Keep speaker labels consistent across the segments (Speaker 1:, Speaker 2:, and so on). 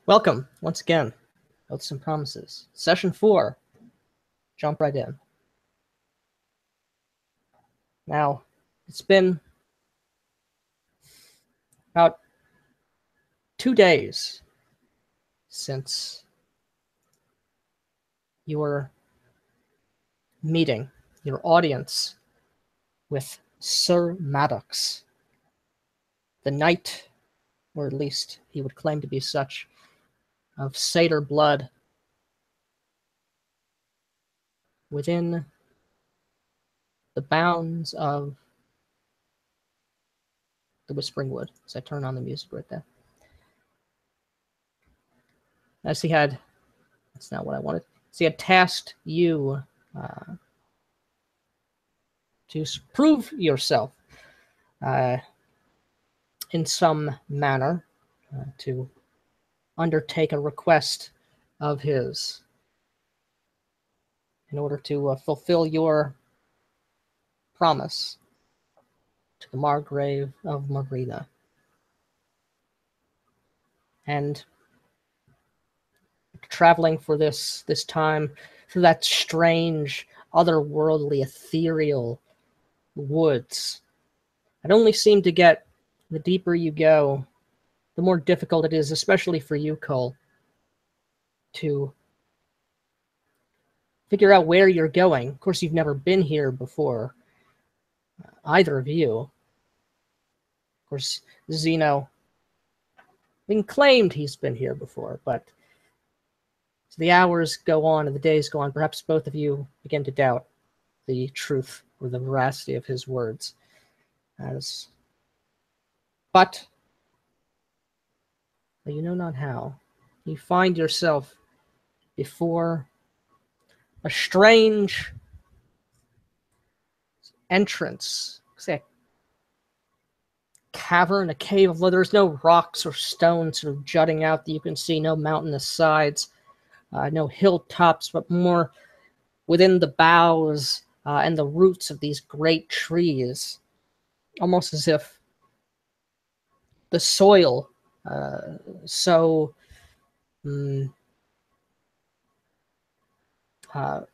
Speaker 1: Welcome once again. Oaths and Promises. Session 4. Jump right in. Now, it's been about 2 days since your meeting, your audience with Sir Maddox, the knight, or at least he would claim to be such, of satyr blood within the bounds of the Whispering Wood. As I turn on the music right there. As he had, that's not what I wanted. As he had tasked you to prove yourself in some manner, to undertake a request of his in order to fulfill your promise to the Margrave of Marina. And traveling for this time through that strange, otherworldly, ethereal woods, it only seemed to get, the deeper you go, the more difficult it is, especially for you, Cole, to figure out where you're going. Of course, you've never been here before, either of you. Of course, Zeno, claimed he's been here before, but as the hours go on and the days go on, perhaps both of you begin to doubt the truth or the veracity of his words. But you know not how, you find yourself before a strange entrance, say a cavern, a cave of, there's no rocks or stones sort of jutting out that you can see, no mountainous sides, no hilltops, but more within the boughs and the roots of these great trees, almost as if the soil so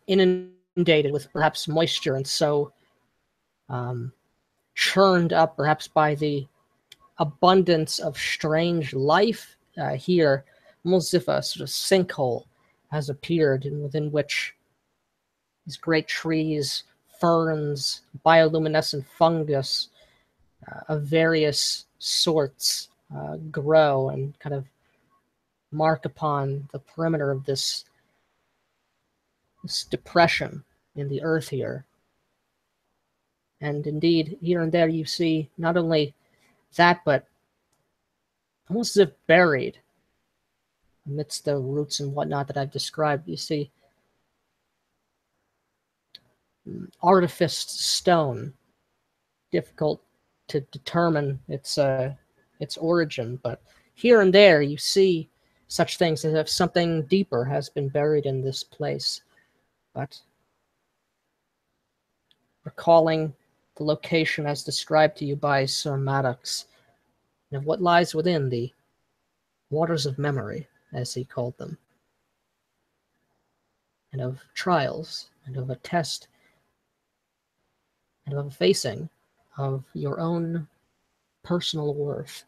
Speaker 1: inundated with perhaps moisture and so churned up perhaps by the abundance of strange life here, almost as if a sort of sinkhole has appeared, and within which these great trees, ferns, bioluminescent fungus of various sorts grow and kind of mark upon the perimeter of this depression in the earth here. And indeed, here and there you see not only that, but almost as if buried amidst the roots and whatnot that I've described, you see artificed stone, difficult to determine its origin, but here and there you see such things as if something deeper has been buried in this place. But recalling the location as described to you by Sir Maddox, and of what lies within the waters of memory, as he called them, and of trials, and of a test, and of a facing of your own personal worth.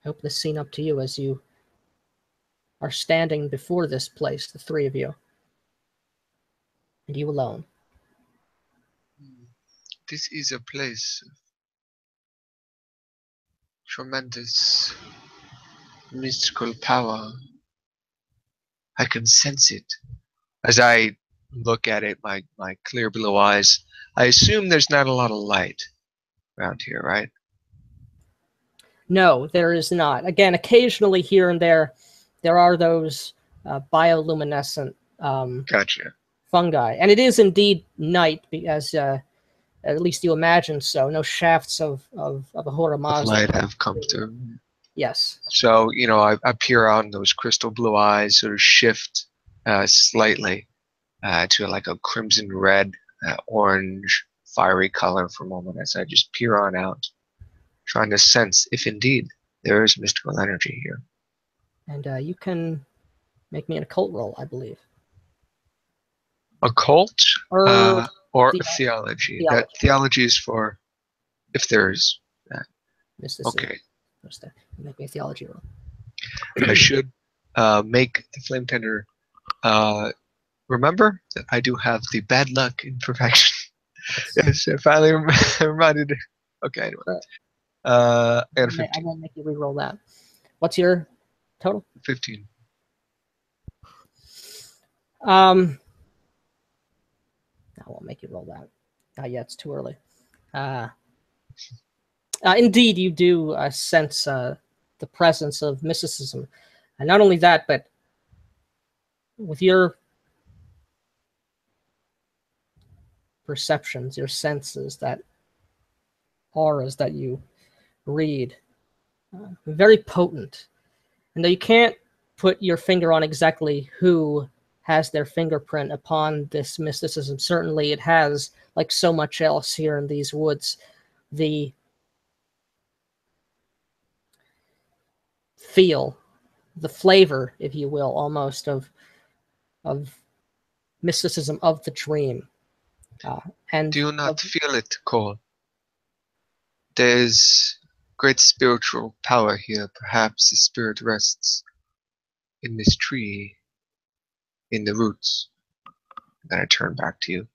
Speaker 1: I hope this scene up to you as you are standing before this place, the three of you, and you alone.
Speaker 2: This is a place of tremendous mystical power. I can sense it as I look at it, my clear blue eyes. I assume there's not a lot of light around here, right?
Speaker 1: No, there is not. Again, occasionally here and there are those bioluminescent
Speaker 2: Gotcha.
Speaker 1: fungi. And it is indeed night, as at least you imagine so. No shafts of Ahura Mazda.
Speaker 2: Light have come through.
Speaker 1: Yes.
Speaker 2: So, I peer out and those crystal blue eyes sort of shift slightly to like a crimson red, orange, fiery color for a moment as I just peer on out, trying to sense if indeed there is mystical energy here.
Speaker 1: And you can make me an occult roll, I believe.
Speaker 2: Occult
Speaker 1: Or
Speaker 2: or
Speaker 1: the-
Speaker 2: theology. That
Speaker 1: theology.
Speaker 2: theology is for if there's that.
Speaker 1: Mysticism.
Speaker 2: Okay.
Speaker 1: Make me a theology roll.
Speaker 2: I should make the flame tender remember that I do have the bad luck imperfection. Yes, I finally reminded. Okay, anyway. I got a 15.
Speaker 1: I won't make you re-roll that. What's your total?
Speaker 2: 15.
Speaker 1: I won't make you roll that. Not yet. It's too early. Indeed, you do sense the presence of mysticism. And not only that, but with your perceptions, your senses, that auras that you read, very potent. And though you can't put your finger on exactly who has their fingerprint upon this mysticism, certainly it has, like so much else here in these woods, the feel, the flavor, if you will, almost of mysticism of the dream. And
Speaker 2: do you not feel it, Cole? There's great spiritual power here. Perhaps the spirit rests in this tree, in the roots. Then I turn back to you.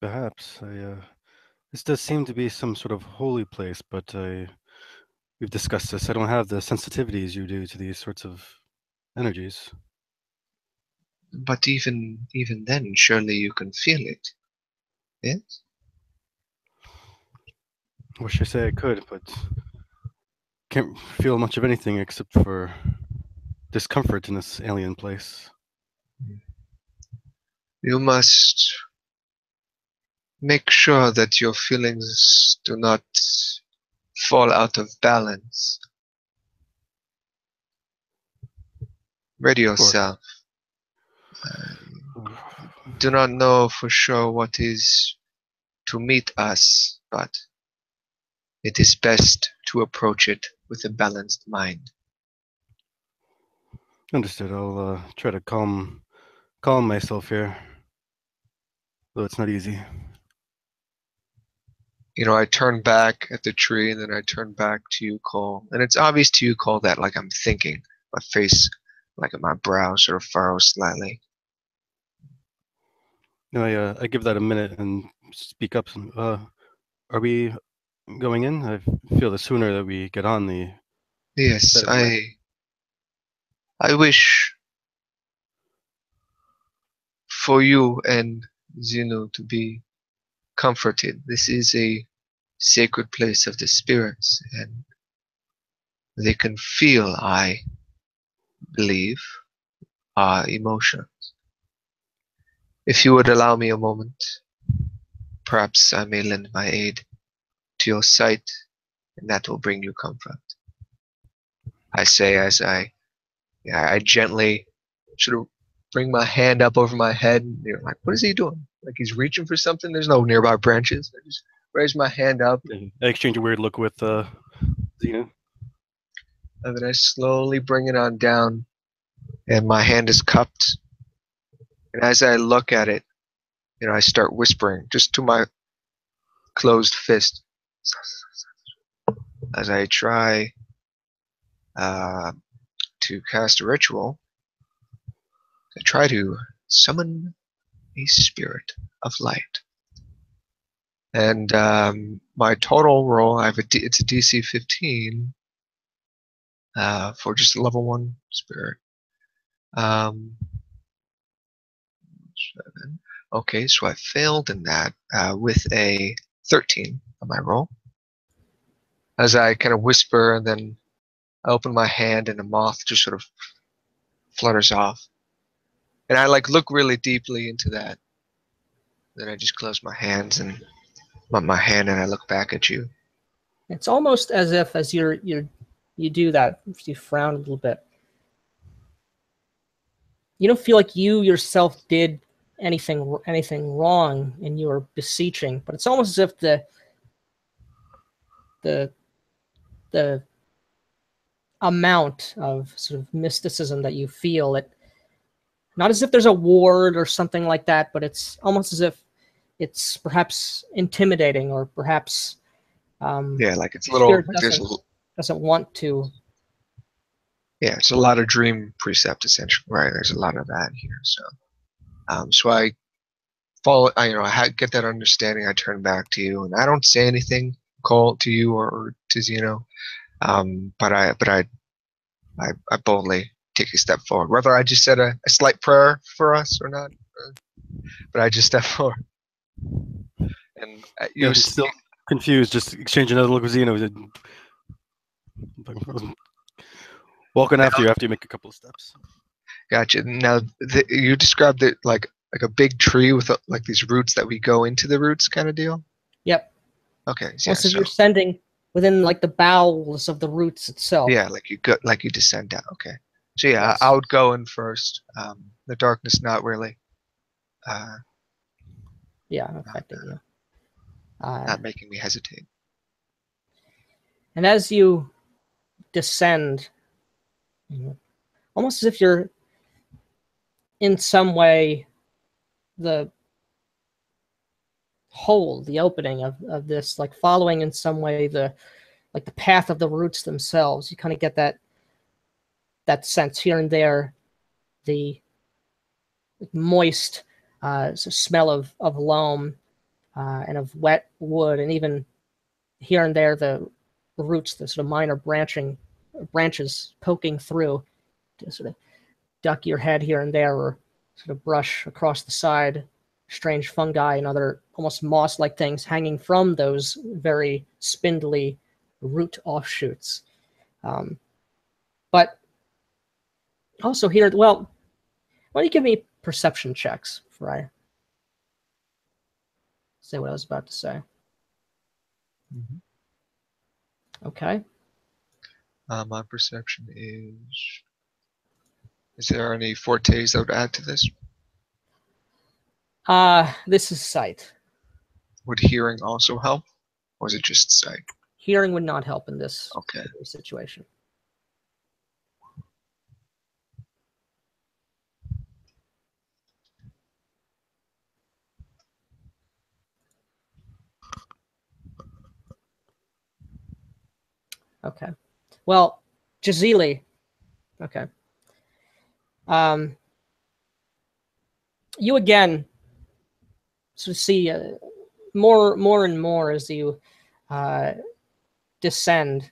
Speaker 3: Perhaps. This does seem to be some sort of holy place, but we've discussed this. I don't have the sensitivities you do to these sorts of energies.
Speaker 2: But even then, surely you can feel it. Yes?
Speaker 3: Wish I say I could, but can't feel much of anything except for discomfort in this alien place.
Speaker 2: You must make sure that your feelings do not fall out of balance. Ready yourself. Do not know for sure what is to meet us, but it is best to approach it with a balanced mind.
Speaker 3: Understood. I'll try to calm myself here, though it's not easy.
Speaker 2: You know, I turn back at the tree, and then I turn back to you, Cole. And it's obvious to you, Cole, that like I'm thinking. My face, like my brow, sort of furrows slightly.
Speaker 3: No, I give that a minute and speak up. Are we going in? I feel the sooner that we get on, the
Speaker 2: Yes,
Speaker 3: better.
Speaker 2: I wish for you and Zenu to be comforted. This is a sacred place of the spirits, and they can feel, I believe, our emotions. If you would allow me a moment, perhaps I may lend my aid to your sight, and that will bring you comfort. I say as I gently sort of bring my hand up over my head, and you're like, what is he doing? Like he's reaching for something? There's no nearby branches. I just raise my hand up.
Speaker 3: I exchange a weird look with Xena.
Speaker 2: And then I slowly bring it on down, and my hand is cupped. And as I look at it, you know, I start whispering just to my closed fist as I try to cast a ritual. I try to summon a spirit of light. And my total roll, it's a DC 15 for just a level 1 spirit. 7. Okay, so I failed in that with a 13 on my roll. As I kind of whisper, and then I open my hand, and a moth just sort of flutters off. And I like look really deeply into that. Then I just close my hands and and I look back at you.
Speaker 1: It's almost as if, as you do that, you frown a little bit. You don't feel like you yourself did anything wrong in your beseeching, but it's almost as if the amount of sort of mysticism that you feel. It not as if there's a ward or something like that, but it's almost as if it's perhaps intimidating, or perhaps
Speaker 2: Yeah, like it's a
Speaker 1: the spirit
Speaker 2: little like there's
Speaker 1: doesn't want to.
Speaker 2: yeah, it's a lot of dream precept essentially, right? There's a lot of that here. So so I follow I get that understanding, I turn back to you and I don't say anything, Cole, to you or to Zeno. But I boldly take a step forward. Whether I just said a slight prayer for us or not, but I just step forward. And
Speaker 3: Yeah, I'm still confused, just exchanging another look with Zeno. Walking after you make a couple of steps.
Speaker 2: Gotcha. Now, you described it like a big tree with like these roots that we go into the roots kind of deal?
Speaker 1: Yep.
Speaker 2: Okay. Yeah,
Speaker 1: Once you're descending within like the bowels of the roots itself.
Speaker 2: Yeah, like you descend down. Okay. So yeah,
Speaker 1: Yes.
Speaker 2: I would go in first. The darkness not really
Speaker 1: affecting you.
Speaker 2: not making me hesitate.
Speaker 1: And as you descend, almost as if you're in some way the hole, the opening of this, like following in some way the path of the roots themselves. You kind of get that sense here and there, the moist smell of loam and of wet wood, and even here and there the roots, the sort of minor branches poking through to sort of duck your head here and there, or sort of brush across the side. Strange fungi and other almost moss-like things hanging from those very spindly root offshoots. But also here, well, why don't you give me perception checks before I say what I was about to say?
Speaker 2: Mm-hmm.
Speaker 1: Okay.
Speaker 2: My perception is there any fortes that would add to this?
Speaker 1: This is sight.
Speaker 2: Would hearing also help, or is it just sight?
Speaker 1: Hearing would not help in this situation. Okay. Well, Jazili. Okay. You again sort of see more and more as you descend,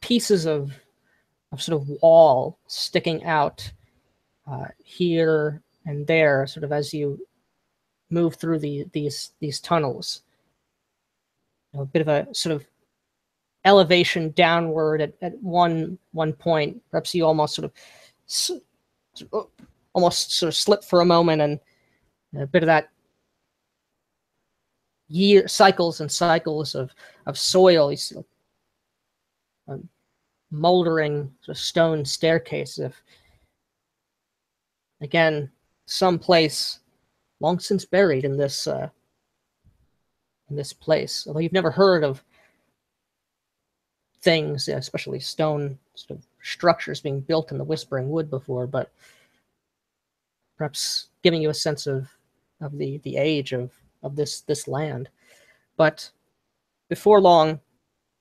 Speaker 1: pieces of sort of wall sticking out here and there, sort of as you move through these tunnels. A bit of a sort of elevation downward at one point. Perhaps you almost sort of slip for a moment, and a bit of that cycles and cycles of soil. You see a moldering sort of stone staircase, if again some place long since buried in this place. Although you've never heard of things, especially stone sort of structures being built in the Whispering Wood before, but perhaps giving you a sense of the age of this land. But before long,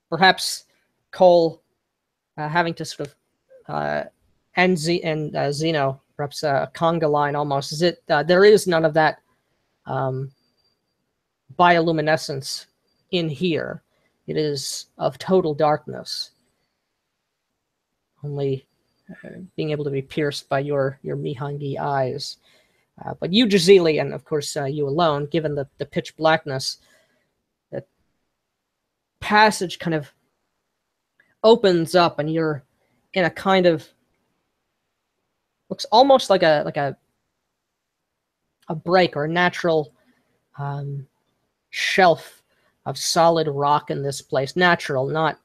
Speaker 1: perhaps Cole having to sort of and Zeno, perhaps a conga line almost. Is it? There is none of that bioluminescence in here. It is of total darkness, only being able to be pierced by your Mihangi eyes. But you, Jazili, and of course you alone, given the pitch blackness, that passage kind of opens up, and you're in a kind of looks almost like a break or a natural shelf of solid rock in this place. Natural, not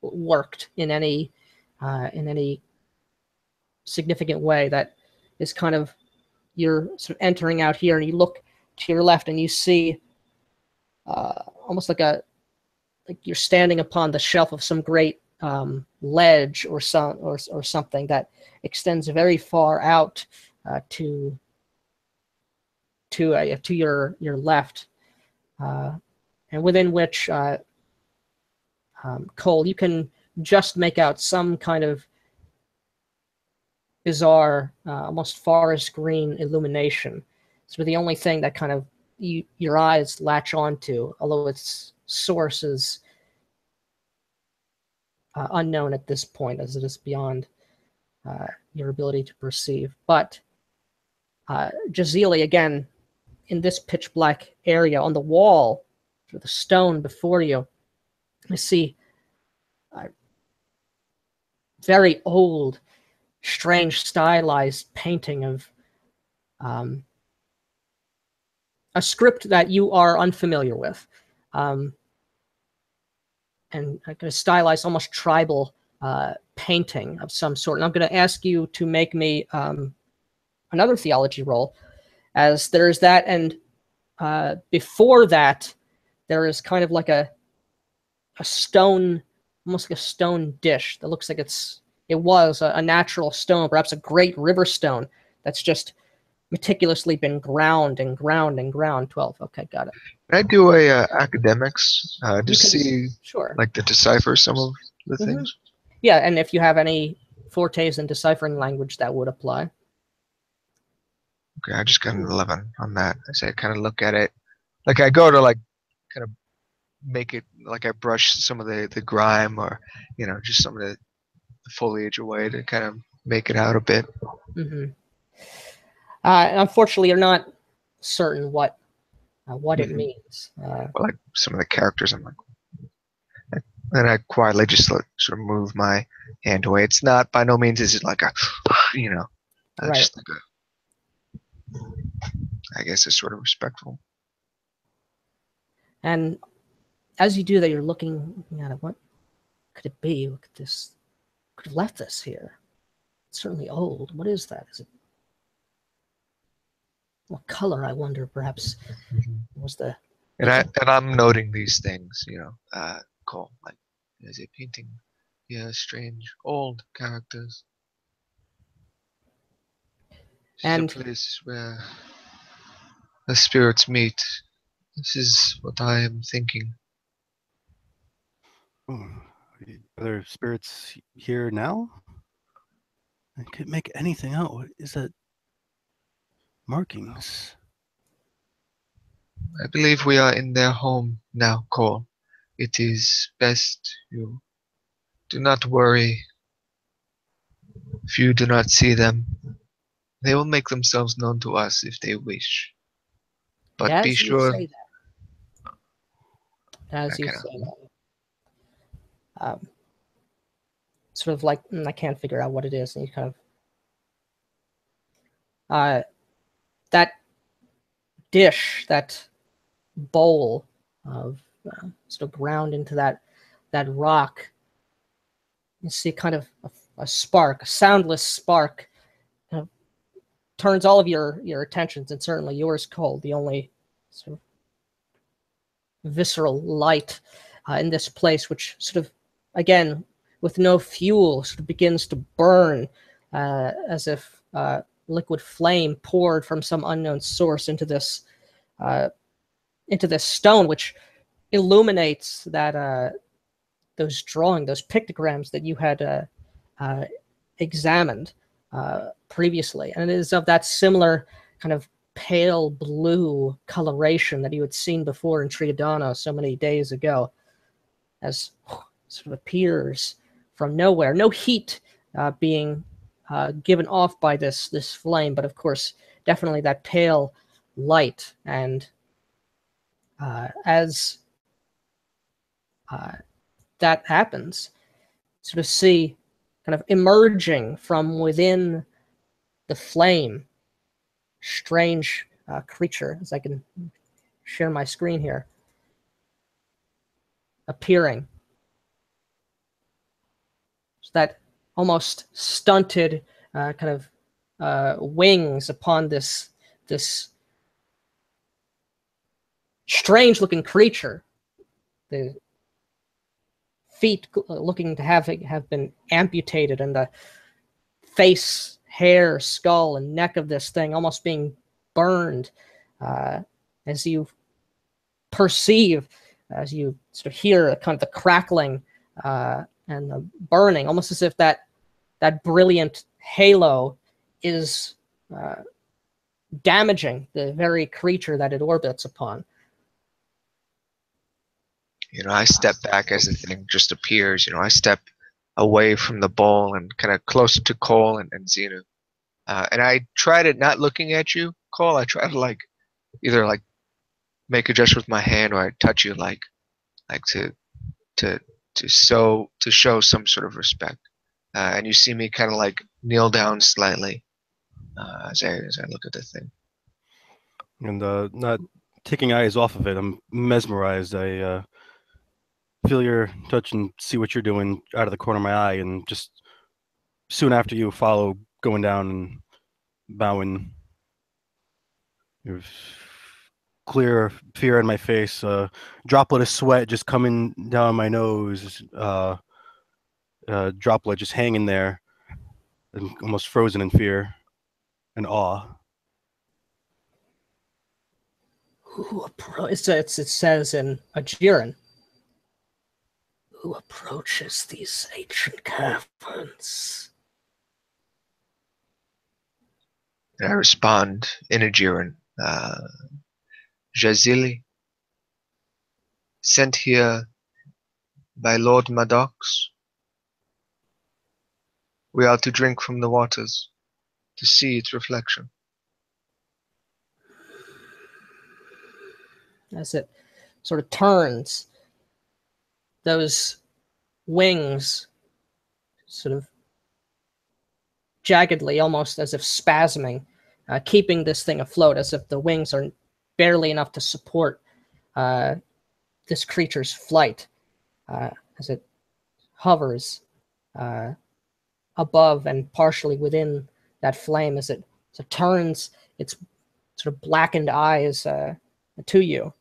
Speaker 1: worked in any significant way. That is kind of, you're sort of entering out here, and you look to your left and you see almost like a like you're standing upon the shelf of some great ledge or something that extends very far out to your left, and within which Cole, you can just make out some kind of bizarre, almost forest green illumination. So the only thing that kind of your eyes latch onto, although its source is unknown at this point, as it is beyond your ability to perceive. But Jazili, again, in this pitch black area on the wall, the stone before you, you see a very old, strange, stylized painting of a script that you are unfamiliar with, and a stylized, almost tribal painting of some sort. And I'm going to ask you to make me another theology roll, as there's that, and before that, there is kind of like a stone, almost like a stone dish that looks like it was a natural stone, perhaps a great river stone that's just meticulously been ground and ground and ground. 12. Okay, got it.
Speaker 2: Can I do a academics?
Speaker 1: Sure.
Speaker 2: Like to decipher some of the things?
Speaker 1: Yeah, and if you have any fortes in deciphering language, that would apply.
Speaker 2: Okay, I just got an 11 on that. I say I kind of look at it. Like I go to like kind of make it like I brush some of the grime or, just some of the foliage away to kind of make it out a bit.
Speaker 1: Mm-hmm. Unfortunately, you're not certain what it means.
Speaker 2: Like some of the characters, I'm like, and I quietly just sort of move my hand away. It's not, by no means is it like a,
Speaker 1: Right.
Speaker 2: Just like I guess it's sort of respectful.
Speaker 1: And as you do that, you're looking at it. What could it be? Look at this. Could have left this here. It's certainly old. What is that? Is it? What color? I wonder. Perhaps was the.
Speaker 2: And I'm noting these things. Cole, like there's a painting. Yeah, strange old characters.
Speaker 1: And
Speaker 2: this is a place where the spirits meet. This is what I am thinking.
Speaker 3: Oh, are there spirits here now? I can't make anything out. What is that? Markings.
Speaker 2: I believe we are in their home now, Cole. It is best you do not worry. If you do not see them, they will make themselves known to us if they wish. But
Speaker 1: as
Speaker 2: be
Speaker 1: you
Speaker 2: sure.
Speaker 1: say that, as you say that, sort of like I can't figure out what it is, and you kind of that dish, that bowl of sort of ground into that rock. You see kind of a spark, a soundless spark, kind of turns all of your attentions, and certainly yours, Cole, the only sort of visceral light in this place, which sort of, again, with no fuel, sort of begins to burn as if liquid flame poured from some unknown source into this stone, which illuminates that those pictograms that you had examined previously, and it is of that similar kind of pale blue coloration that you had seen before in Triadano so many days ago, as sort of appears from nowhere. No heat being given off by this flame, but of course, definitely that pale light. And as that happens, sort of see kind of emerging from within the flame, strange creature, as I can share my screen here, appearing. So that almost stunted kind of wings upon this strange looking creature. The feet looking to have been amputated, and the face, hair, skull, and neck of this thing almost being burned, as you perceive, as you sort of hear kind of the crackling and the burning, almost as if that brilliant halo is damaging the very creature that it orbits upon.
Speaker 2: I step back as the thing just appears. I step away from the bowl and kind of closer to Cole and Xenu. And I try to, not looking at you, Cole, I try to either make a gesture with my hand, or I touch you to show some sort of respect. And you see me kind of kneel down slightly as I look at the thing.
Speaker 3: And not taking eyes off of it, I'm mesmerized. I feel your touch and see what you're doing out of the corner of my eye, and just soon after you follow, going down and bowing. There's clear fear in my face, droplet of sweat just coming down my nose, droplet just hanging there, and almost frozen in fear and awe.
Speaker 1: It says in Ajiran, who approaches these ancient caverns?
Speaker 2: And I respond in Ajiran, Jazili, sent here by Lord Maddox. We are to drink from the waters, to see its reflection.
Speaker 1: As it sort of turns, those wings sort of jaggedly, almost as if spasming, keeping this thing afloat, as if the wings are barely enough to support this creature's flight, as it hovers above and partially within that flame, as it turns its sort of blackened eyes to you.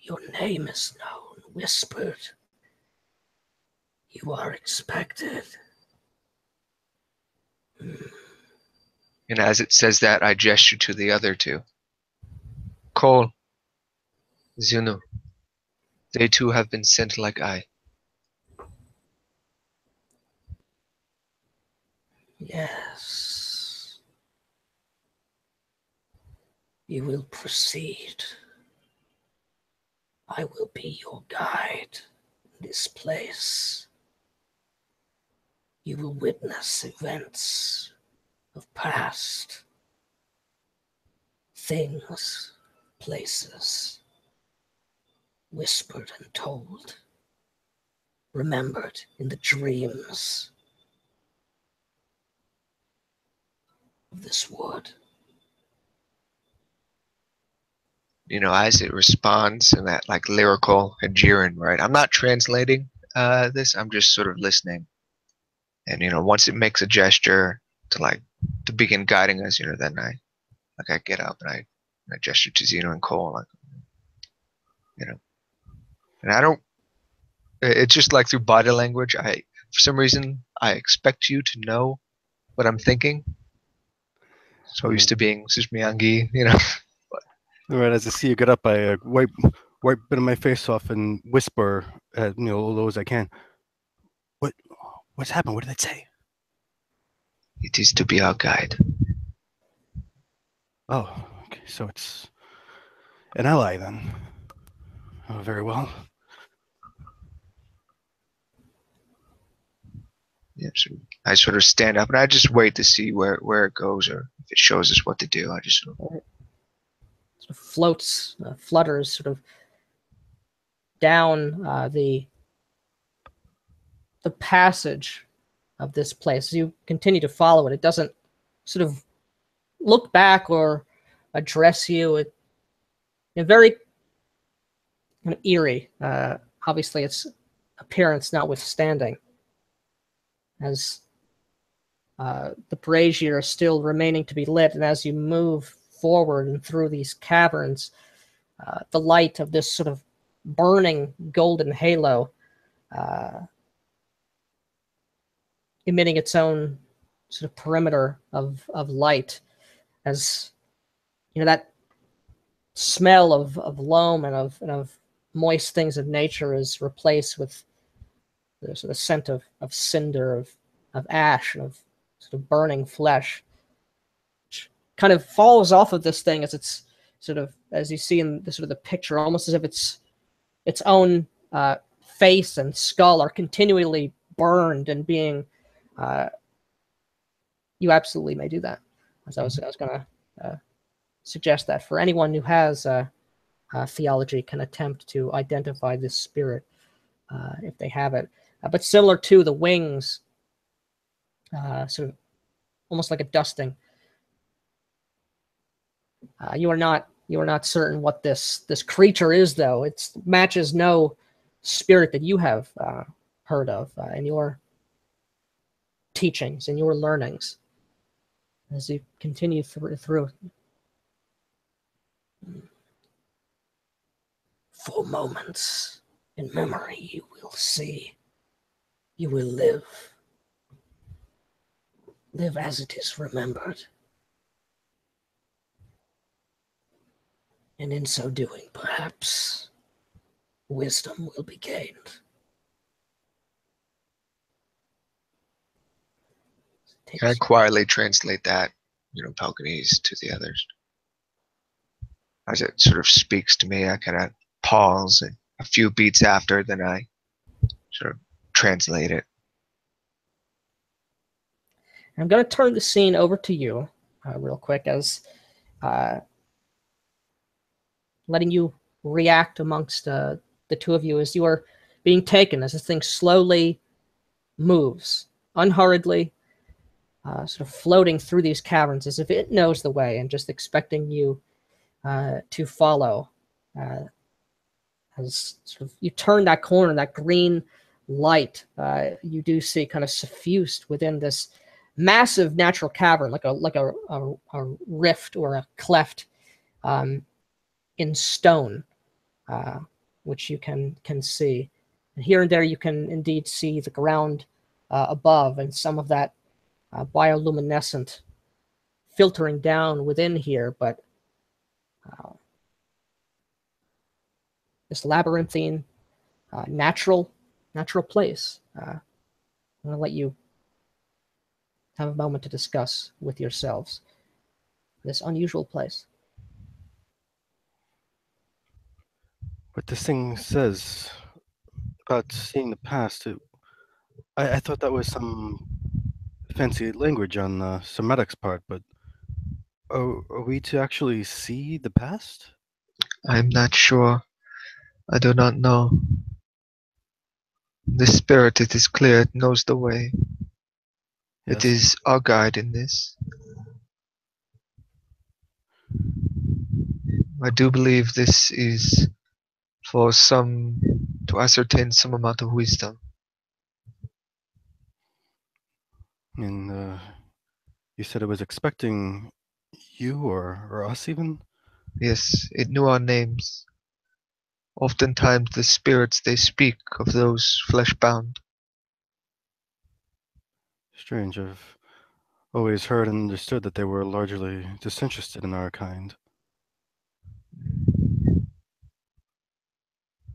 Speaker 1: Your name is known, whispered. You are expected.
Speaker 2: And as it says that, I gesture to the other two. Cole, Xenu, they too have been sent like I.
Speaker 1: Yes. You will proceed. I will be your guide in this place. You will witness events of past, things, places, whispered and told, remembered in the dreams of this wood.
Speaker 2: As it responds in that lyrical Ajiran, right? I'm not translating this. I'm just sort of listening. And once it makes a gesture to begin guiding us, then I get up and I gesture to Xenu and Cole, and I don't. It's just through body language. For some reason, I expect you to know what I'm thinking. So used to being Susmiyangi,
Speaker 3: Right, as I see you get up, I wipe a bit of my face off and whisper, as low as I can. What's happened? What did they say?
Speaker 2: It is to be our guide.
Speaker 3: Oh, okay. So it's an ally then. Oh, very well.
Speaker 2: Yeah, so I sort of stand up and I just wait to see where it goes, or if it shows us what to do. I just sort
Speaker 1: of floats, flutters sort of down the passage of this place. As you continue to follow it, it doesn't sort of look back or address you. It's very kind of eerie, obviously its appearance notwithstanding, as the brazier is still remaining to be lit, and as you move forward and through these caverns, the light of this sort of burning golden halo, emitting its own sort of perimeter of light, as that smell of loam and of moist things of nature is replaced with the sort of scent of cinder, of ash, and of sort of burning flesh, which kind of falls off of this thing as it's sort of, as you see in the sort of the picture, almost as if its own face and skull are continually burned and being. You absolutely may do that. As I was going to suggest that for anyone who has theology can attempt to identify this spirit if they have it. But similar to the wings, sort of almost like a dusting. You are not certain what this creature is, though. It matches no spirit that you have heard of in your teachings, in your learnings, as you continue through. For moments in memory, you will see. You will live. Live as it is remembered. And in so doing, perhaps, wisdom will be gained.
Speaker 2: Can I quietly translate that, Pelganese to the others? As it sort of speaks to me, I kind of pause, and a few beats after, then I sort of translate it.
Speaker 1: I'm going to turn the scene over to you real quick, as letting you react amongst the two of you as you are being taken, as this thing slowly moves, unhurriedly, sort of floating through these caverns as if it knows the way and just expecting you to follow. As sort of you turn that corner, that green light you do see kind of suffused within this massive natural cavern, like a rift or a cleft in stone, which you can see. And here and there you can indeed see the ground above, and some of that bioluminescent filtering down within here, but this labyrinthine natural place. I'm going to let you have a moment to discuss with yourselves this unusual place.
Speaker 3: What this thing says about seeing the past, I thought that was some fancy language on Semitic's part, but are we to actually see the past?
Speaker 2: I'm not sure. I do not know. The spirit, it is clear, it knows the way.
Speaker 3: Yes.
Speaker 2: It is our guide in this. I do believe this is for some to ascertain some amount of wisdom.
Speaker 3: And you said it was expecting you or us even?
Speaker 2: Yes, it knew our names. Oftentimes the spirits, they speak of those flesh-bound.
Speaker 3: Strange. I've always heard and understood that they were largely disinterested in our kind.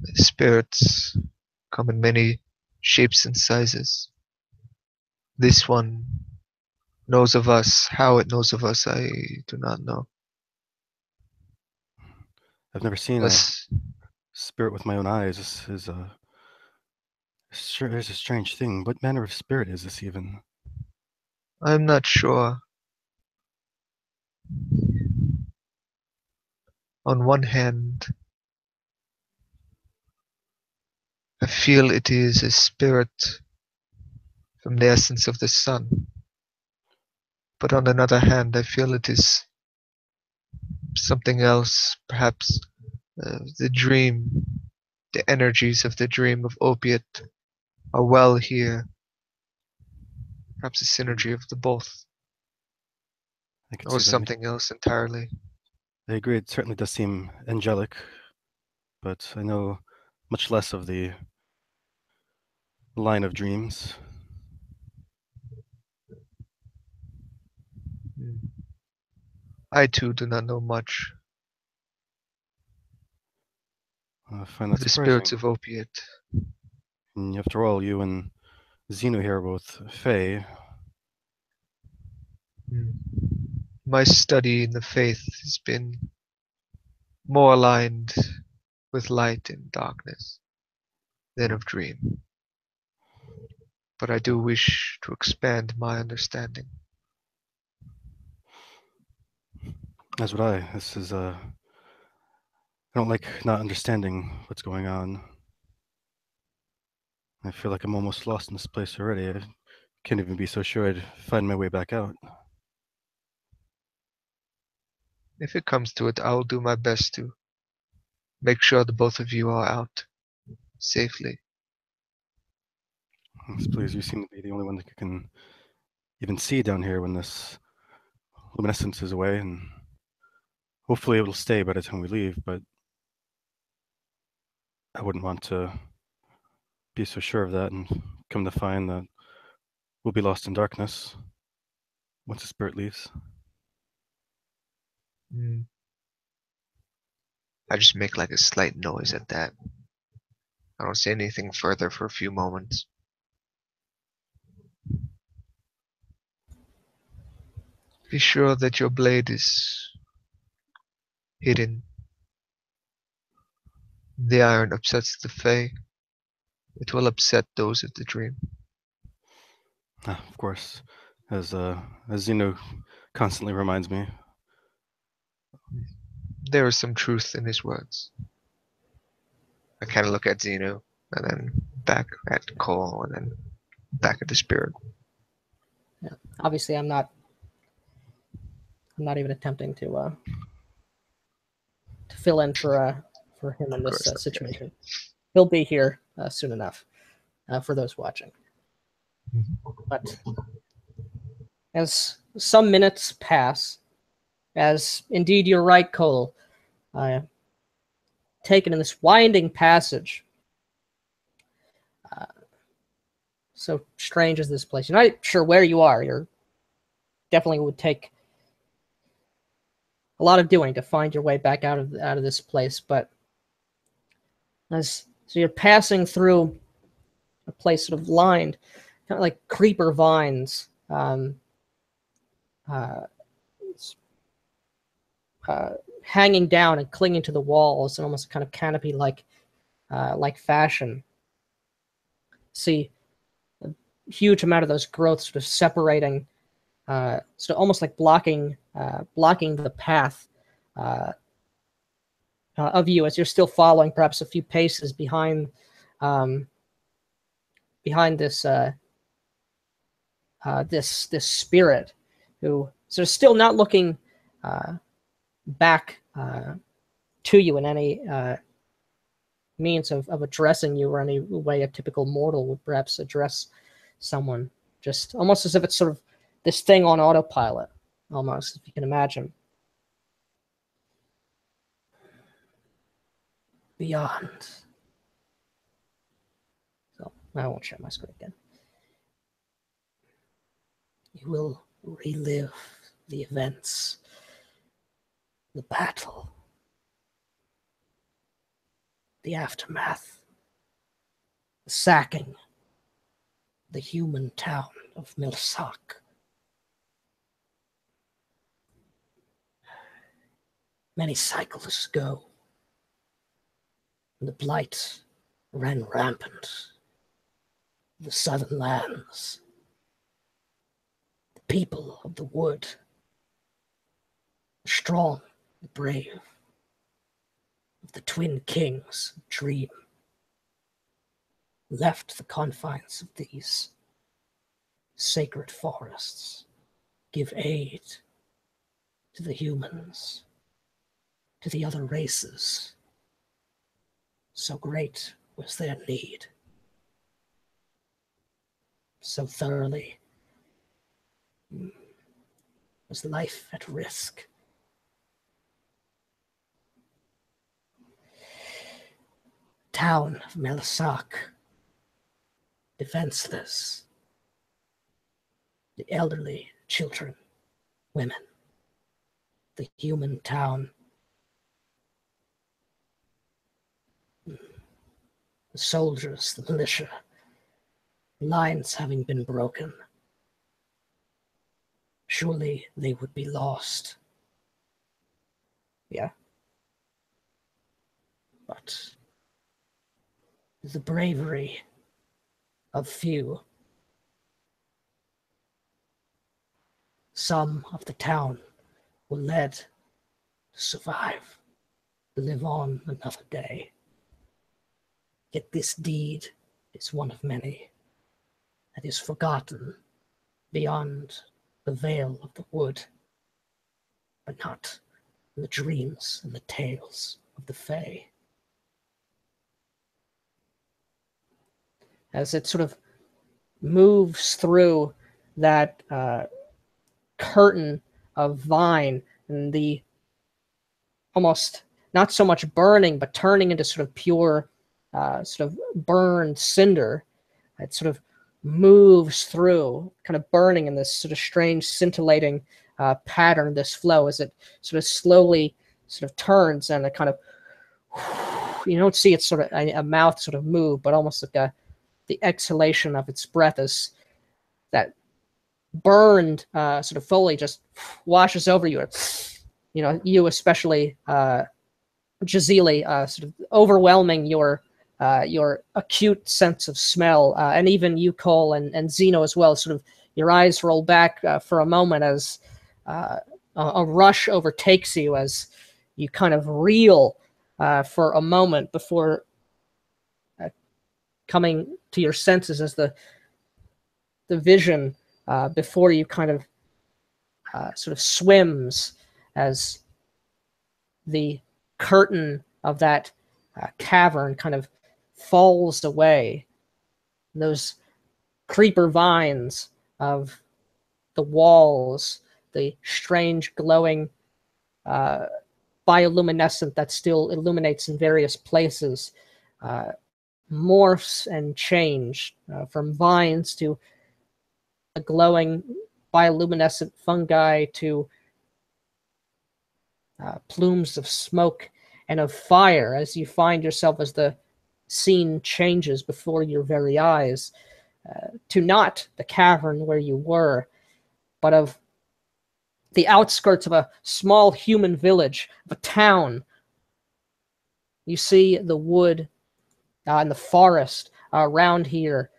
Speaker 2: The spirits come in many shapes and sizes. This one knows of us. How it knows of us, I do not know.
Speaker 3: I've never seen a spirit with my own eyes. This is a strange thing. What manner of spirit is this even?
Speaker 2: I'm not sure. On one hand, I feel it is a spirit from the essence of the sun. But on another hand, I feel it is something else, perhaps the dream, the energies of the dream of opiate are well here. Perhaps a synergy of the both. Or something else entirely.
Speaker 3: I agree, it certainly does seem angelic, but I know much less of the line of dreams.
Speaker 2: I too do not know much
Speaker 3: I find
Speaker 2: of
Speaker 3: that
Speaker 2: the
Speaker 3: surprising.
Speaker 2: spirits of opiate.
Speaker 3: And after all, you and Xeno here are both Fae.
Speaker 2: My study in the faith has been more aligned with light and darkness than of dream. But I do wish to expand my understanding.
Speaker 3: As would I. This is I don't like not understanding what's going on. I feel like I'm almost lost in this place already. I can't even be so sure I'd find my way back out.
Speaker 2: If it comes to it, I will do my best to make sure the both of you are out safely.
Speaker 3: Yes, please, you seem to be the only one that can even see down here when this luminescence is away, and hopefully it'll stay by the time we leave, but I wouldn't want to be so sure of that and come to find that we'll be lost in darkness once the spirit leaves.
Speaker 2: I just make like a slight noise at that. I don't say anything further for a few moments. Be sure that your blade is hidden. The iron upsets the Fae. It will upset those of the dream.
Speaker 3: Of course, as Xeno constantly reminds me.
Speaker 2: There is some truth in his words. I kind of look at Xenu, and then back at Cole, and then back at the spirit.
Speaker 1: Yeah. Obviously, I'm not even attempting to fill in for him in this situation. He'll be here soon enough for those watching. But as some minutes pass, as indeed you're right, Cole, taken in this winding passage, so strange as this place. You're not sure where you are. You're definitely would take a lot of doing to find your way back out of this place. But so you're passing through a place sort of lined, kind of like creeper vines, hanging down and clinging to the walls in almost kind of canopy like fashion. See a huge amount of those growths sort of separating, sort of almost like blocking the path of you as you're still following perhaps a few paces behind this this spirit, who sort of still not looking back to you in any means of addressing you or any way a typical mortal would perhaps address someone, just almost as if it's sort of this thing on autopilot, almost, if you can imagine. Beyond. So I won't share my screen again. You will relive the events, the battle, the aftermath, the sacking, the human town of Milsak. Many cycles ago, the blight ran rampant in the southern lands. The people of the wood, the strong, the brave, of the twin kings of Dream, left the confines of these sacred forests, give aid to the humans, to the other races. So great was their need. So thoroughly was life at risk. town of Melisak, defenseless. The elderly, children, women. The human town. The soldiers, the militia. Lines having been broken. Surely they would be lost. Yeah. But the bravery of few. Some of the town were led to survive, to live on another day. Yet this deed is one of many that is forgotten beyond the veil of the wood, but not in the dreams and the tales of the Fae. As it sort of moves through that curtain of vine and the almost not so much burning, but turning into sort of pure, sort of burned cinder, it sort of moves through, kind of burning in this sort of strange scintillating pattern, this flow, as it sort of slowly sort of turns and it kind of, you don't see it sort of a mouth sort of move, but almost like the exhalation of its breath as that burned sort of foley just washes over you. You know, you especially, Jazili, sort of overwhelming your acute sense of smell, and even you, Cole, and Zeno as well. Sort of your eyes roll back for a moment as a rush overtakes you as you kind of reel for a moment before coming to your senses as the vision before you kind of sort of swims as the curtain of that cavern kind of falls away. Those creeper vines of the walls, the strange glowing bioluminescent that still illuminates in various places, morphs and change from vines to a glowing bioluminescent fungi to plumes of smoke and of fire as you find yourself as the scene changes before your very eyes to not the cavern where you were, but of the outskirts of a small human village, of a town. You see the wood and the forest around here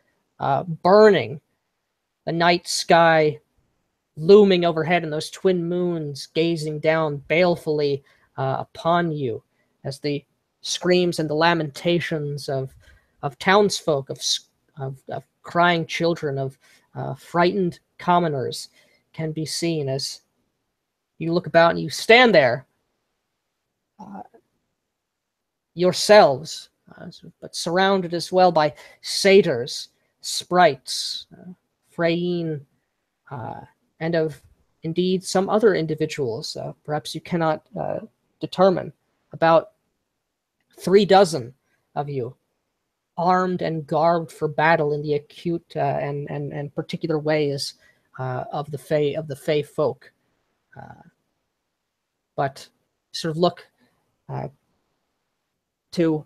Speaker 1: burning, the night sky looming overhead, and those twin moons gazing down balefully upon you as the screams and the lamentations of townsfolk, of crying children, of frightened commoners can be seen as you look about and you stand there yourselves, but surrounded as well by satyrs, sprites, Freyine, and of indeed some other individuals, perhaps you cannot determine, about 36 of you, armed and garbed for battle in the acute and particular ways of the Fey folk. But sort of look to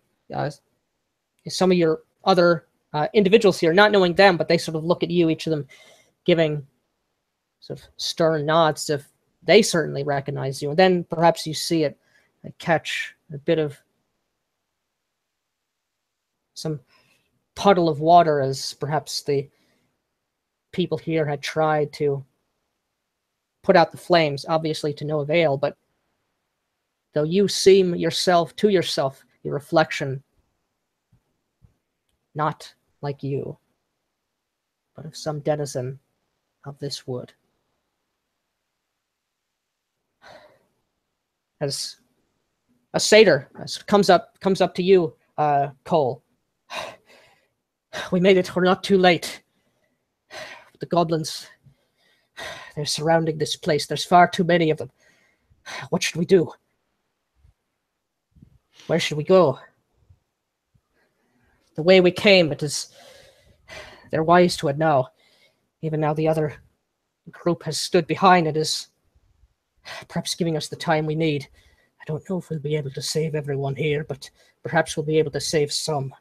Speaker 1: some of your other individuals here, not knowing them, but they sort of look at you, each of them giving sort of stern nods if they certainly recognize you. And then perhaps you see it catch a bit of some puddle of water as perhaps the people here had tried to put out the flames, obviously to no avail. But though you seem yourself to yourself, your reflection, not like you, but of some denizen of this wood. As a satyr comes up to you, Cole. We made it. We're not too late. The goblins, they're surrounding this place. There's far too many of them. What should we do? Where should we go? the way we came, they're wise to it now. Even now the other group has stood behind it, is perhaps giving us the time we need. I don't know if we'll be able to save everyone here, but perhaps we'll be able to save some.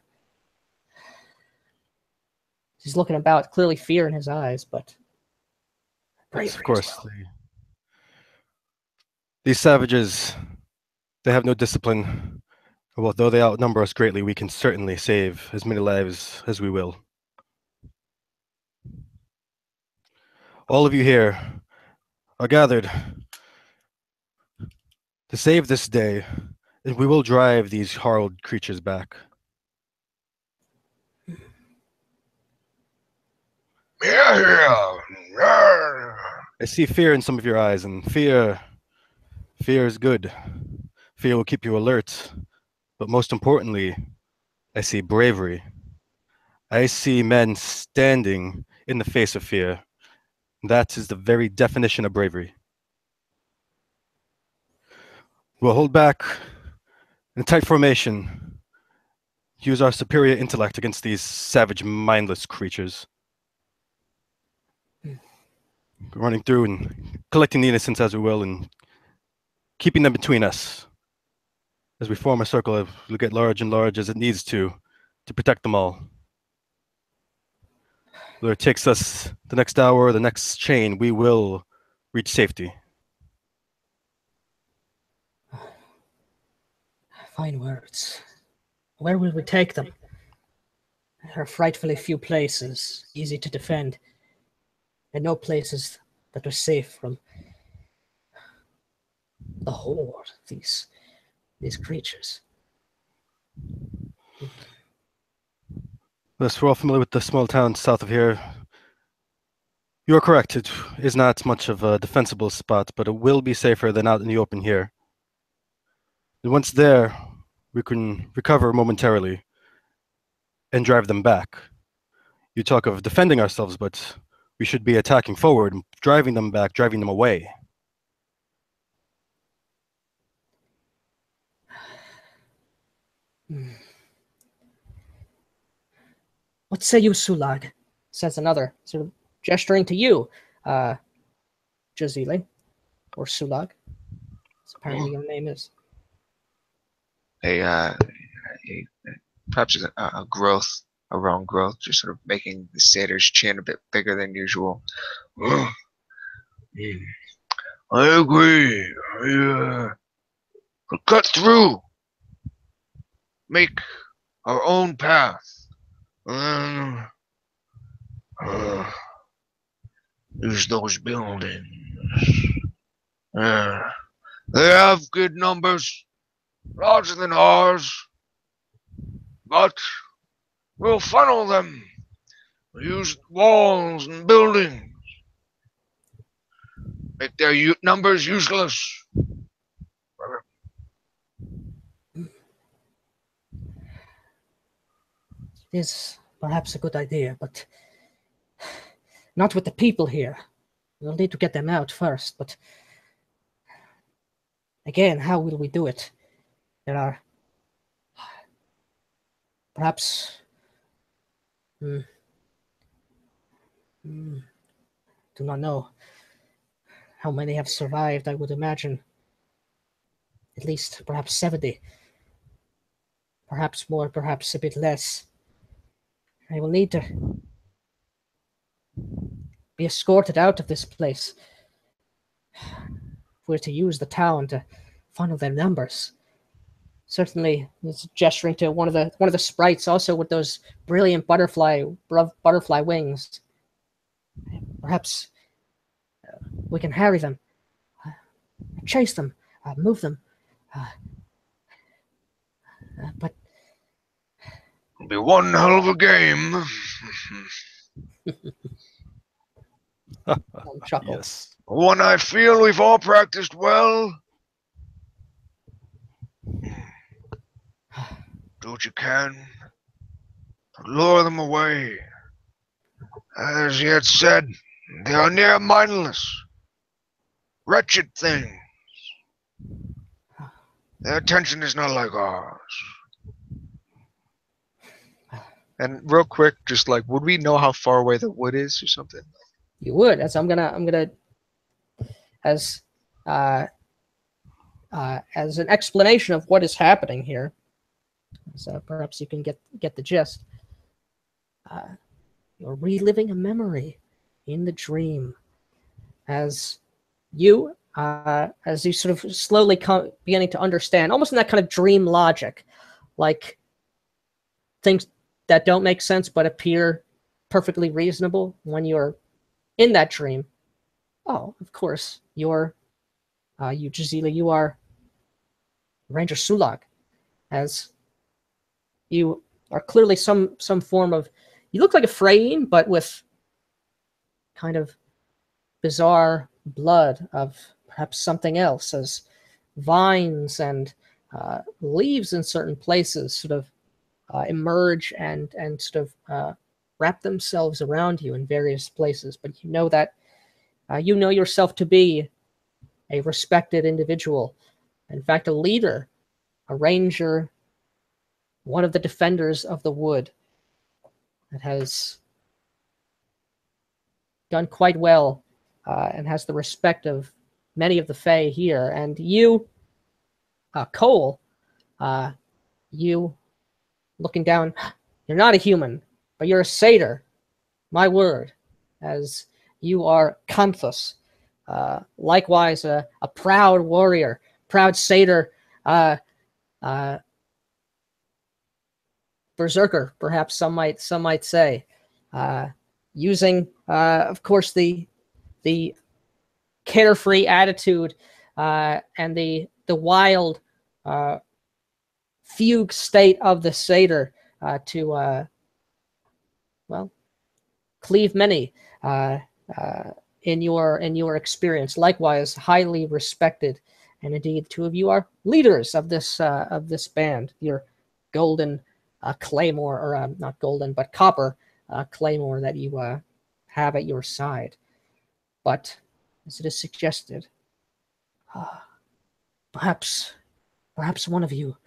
Speaker 1: He's looking about, clearly fear in his eyes, but
Speaker 3: Yes,
Speaker 1: bravery
Speaker 3: of course.
Speaker 1: as well.
Speaker 3: These savages, they have no discipline. Although they outnumber us greatly, we can certainly save as many lives as we will. All of you here are gathered to save this day, and we will drive these horrid creatures back. I see fear in some of your eyes, and fear is good. Fear will keep you alert, but most importantly, I see bravery. I see men standing in the face of fear. That is the very definition of bravery. We'll hold back in tight formation, use our superior intellect against these savage, mindless creatures. Running through and collecting the innocents as we will, and keeping them between us. As we form a circle, we'll get large and large as it needs to protect them all. Whether it takes us the next hour or the next chain, we will reach safety.
Speaker 1: Fine words. Where will we take them? There are frightfully few places easy to defend, and no places that are safe from the horde of these creatures.
Speaker 3: Yes, we're all familiar with the small town south of here. You're correct. It is not much of a defensible spot, but it will be safer than out in the open here. And once there, we can recover momentarily and drive them back. You talk of defending ourselves, but we should be attacking forward and driving them back, driving them away.
Speaker 1: What say you, Sulag? Says another, sort of gesturing to you, Jazili, or Sulag. That's apparently your name is.
Speaker 2: Perhaps a growth, a wrong growth, just sort of making the satyr's chin a bit bigger than usual. I agree. We'll cut through, make our own path. Use those buildings. They have good numbers, larger than ours, but we'll funnel them. We'll use walls and buildings. Make their numbers useless.
Speaker 1: It is perhaps a good idea, but not with the people here. We'll need to get them out first, but again, how will we do it? There are perhaps do not know how many have survived. I would imagine at least perhaps 70, perhaps more, perhaps a bit less. I will need to be escorted out of this place if we're to use the town to funnel their numbers. Certainly, he's gesturing to one of the sprites, also with those brilliant butterfly wings. Perhaps we can harry them, chase them, move them. But
Speaker 2: it'll be one hell of a game.
Speaker 1: chuckle.
Speaker 3: Yes.
Speaker 2: One I feel we've all practiced well. Do what you can to lure them away. As yet said, they are near mindless, wretched things. Their attention is not like ours. And real quick, just like, would we know how far away the wood is or something?
Speaker 1: You would, as I'm gonna as as an explanation of what is happening here. So perhaps you can get the gist. You're reliving a memory in the dream, as you sort of slowly beginning to understand, almost in that kind of dream logic, like things that don't make sense but appear perfectly reasonable when you're in that dream. Oh, of course, you're you, Jazila, you are Ranger Sulag, as you are clearly some form of, you look like a Freyne, but with kind of bizarre blood of perhaps something else, as vines and leaves in certain places sort of emerge and sort of wrap themselves around you in various places. But you know that you know yourself to be a respected individual, in fact, a leader, a ranger, one of the defenders of the wood that has done quite well and has the respect of many of the Fae here. And you, Cole, you looking down, you're not a human, but you're a satyr, my word, as you are Canthus, likewise a proud warrior, proud satyr, berserker, perhaps some might say, using, of course, the carefree attitude and the wild fugue state of the satyr to well, cleave many in your experience. Likewise, highly respected, and indeed, two of you are leaders of this band. Your golden claymore, or not golden, but copper claymore that you have at your side. But as it is suggested, perhaps one of you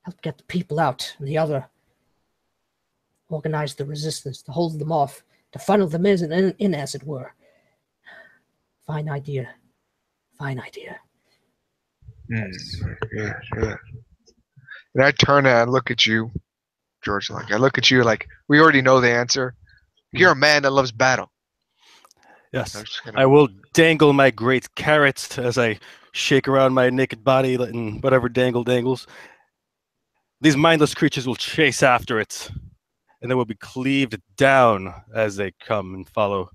Speaker 1: help get the people out, and the other organize the resistance to hold them off, to funnel them in as it were. Fine idea. Fine idea.
Speaker 2: Yeah. And I turn and I look at you, George. Like, I look at you like, we already know the answer. You're a man that loves battle.
Speaker 3: Yes. I will dangle my great carrots as I shake around my naked body, letting whatever dangles. These mindless creatures will chase after it, and they will be cleaved down as they come and follow.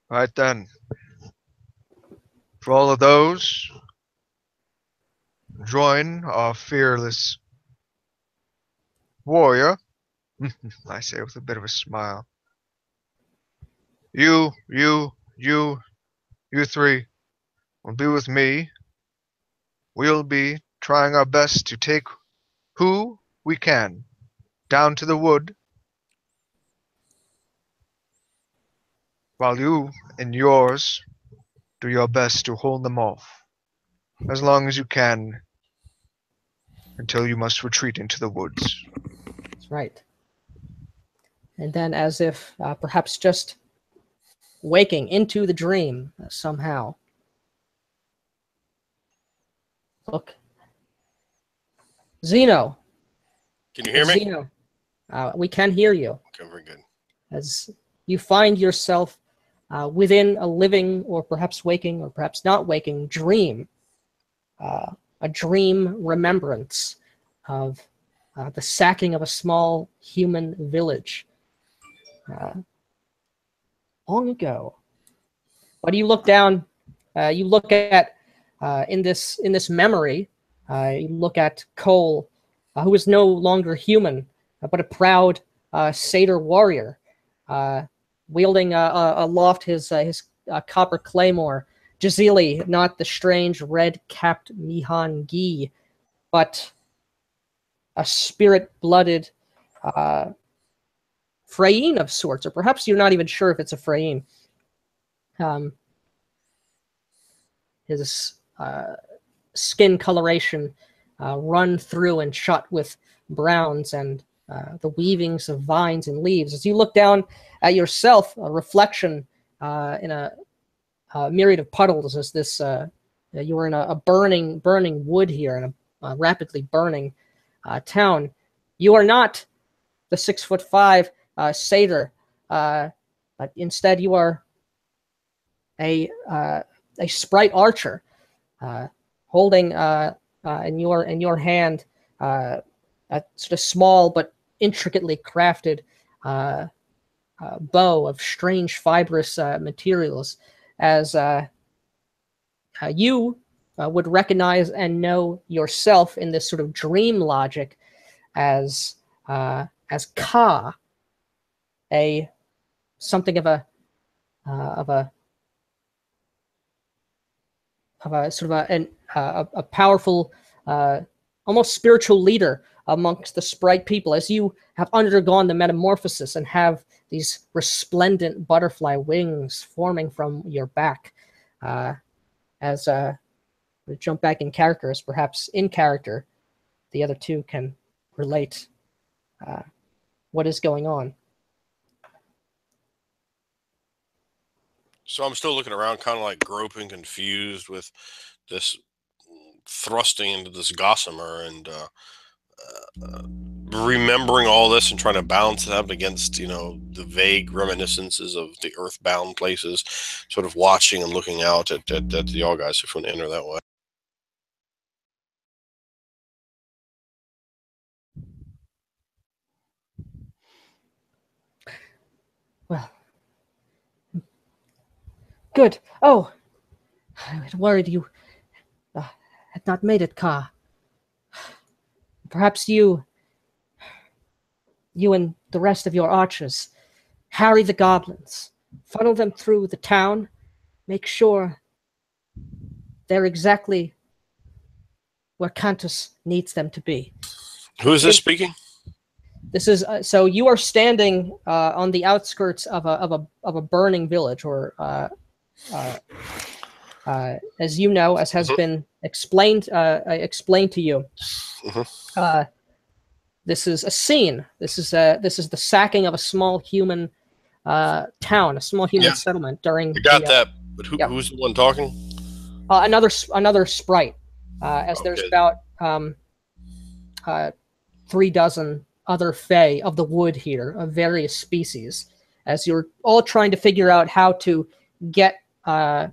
Speaker 2: All right, then. For all of those, join our fearless warrior. I say with a bit of a smile. You three will be with me. We'll be trying our best to take who we can down to the wood, while you and yours do your best to hold them off as long as you can until you must retreat into the woods.
Speaker 1: That's right. And then, as if perhaps just waking into the dream somehow, look, Zeno.
Speaker 4: Can you hear me?
Speaker 1: Zeno, we can hear you.
Speaker 4: Okay, very good.
Speaker 1: As you find yourself within a living, or perhaps waking, or perhaps not waking, dream, a dream remembrance of the sacking of a small human village long ago. But you look down, you look at in this memory, you look at Cole, who is no longer human, but a proud satyr warrior, wielding aloft his copper claymore. Jazili, not the strange red-capped Mihan Gi, but a spirit-blooded Freyne of sorts, or perhaps you're not even sure if it's a Freyne. His skin coloration run through and shut with browns and the weavings of vines and leaves. As you look down at yourself, a reflection in a myriad of puddles, as this you are in a burning wood here in a rapidly burning town. You are not the 6'5" satyr, but instead you are a sprite archer, holding in your hand a sort of small but intricately crafted bow of strange fibrous materials, as you would recognize and know yourself in this sort of dream logic as Ka, something of a sort of a powerful, almost spiritual leader amongst the sprite people, as you have undergone the metamorphosis and have these resplendent butterfly wings forming from your back. As we jump back in character, as perhaps in character, the other two can relate what is going on.
Speaker 4: So I'm still looking around, kind of like groping, confused with this thrusting into this gossamer and remembering all this and trying to balance it up against, the vague reminiscences of the earthbound places, sort of watching and looking out at the all guys if we want to enter that way.
Speaker 1: Well, good. Oh, I had worried you had not made it, Ka. Perhaps you and the rest of your archers harry the goblins, funnel them through the town, make sure they're exactly where Cantus needs them to be.
Speaker 4: Who is this speaking?
Speaker 1: This is so you are standing on the outskirts of a burning village, or as you know, as has been explained to you. This is a scene. This is the sacking of a small human town, a small human settlement during.
Speaker 4: I got that, but who's the one talking?
Speaker 1: Another sprite. There's about 36 other fae of the wood here, of various species, as you're all trying to figure out how to get sort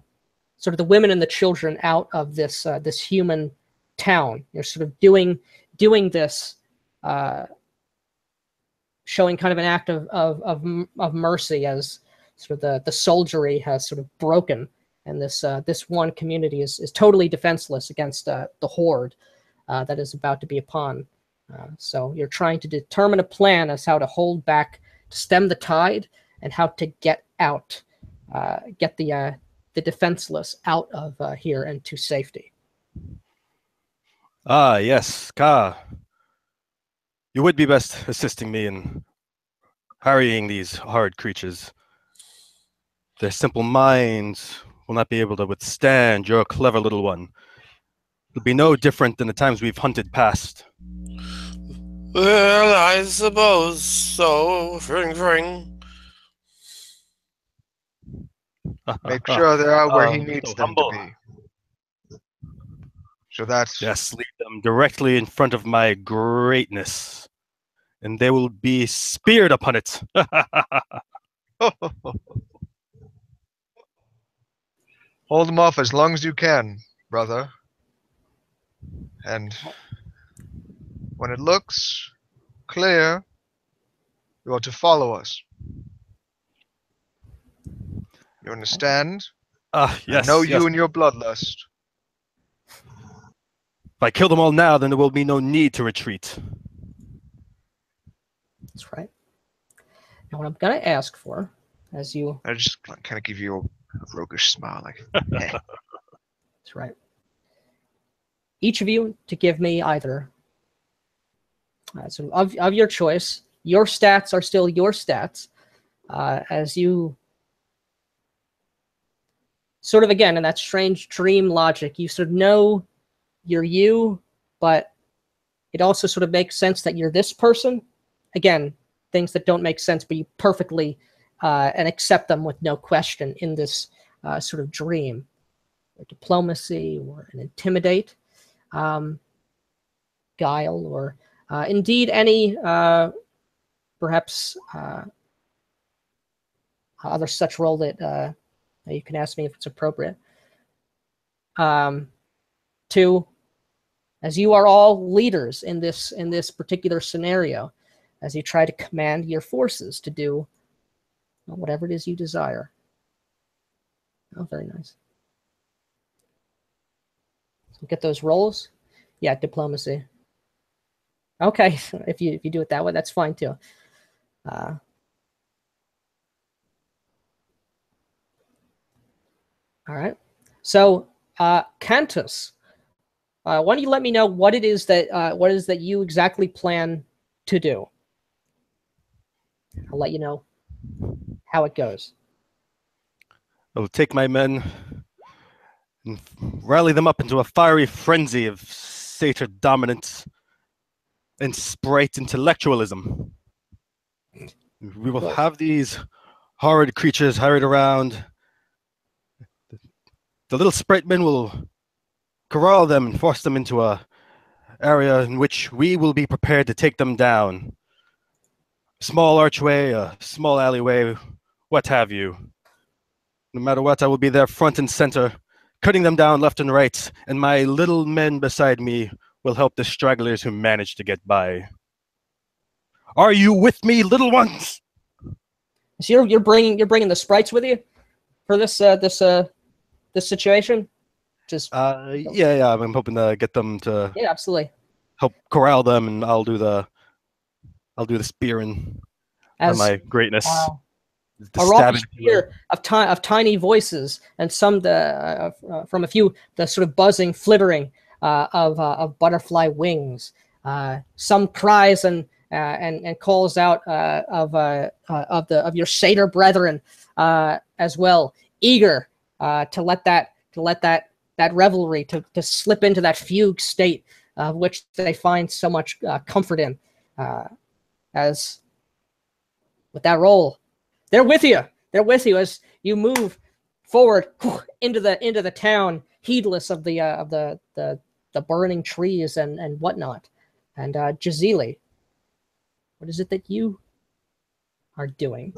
Speaker 1: of the women and the children out of this human town. You're sort of doing this, showing kind of an act of mercy, as sort of the soldiery has sort of broken, and this one community is totally defenseless against the horde that is about to be upon. So you're trying to determine a plan as how to hold back, to stem the tide, and how to get out, get the defenseless out of here and to safety.
Speaker 3: Ah, yes, Ka. You would be best assisting me in harrying these hard creatures. Their simple minds will not be able to withstand your clever little one. It'll be no different than the times we've hunted past.
Speaker 4: Well, I suppose so. Ring.
Speaker 2: Make sure they are where he needs
Speaker 3: so
Speaker 2: them
Speaker 3: humble.
Speaker 2: to be. So that's...
Speaker 3: Yes, lead them directly in front of my greatness, and they will be speared upon it.
Speaker 2: Hold them off as long as you can, brother. And when it looks clear, you are to follow us. You understand?
Speaker 3: Yes.
Speaker 2: I know
Speaker 3: yes.
Speaker 2: you and your bloodlust.
Speaker 3: If I kill them all now, then there will be no need to retreat.
Speaker 1: That's right. Now, what I'm going to ask for, as you...
Speaker 2: I just kind of give you a roguish smile, like, eh.
Speaker 1: That's right. Each of you to give me either of your choice. Your stats are still your stats, as you sort of, again, in that strange dream logic, you sort of know you're you, but it also sort of makes sense that you're this person. Again, things that don't make sense, but you perfectly and accept them with no question in this sort of dream, or diplomacy, or an intimidate, guile, or indeed any perhaps other such role that you can ask me if it's appropriate. Two, as you are all leaders in this particular scenario, as you try to command your forces to do whatever it is you desire. Oh, very nice. So get those rolls. Yeah, diplomacy. Okay, if you do it that way, that's fine too. All right. So, Cantus, why don't you let me know what it is that you exactly plan to do? I'll let you know how it goes.
Speaker 3: I'll take my men and rally them up into a fiery frenzy of satyr dominance and sprite intellectualism. We will have these horrid creatures hurried around. The little sprite men will corral them and force them into a area in which we will be prepared to take them down. Small archway, a small alleyway, what have you. No matter what, I will be there front and center, cutting them down left and right, and my little men beside me will help the stragglers who manage to get by. Are you with me, little ones?
Speaker 1: So you're bringing the sprites with you for this situation? Just
Speaker 3: yeah. I'm hoping to get them to
Speaker 1: absolutely
Speaker 3: help corral them, and I'll do the spearing on my greatness.
Speaker 1: A raucous cheer of tiny voices, and some from a few the sort of buzzing, flittering of butterfly wings. Some cries and calls out of your satyr brethren as well, eager to let that revelry to slip into that fugue state of which they find so much comfort in. As with that roll, they're with you. They're with you as you move forward into the town, heedless of the burning trees and whatnot. And Jazili, what is it that you are doing?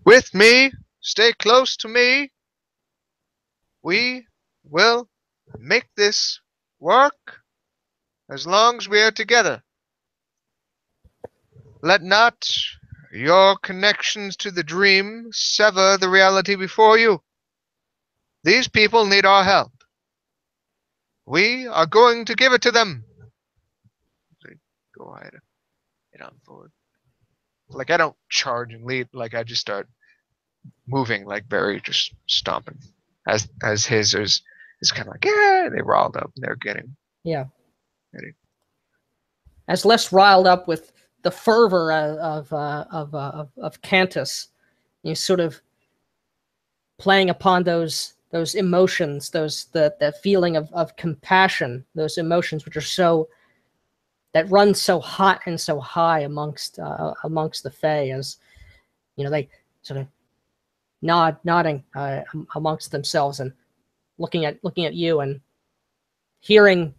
Speaker 2: With me, stay close to me. We will make this work as long as we are together. Let not your connections to the dream sever the reality before you. These people need our help. We are going to give it to them. Go ahead. Get on forward. Like, I don't charge and lead. Like, I just start moving, like, very just stomping. As his is kind of like, yeah, they riled up. They're getting ready.
Speaker 1: As less riled up with the fervor of Cantus, you sort of playing upon those emotions, the feeling of compassion, those emotions which are that run so hot and so high amongst the Fae, as they sort of nodding amongst themselves and looking at you and hearing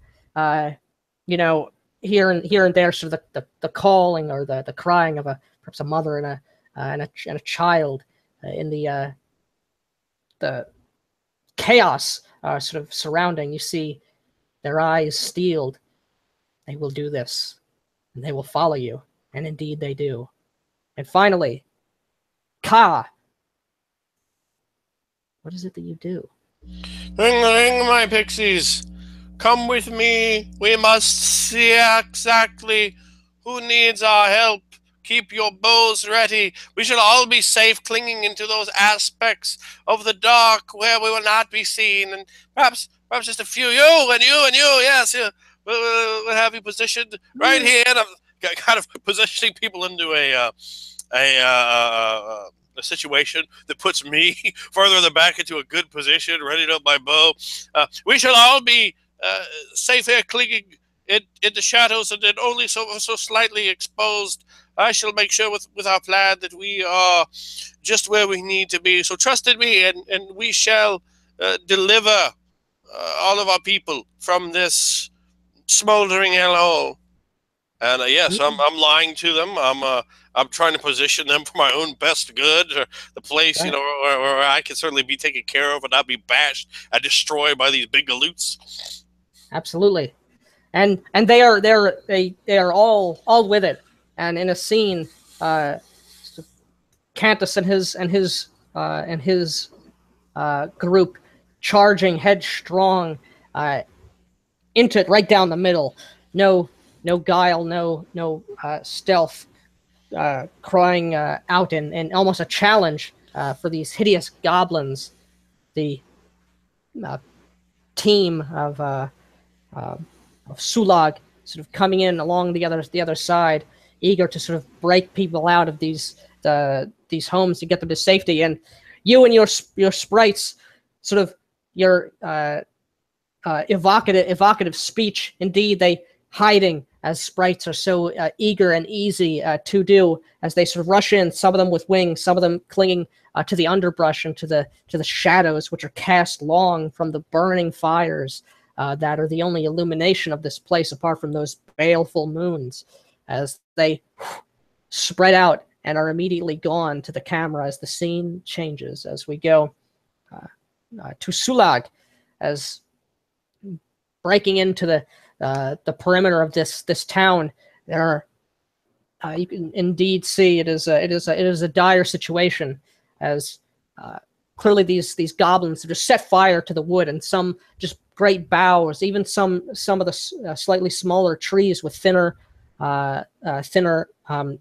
Speaker 1: here and there sort of the calling or the crying of perhaps a mother and a child in the chaos sort of surrounding. You see their eyes steeled. They will do this, and they will follow you, and indeed they do. And finally, Ka, what is it that you do?
Speaker 4: Ring, ring, my pixies. Come with me. We must see exactly who needs our help. Keep your bows ready. We shall all be safe clinging into those aspects of the dark where we will not be seen. And perhaps just a few, you and you, yes. We'll have you positioned right here. And I'm kind of positioning people into a situation that puts me further in the back into a good position, ready up my bow. We shall all be safe here, clinging in the shadows and then only so slightly exposed. I shall make sure with our plan that we are just where we need to be. So trust in me, and we shall deliver all of our people from this smoldering hellhole. And yes, I'm lying to them. I'm trying to position them for my own best good. The place,
Speaker 1: Right.
Speaker 4: where I can certainly be taken care of and not be bashed and destroyed by these big galoots.
Speaker 1: Absolutely. And they are all with it. And in a scene, Cantus and his group charging headstrong into it right down the middle. No guile, no stealth, crying out in almost a challenge for these hideous goblins. The team of Sulag sort of coming in along the other side, eager to sort of break people out of these homes to get them to safety. And you and your sprites, sort of your evocative speech. Indeed, they hiding, as sprites are so eager and easy to do, as they sort of rush in. Some of them with wings, some of them clinging to the underbrush and to the shadows, which are cast long from the burning fires that are the only illumination of this place, apart from those baleful moons, as they spread out and are immediately gone to the camera as the scene changes. As we go to Sulag, as breaking into the perimeter of this town, there are you can indeed see it is a dire situation, as clearly these goblins have just set fire to the wood, and some just great boughs, even some of the slightly smaller trees with thinner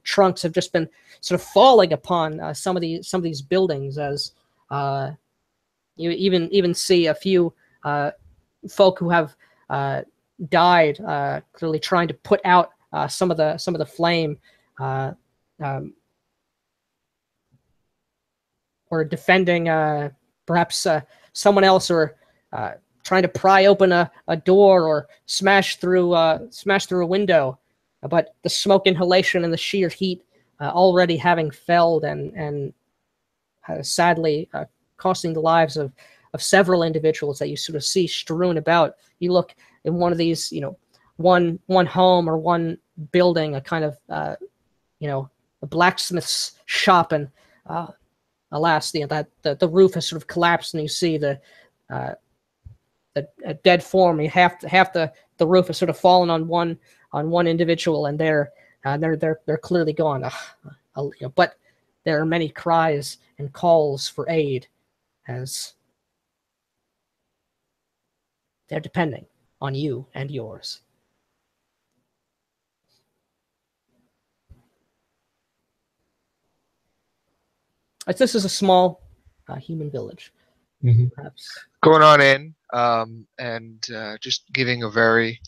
Speaker 1: trunks have just been sort of falling upon some of these buildings, as you even see a few folk who have died, clearly trying to put out some of the flame, or defending perhaps someone else, or trying to pry open a door or smash through a window. But the smoke inhalation and the sheer heat already having felled and sadly costing the lives of several individuals that you sort of see strewn about. You look in one of these, one home or one building, a kind of, a blacksmith's shop, and alas, that the roof has sort of collapsed, and you see the dead form. Half the roof has sort of fallen on one individual, and they're clearly gone. But there are many cries and calls for aid, as they're depending on you and yours. As this is a small human village, perhaps.
Speaker 2: Going on in and just giving a very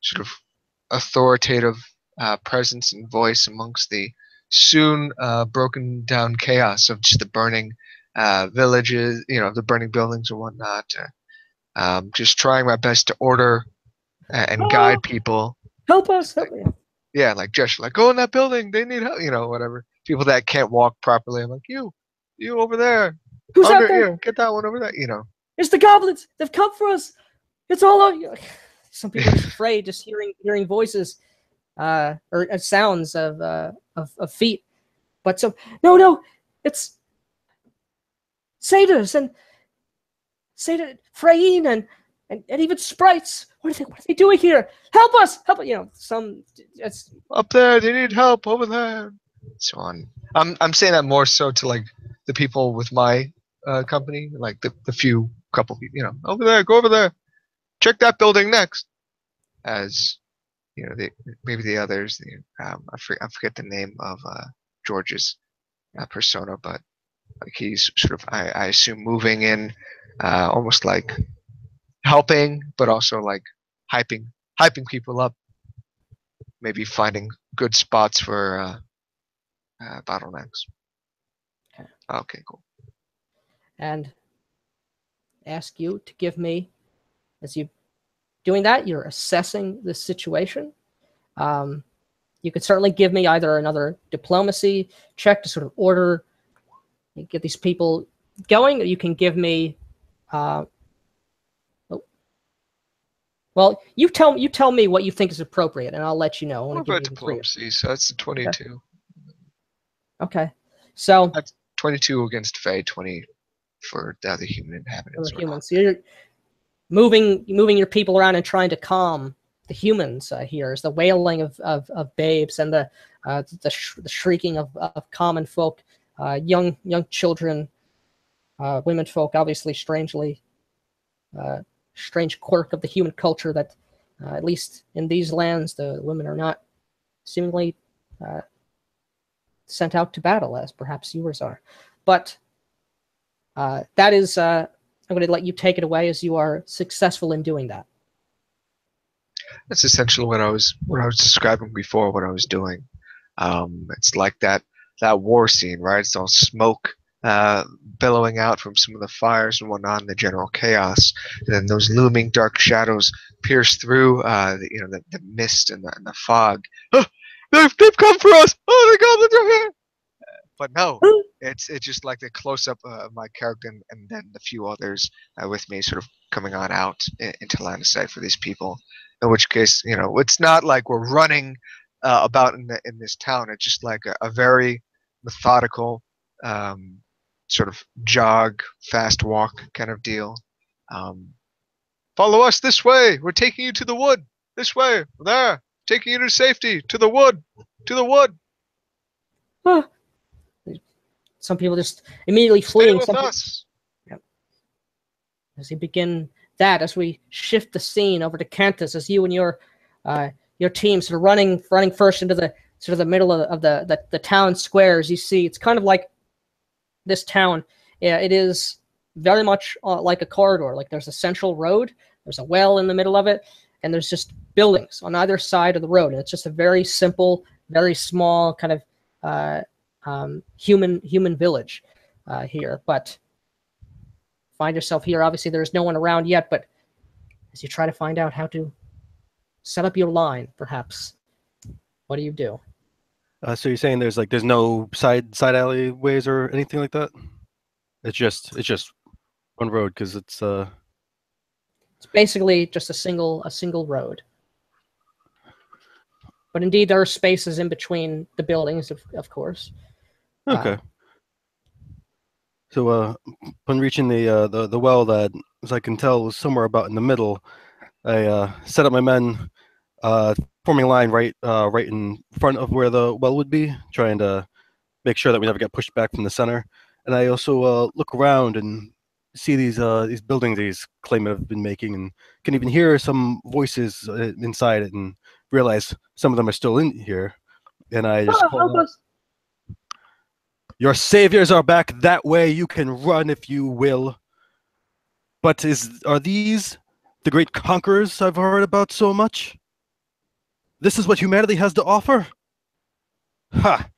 Speaker 2: sort of authoritative presence and voice amongst the soon broken down chaos of just the burning villages, the burning buildings and whatnot. Just trying my best to order and guide people.
Speaker 1: Help us!
Speaker 2: Yeah, like gesture, like go in that building. They need help. Whatever. People that can't walk properly. I'm like, you over there.
Speaker 1: Who's out there?
Speaker 2: Get that one over there.
Speaker 1: It's the goblins. They've come for us. It's all of you. Some people are afraid, just hearing voices, or sounds of feet. But so no, it's satyrs and Freyne and even sprites. What are they doing here? Help us! Help! It's
Speaker 2: up there. They need help over there. So on. I'm saying that more so to like the people with my company, like the few couple people, over there, go over there, check that building next. As maybe the others, I forget the name of George's persona, but like he's sort of I assume moving in, almost like helping, but also like hyping people up, maybe finding good spots for bottlenecks. Okay, cool.
Speaker 1: And ask you to give me, as you doing that, you're assessing the situation. You could certainly give me either another diplomacy check to sort of order, get these people going, or you can give me. Well, you tell me what you think is appropriate, and I'll let you know. I
Speaker 2: What
Speaker 1: want to
Speaker 2: about
Speaker 1: give you the three.
Speaker 2: diplomacy? So that's a 22.
Speaker 1: Okay, so
Speaker 2: That's 22 against Faye, 20 for the other human inhabitants.
Speaker 1: for the humans, so you're moving your people around and trying to calm the humans here. Is the wailing of babes and the shrieking of common folk, young children, women folk, obviously strangely. Strange quirk of the human culture that, at least in these lands, the women are not seemingly sent out to battle as perhaps yours are. But that is, I'm going to let you take it away as you are successful in doing that.
Speaker 2: That's essentially what I was describing before. What I was doing. It's like that war scene, right? It's all smoke billowing out from some of the fires and whatnot, and the general chaos. And then those looming dark shadows pierce through, the mist and the fog. Oh, they've come for us! Oh my God, they're here! But no, it's just like the close up of my character and then the few others with me, sort of coming on out into line of sight for these people. In which case, it's not like we're running about in this town. It's just like a very methodical. Sort of jog, fast walk kind of deal. Follow us this way. We're taking you to the wood. This way. There. Taking you to safety. To the wood. To the wood.
Speaker 1: Huh. Some people just immediately fleeing.
Speaker 2: Stay with us.
Speaker 1: Yep. As you begin that, as we shift the scene over to Cantus, as you and your team sort of running first into the sort of the middle of the town squares, you see it's kind of like this town. Yeah, it is very much like a corridor. Like there's a central road, there's a well in the middle of it, and there's just buildings on either side of the road. And it's just a very simple, very small kind of human village here. But find yourself here. Obviously, there's no one around yet. But as you try to find out how to set up your line, perhaps, what do you do?
Speaker 3: So you're saying there's no side alleyways or anything like that? It's just one road because it's
Speaker 1: basically just a single road. But indeed, there are spaces in between the buildings, of course.
Speaker 3: Okay. So upon reaching the well that, as I can tell, was somewhere about in the middle, I set up my men. Forming a line right in front of where the well would be, trying to make sure that we never get pushed back from the center. And I also look around and see these buildings these claimant have been making, and can even hear some voices inside it, and realize some of them are still in here. And I just call out, "Your saviors are back that way. You can run if you will. But are these the great conquerors I've heard about so much? This is what humanity has to offer? Ha!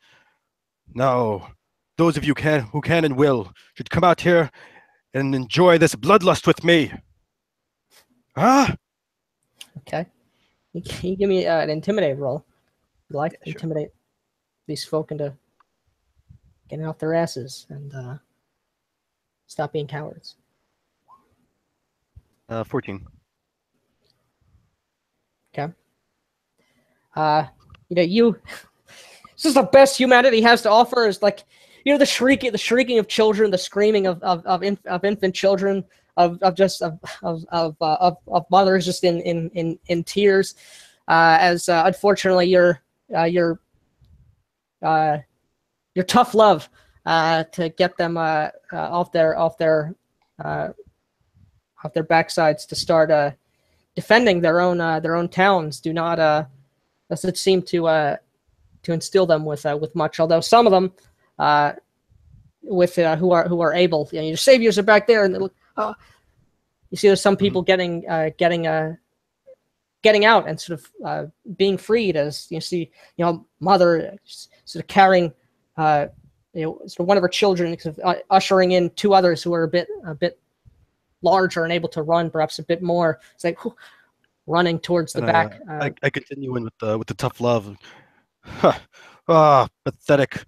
Speaker 3: No. Those of you who can and will should come out here and enjoy this bloodlust with me. Huh?
Speaker 1: Okay. Can you give me an intimidate roll? You like to intimidate these folk into getting off their asses and stop being cowards.
Speaker 3: 14.
Speaker 1: Okay. This is the best humanity has to offer. Is like, the shrieking of children, the screaming of infant children, of mothers just in tears, as unfortunately your tough love to get them off their backsides to start defending their own towns do not doesn't seem to instill them with much. Although some of them who are able, your saviors are back there, and they look. You see, there's some people getting out and sort of being freed, as you see, mother sort of carrying, sort of one of her children, sort of, ushering in two others who are a bit larger and able to run perhaps a bit more. It's like, running towards the
Speaker 3: And
Speaker 1: back.
Speaker 3: I continue in with the tough love. Ah, pathetic.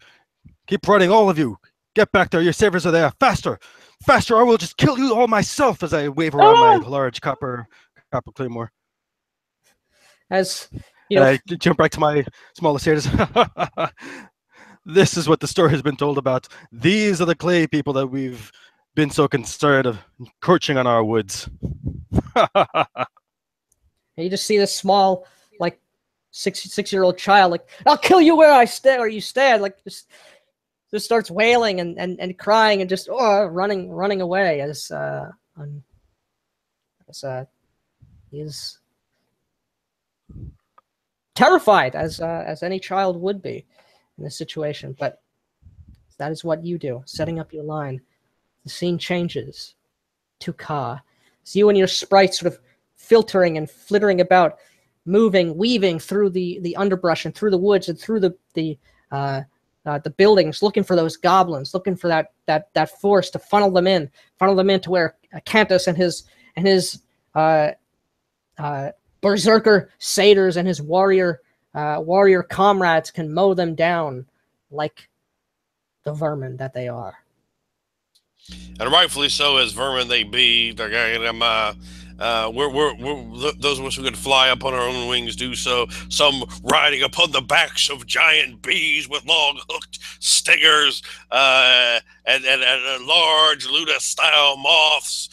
Speaker 3: Keep running, all of you. Get back there. Your savers are there. Faster. Faster, or I will just kill you all myself as I wave around my large copper claymore.
Speaker 1: As you
Speaker 3: And
Speaker 1: know,
Speaker 3: I jump back to my small satyrs. This is what the story has been told about. These are the clay people that we've been so concerned of encroaching on our woods.
Speaker 1: you just see this small, like 6-year-old child, like, I'll kill you where I stand, or you stand, like just starts wailing and crying and just running away as he's terrified as any child would be in this situation. But that is what you do, setting up your line. The scene changes to Ka. It's you and your sprite sort of filtering and flittering about, moving, weaving through the underbrush and through the woods and through the buildings, looking for those goblins, looking for that force to funnel them in to where Cantus and his berserker satyrs and his warrior comrades can mow them down like the vermin that they are.
Speaker 4: And rightfully so, as vermin they be. They're we're those of us who can fly upon our own wings do so. Some riding upon the backs of giant bees with long hooked stingers, and large Luda-style moths,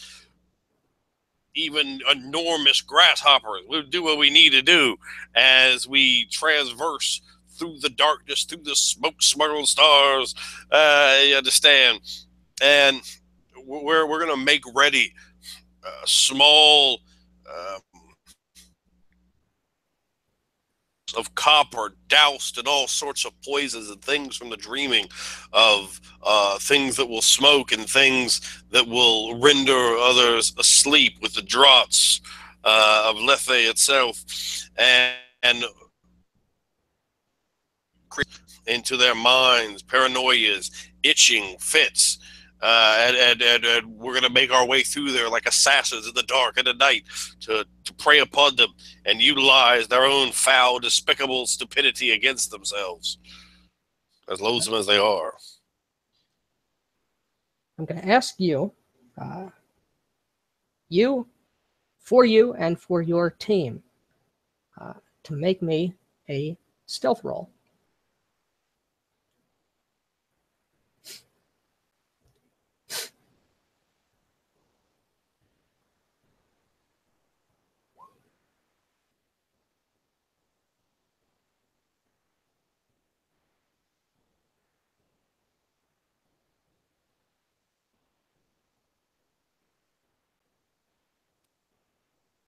Speaker 4: even enormous grasshoppers. We'll do what we need to do as we transverse through the darkness, through the smoke-smuggled stars. You understand? And we're going to make ready small of copper doused in all sorts of poisons and things from the dreaming of things that will smoke and things that will render others asleep with the draughts of Lethe itself, and into their minds paranoias, itching fits. And we're going to make our way through there like assassins in the dark and the night to prey upon them and utilize their own foul, despicable stupidity against themselves, as loathsome as they are.
Speaker 1: I'm going to ask you, for you and for your team, to make me a stealth roll.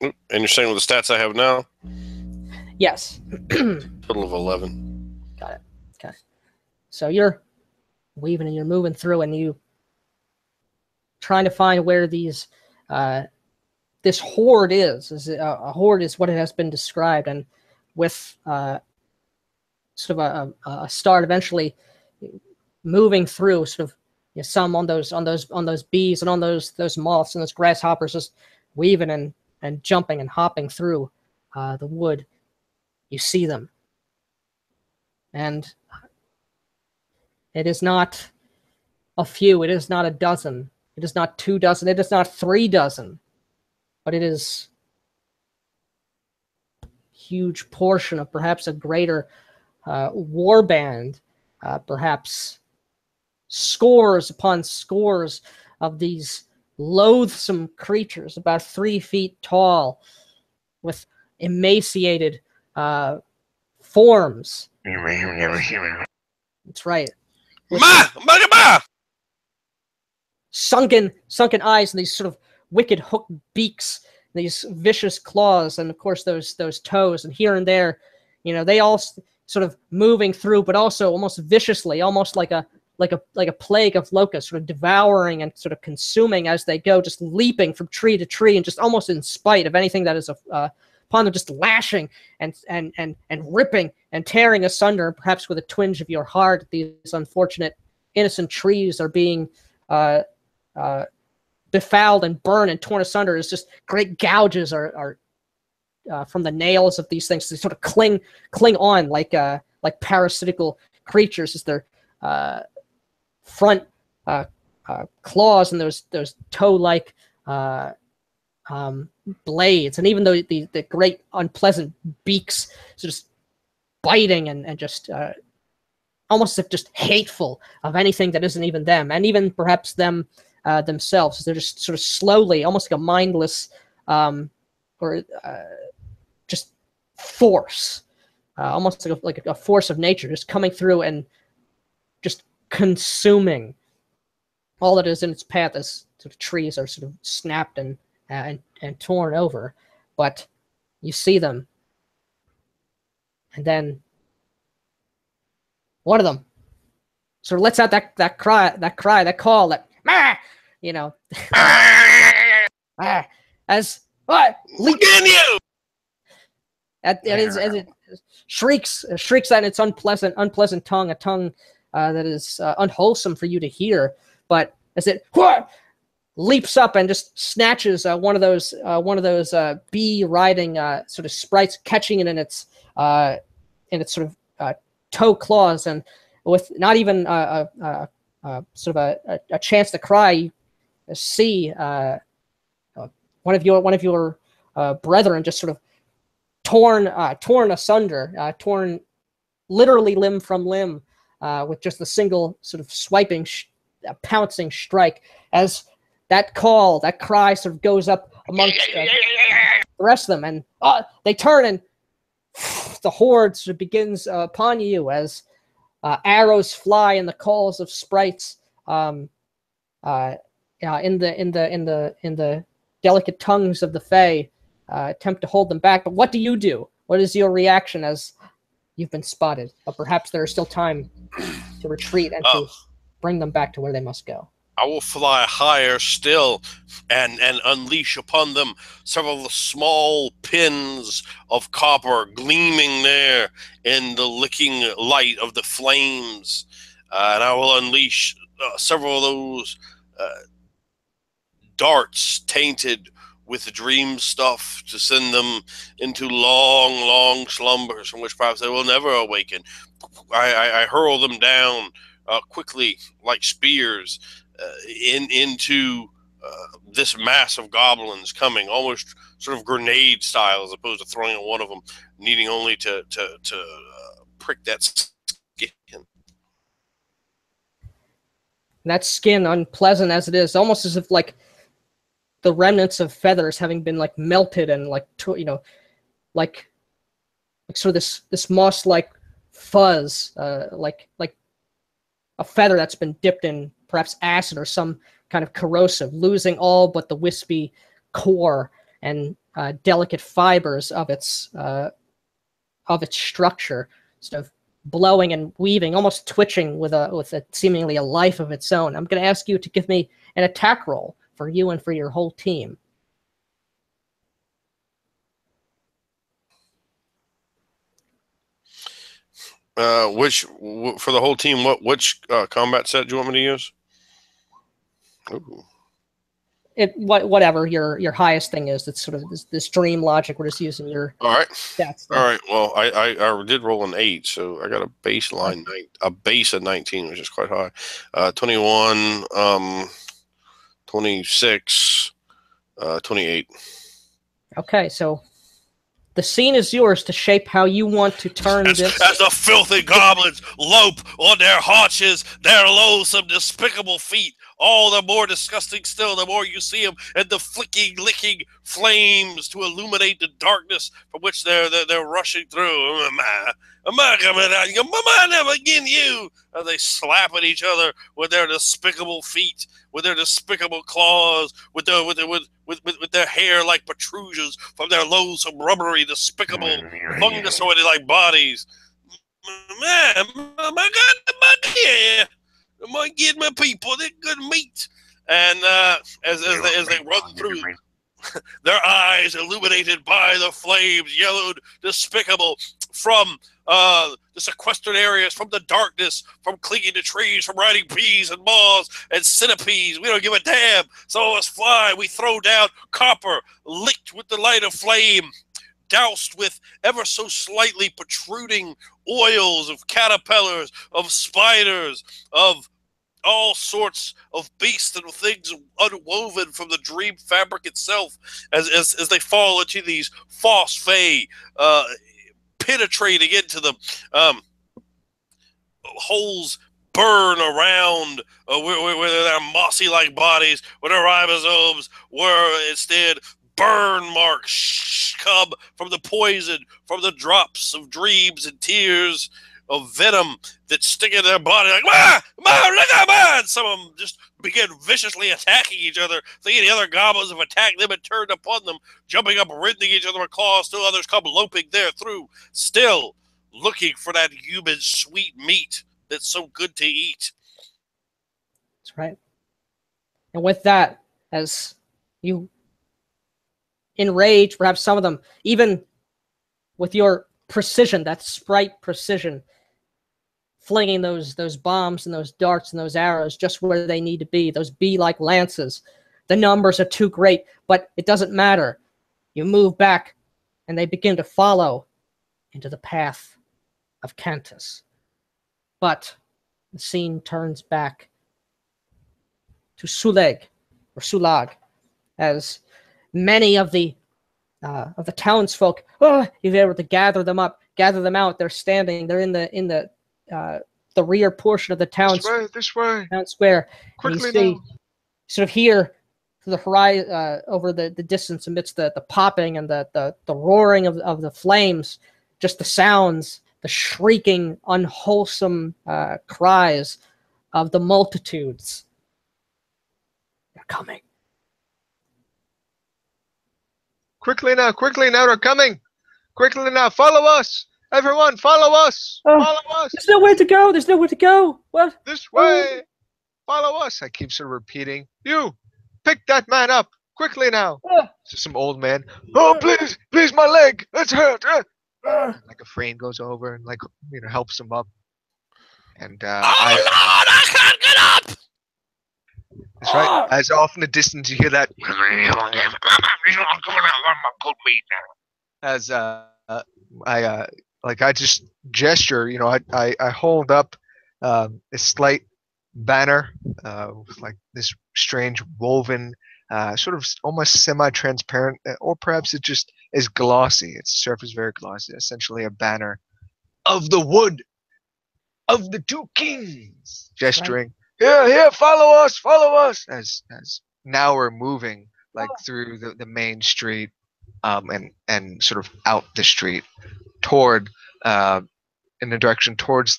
Speaker 4: And you're saying with the stats I have now?
Speaker 1: Yes.
Speaker 4: Total of 11.
Speaker 1: Got it. Okay. So you're weaving and you're moving through and you trying to find where these this horde is. A horde is what it has been described, and with sort of a start eventually moving through sort of, you know, some on those bees and on those moths and those grasshoppers, just weaving and jumping and hopping through the wood. You see them, and it is not a few, it is not a dozen, it is not 2 dozen, it is not 3 dozen, but it is a huge portion of perhaps a greater war band, perhaps scores upon scores of these loathsome creatures, about 3 feet tall, with emaciated forms. That's right. Sunken eyes and these sort of wicked hooked beaks, these vicious claws, and of course those toes, and here and there, you know, they all sort of moving through, but also almost viciously, almost like a plague of locusts, sort of devouring and sort of consuming as they go, just leaping from tree to tree, and just almost in spite of anything that is upon them, just lashing and ripping and tearing asunder. Perhaps with a twinge of your heart, these unfortunate innocent trees are being befouled and burned and torn asunder, as just great gouges are from the nails of these things. They sort of cling on like parasitical creatures as their front claws and those toe-like blades, and even though the great unpleasant beaks just biting and just almost just hateful of anything that isn't even them, and even perhaps them themselves. They're just sort of slowly, almost like a mindless or just force, almost like a force of nature, just coming through and just consuming all that is in its path as sort of trees are sort of snapped and torn over. But you see them, and then one of them sort of lets out that call, that you know, as what
Speaker 4: Again, you!
Speaker 1: as it shrieks out its unpleasant tongue, a tongue that is unwholesome for you to hear. But as it leaps up and just snatches one of those bee riding sort of sprites, catching it in its sort of toe claws, and with not even sort of a chance to cry, you see one of your brethren just sort of torn asunder, torn literally limb from limb, with just a single sort of swiping, pouncing strike, as that cry sort of goes up amongst the rest of them, and they turn, and the horde sort of begins upon you as arrows fly in the calls of sprites, in the delicate tongues of the Fae, attempt to hold them back. But what do you do? What is your reaction as you've been spotted? But perhaps there is still time to retreat and to bring them back to where they must go.
Speaker 4: I will fly higher still and unleash upon them several small pins of copper gleaming there in the licking light of the flames. And I will unleash several of those darts tainted with dream stuff to send them into long, long slumbers from which perhaps they will never awaken. I hurl them down quickly like spears into this mass of goblins coming, almost sort of grenade style, as opposed to throwing at one of them, needing only to prick that skin.
Speaker 1: That skin, unpleasant as it is, almost as if like the remnants of feathers having been like melted and like like sort of this moss-like fuzz, like a feather that's been dipped in perhaps acid or some kind of corrosive, losing all but the wispy core and delicate fibers of its structure, sort of blowing and weaving, almost twitching with a seemingly a life of its own. I'm going to ask you to give me an attack roll for you and for your whole team.
Speaker 4: Which for the whole team? Which combat set do you want me to use? Ooh.
Speaker 1: Whatever your highest thing is. That's sort of this dream logic. We're just using your
Speaker 4: all right.
Speaker 1: stats.
Speaker 4: All right. Well, I did roll an 8, so I got a baseline a base of 19, which is quite high. 21, 26, 28.
Speaker 1: Okay, so the scene is yours to shape how you want to turn this.
Speaker 4: As the filthy goblins lope on their haunches, their loathsome, despicable feet, all the more disgusting still, the more you see them, and the flicking, licking flames to illuminate the darkness from which they're rushing through. Am I coming out? Mama, never again, you! As they slap at each other with their despicable feet, with their despicable claws, with their hair like protrusions from their loathsome, rubbery, despicable, fungusoid-like bodies. Man, my God, yeah. I might get my people, they're good meat. And as they run through, their eyes illuminated by the flames, yellowed, despicable, from the sequestered areas, from the darkness, from clinging to trees, from riding bees and moths and centipedes. We don't give a damn. Some of us fly. We throw down copper, licked with the light of flame, doused with ever so slightly protruding oils of caterpillars, of spiders, of all sorts of beasts and things unwoven from the dream fabric itself, as they fall into these phosphate, penetrating into them. Holes burn around where their mossy-like bodies, where their ribosomes were instead burn marks come from the poison, from the drops of dreams and tears of venom that stick in their body like, and some of them just begin viciously attacking each other, thinking the other goblins have attacked them and turned upon them, jumping up, rending each other with claws, till others come loping there through, still looking for that human sweet meat that's so good to eat.
Speaker 1: That's right. And with that, as you enrage, perhaps some of them, even with your precision, that sprite precision, flinging those bombs and those darts and those arrows just where they need to be, those bee-like lances. The numbers are too great, but it doesn't matter. You move back, and they begin to follow into the path of Cantus. But the scene turns back to Suleg, or Sulag, as many of the townsfolk, you're able to gather them out. They're standing. They're in the rear portion of the town.
Speaker 2: This way.
Speaker 1: Town square.
Speaker 2: Quickly
Speaker 1: and you see,
Speaker 2: now.
Speaker 1: sort of here to the horizon, over the distance, amidst the popping and the roaring of the flames, just the sounds, the shrieking, unwholesome cries of the multitudes. They're coming.
Speaker 2: Quickly now, they're coming. Quickly now, follow us. Everyone, follow us. Follow us.
Speaker 1: There's nowhere to go. What?
Speaker 2: This way. Follow us. I keep sort of repeating. You, pick that man up. Quickly now. Just some old man. Oh, please, my leg. It's hurt. Like a friend goes over and helps him up. And
Speaker 4: Lord, I can't get up.
Speaker 2: That's right. As off in the distance, you hear that. As I just gesture, I hold up a slight banner with like this strange woven, sort of almost semi-transparent, or perhaps it just is glossy. Its surface very glossy. Essentially, a banner of the wood of the two kings, gesturing. Right. Here, follow us. As now we're moving through the main street, and sort of out the street toward in the direction towards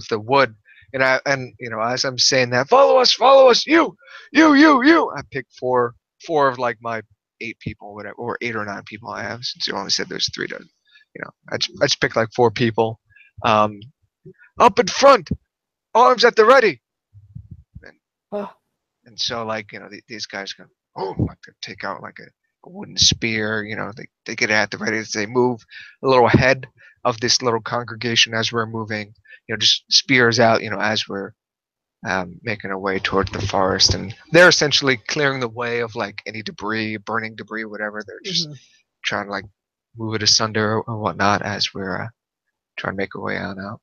Speaker 2: the wood. And as I'm saying that, follow us, you. I pick four of like my 8 people, whatever, or 8 or 9 people I have, since you only said there's 3 to, I just pick like 4 people, up in front, arms at the ready. And so these guys go, they take out like a wooden spear, they get it at the ready as they move a little ahead of this little congregation as we're moving, just spears out, as we're making our way towards the forest. And they're essentially clearing the way of like any debris, burning debris, whatever. They're just trying to move it asunder or whatnot as we're trying to make our way out. All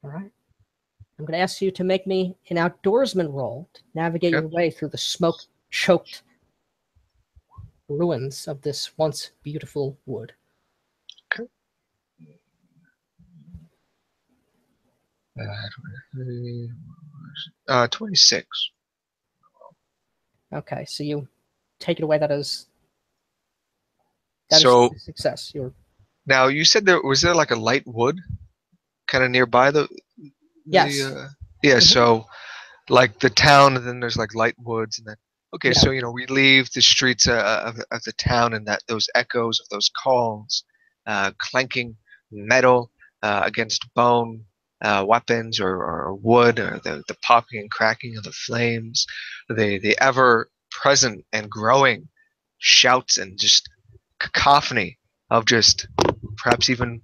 Speaker 1: right. I'm going to ask you to make me an outdoorsman roll to navigate your way through the smoke-choked ruins of this once beautiful wood.
Speaker 2: Okay. 26.
Speaker 1: Okay, so you take it away. That is success.
Speaker 2: Now you said was there like a light wood kind of nearby the.
Speaker 1: Yes.
Speaker 2: So like the town, and then there's like light woods, and then so we leave the streets of the town, and those echoes of those calls, clanking metal against bone, weapons or wood, or the popping and cracking of the flames, the ever present and growing shouts and just cacophony of just perhaps even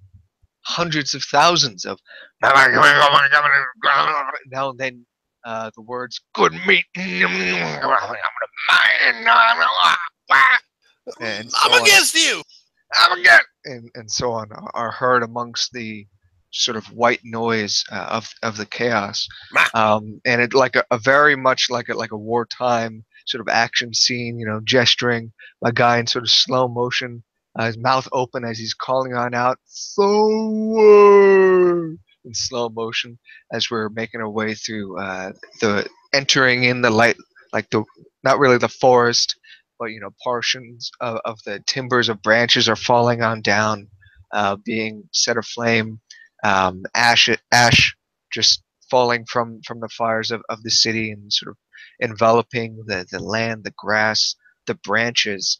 Speaker 2: hundreds of thousands of now and then the words "good meat," and
Speaker 4: I'm against you.
Speaker 2: "I'm again," and so on are heard amongst the sort of white noise of the chaos, and it like a very much like a wartime sort of action scene. You know, gesturing, a guy in sort of slow motion, his mouth open as he's calling on out forward in slow motion as we're making our way through the entering in the light, like the not really the forest, but you know, portions of the timbers of branches are falling on down, being set aflame. Ash just falling from the fires of the city and sort of enveloping the land, the grass, the branches,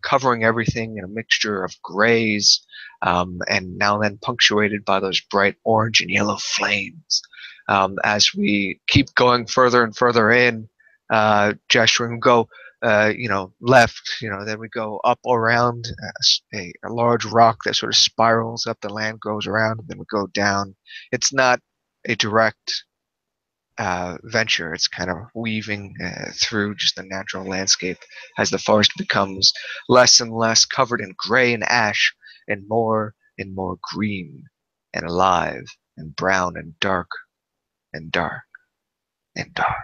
Speaker 2: covering everything in a mixture of grays, and now and then punctuated by those bright orange and yellow flames. As we keep going further and further in, gesturing, go left, then we go up around a large rock that sort of spirals up, the land goes around, and then we go down. It's not a direct venture. It's kind of weaving through just the natural landscape as the forest becomes less and less covered in gray and ash and more green and alive and brown and dark and dark and dark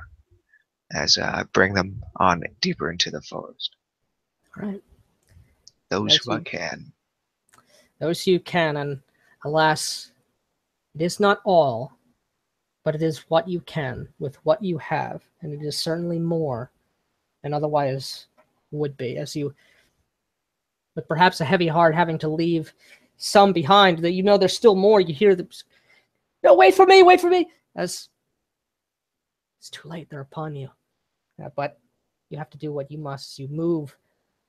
Speaker 2: as I bring them on deeper into the forest.
Speaker 1: Right.
Speaker 2: Those who can.
Speaker 1: Those who can, and alas, it is not all, but it is what you can with what you have, and it is certainly more than otherwise would be, as you, with perhaps a heavy heart, having to leave some behind, that you know there's still more. You hear them, no, wait for me, as it's too late, they're upon you. But you have to do what you must. You move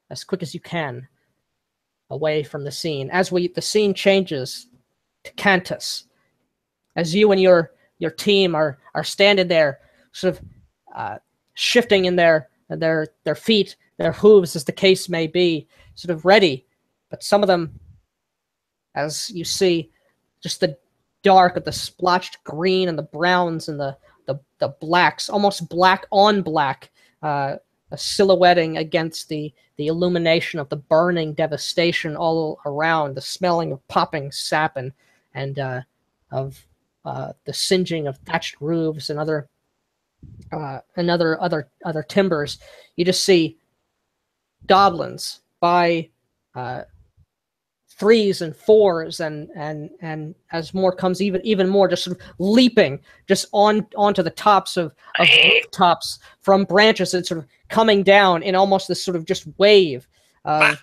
Speaker 1: as quick as you can away from the scene. As the scene changes to Cantus, as you and your team are standing there, sort of shifting in their feet, their hooves, as the case may be, sort of ready. But some of them, as you see, just the dark of the splotched green and the browns and the blacks, almost black on black, silhouetting against the illumination of the burning devastation all around, the smelling of popping sap and of the singeing of thatched roofs and other timbers. You just see goblins by threes and fours, and as more comes, even more, just sort of leaping just onto the tops of rooftops from branches and sort of coming down in almost this sort of just wave of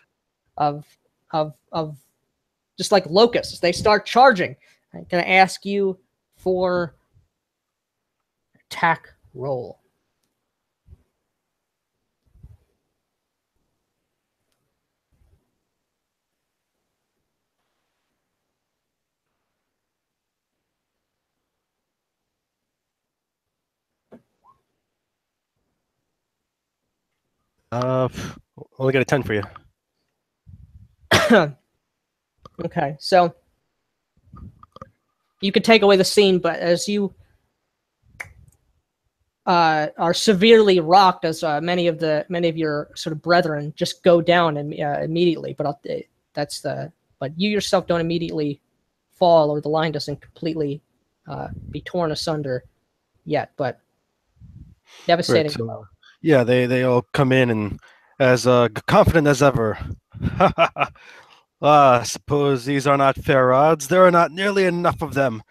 Speaker 1: just like locusts. They start charging. I'm gonna ask you for attack roll.
Speaker 3: Only got a 10 for you.
Speaker 1: Okay, so you could take away the scene, but as you are severely rocked, as many of your sort of brethren just go down immediately. But but you yourself don't immediately fall, or the line doesn't completely be torn asunder yet. But devastating.
Speaker 3: Right, so, yeah, they all come in and as confident as ever. I suppose these are not fair odds. There are not nearly enough of them.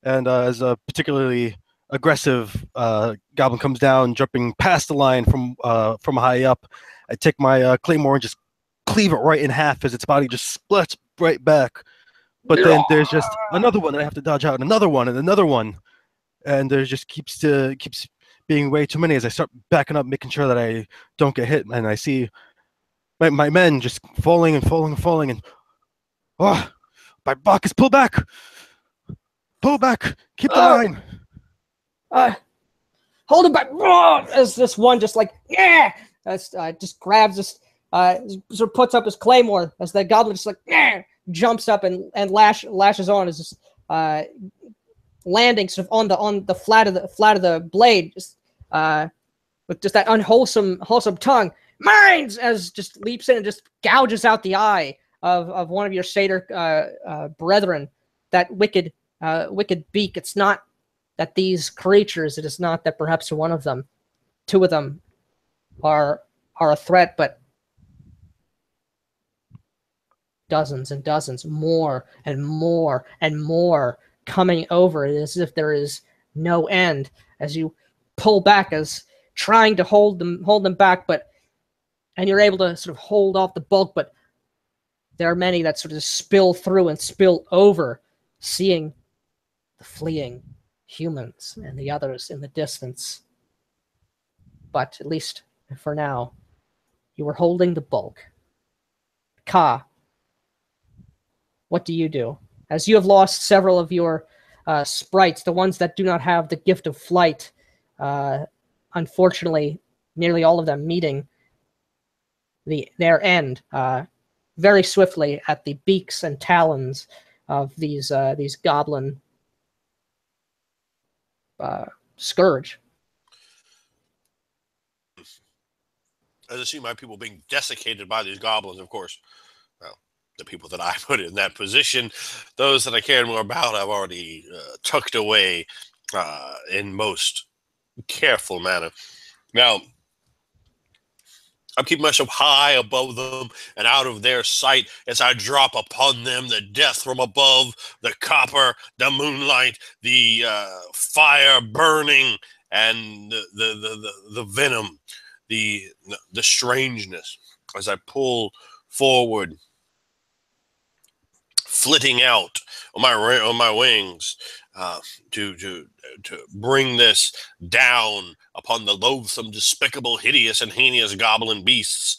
Speaker 3: And as a particularly aggressive goblin comes down, jumping past the line from high up, I take my claymore and just cleave it right in half as its body just splits right back. But then there's just another one that I have to dodge out, and another one, and another one, and there just keeps being way too many as I start backing up, making sure that I don't get hit, and I see my men just falling and falling and falling, and my Bacchus, pull back, keep the line.
Speaker 1: Hold it back, as this one just like just grabs this, sort of puts up his claymore as the goblin just like jumps up and lashes on, as just landing sort of on the flat of the blade, just with just that unwholesome tongue. Mines! As just leaps in and just gouges out the eye of one of your satyr brethren, that wicked beak. It's not that these creatures, it is not that perhaps one of them, two of them are a threat, but dozens and dozens, more and more and more coming over, as if there is no end, as you pull back, as trying to hold them back, and you're able to sort of hold off the bulk, but there are many that sort of spill through and spill over, seeing the fleeing humans and the others in the distance. But at least for now, you were holding the bulk. Ka, what do you do? As you have lost several of your sprites, the ones that do not have the gift of flight, unfortunately, nearly all of them meeting their end very swiftly at the beaks and talons of these goblin scourge.
Speaker 4: As I see my people being desiccated by these goblins, of course, well, the people that I put in that position, those that I cared more about, I've already tucked away in most careful manner. Now, I'm keeping myself high above them and out of their sight as I drop upon them the death from above, the copper, the moonlight, the fire burning, and the venom, the strangeness as I pull forward, flitting out on my wings to bring this down upon the loathsome, despicable, hideous, and heinous goblin beasts.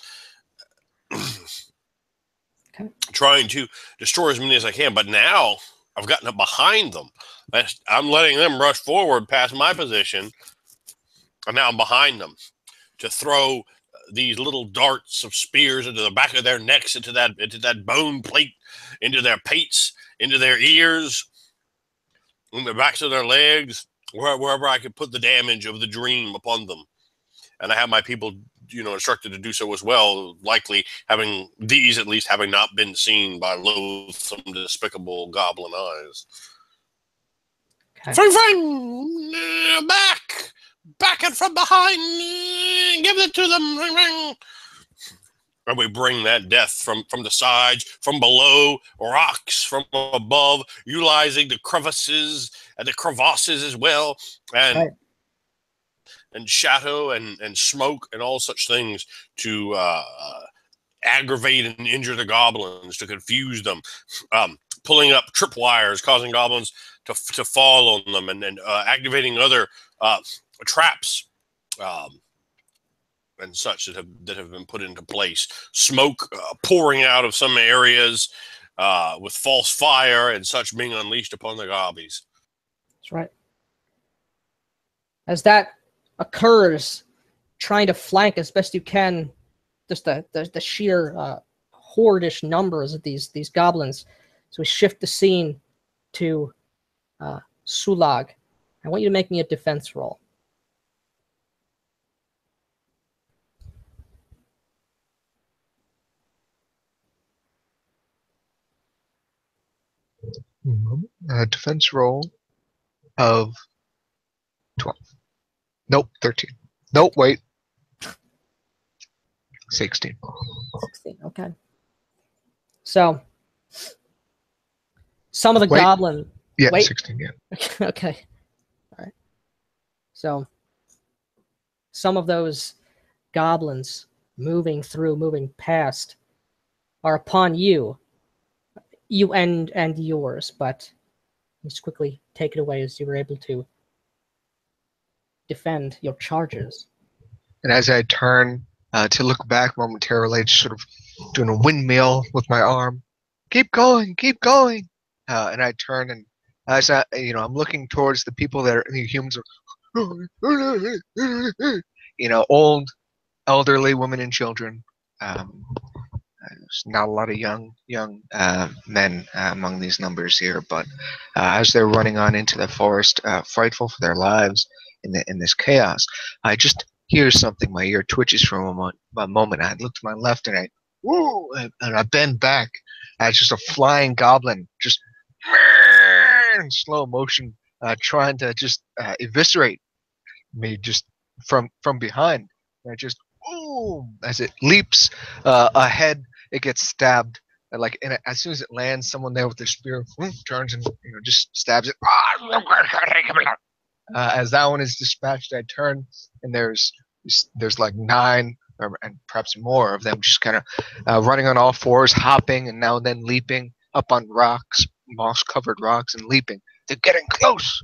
Speaker 1: Okay.
Speaker 4: Trying to destroy as many as I can, but now I've gotten up behind them. I'm letting them rush forward past my position, and now I'm behind them to throw these little darts of spears into the back of their necks, into that bone plate, into their pates, into their ears, in the backs of their legs, wherever I could put the damage of the dream upon them. And I have my people, instructed to do so as well, likely having not been seen by loathsome, despicable goblin eyes.
Speaker 1: Okay.
Speaker 4: Fring, back and from behind, give it to them. Ring. And we bring that death from the sides, from below, rocks from above, utilizing the crevices and the crevasses as well, and
Speaker 1: right.
Speaker 4: and shadow and smoke and all such things to aggravate and injure the goblins, to confuse them, pulling up tripwires, causing goblins to fall on them, and activating other traps. And such that have been put into place. Smoke pouring out of some areas, with false fire and such being unleashed upon the gobbies.
Speaker 1: That's right. As that occurs, trying to flank as best you can, just the sheer horde-ish numbers of these goblins. So we shift the scene to Sulag. I want you to make me a defense roll.
Speaker 2: Defense roll of 12. Nope, 13. Nope, wait. 16.
Speaker 1: 16, okay. So, some of the goblin...
Speaker 2: Yeah,
Speaker 1: wait.
Speaker 2: 16, yeah.
Speaker 1: Okay. All right. So, some of those goblins moving past are upon you. You and yours, but just quickly take it away as you were able to defend your charges.
Speaker 2: And as I turn to look back momentarily, just sort of doing a windmill with my arm, keep going, keep going. And I turn, and as I'm looking towards the people that are the humans are, old, elderly women and children. There's not a lot of young men among these numbers here, but as they're running on into the forest, frightful for their lives in this chaos, I just hear something. My ear twitches for a moment. I look to my left, and I bend back, as just a flying goblin, just in slow motion, trying to just eviscerate me just from behind. And I just boom as it leaps ahead. It gets stabbed. And like, and as soon as it lands, someone there with their spear turns and just stabs it. As that one is dispatched, I turn and there's like 9 and perhaps more of them just kind of running on all fours, hopping and now and then leaping up on rocks, moss-covered rocks, and leaping. They're getting close.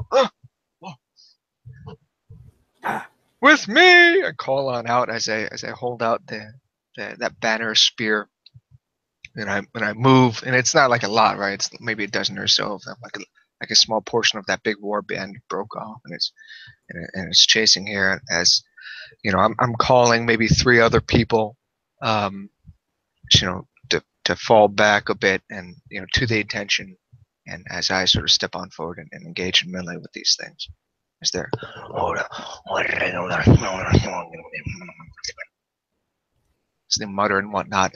Speaker 2: With me, I call on out as I hold out that banner spear, and I move, and it's not like a lot, right? It's maybe a dozen or so of them, like a small portion of that big war band broke off, and it's chasing here. As I'm calling maybe 3 other people, to fall back a bit and to the attention, and as I sort of step on forward and engage in melee with these things. Is there? So they mutter and whatnot.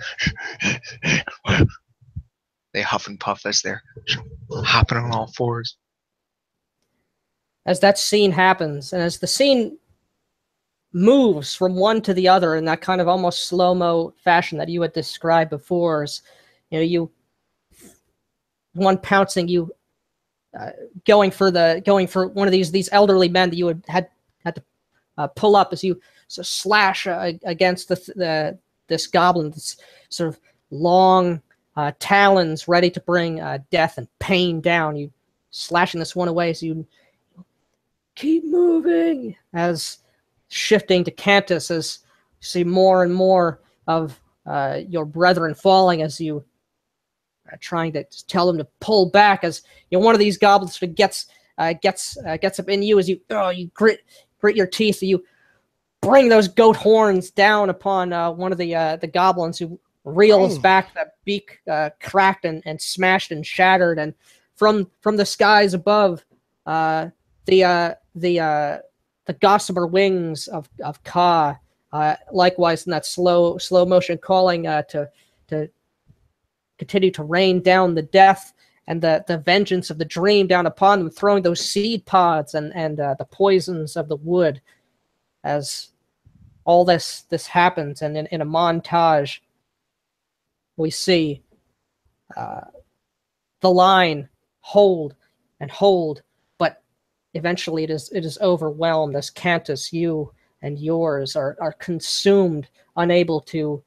Speaker 2: They huff and puff as they're hopping on all fours.
Speaker 1: As that scene happens, and as the scene moves from one to the other in that kind of almost slow-mo fashion that you had described before, as you one pouncing, you going for one of these elderly men that you had to pull up as you sort of slash against this goblin, this sort of long talons ready to bring death and pain down. You slashing this one away as you keep moving, as shifting to Cantus, as you see more and more of your brethren falling, as you trying to tell them to pull back, as one of these goblins sort of gets up in you as you grit your teeth, you bring those goat horns down upon one of the goblins, who reels back, that beak cracked and smashed and shattered, and from the skies above, the gossamer wings of Ka, likewise in that slow motion, calling to continue to rain down the death and the vengeance of the dream down upon them, throwing those seed pods and the poisons of the wood. As all this happens, and in a montage, we see the line hold and hold, but eventually it is overwhelmed as Cantus, you and yours are consumed, unable to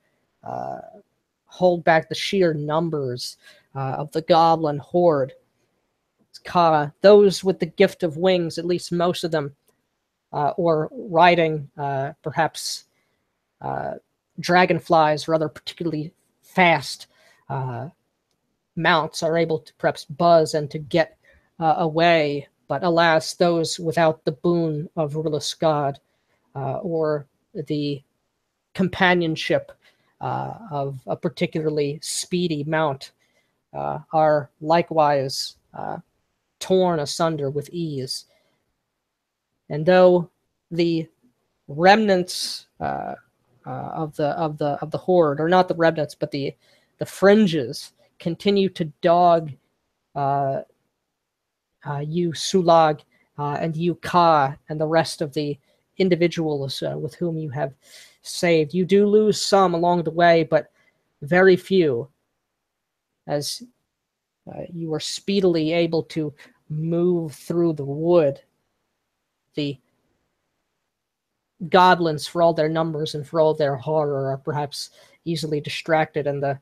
Speaker 1: hold back the sheer numbers of the goblin horde. Ka, those with the gift of wings, at least most of them, or riding perhaps dragonflies or other particularly fast mounts, are able to perhaps buzz and to get away. But alas, those without the boon of Rulaskad or the companionship of a particularly speedy mount are likewise torn asunder with ease. And though the remnants of the horde, or not the remnants, but the fringes, continue to dog you, Sulag, and you, Ka, and the rest of the individuals with whom you have saved, you do lose some along the way, but very few, as you were speedily able to move through the wood. The goblins, for all their numbers and for all their horror, are perhaps easily distracted in the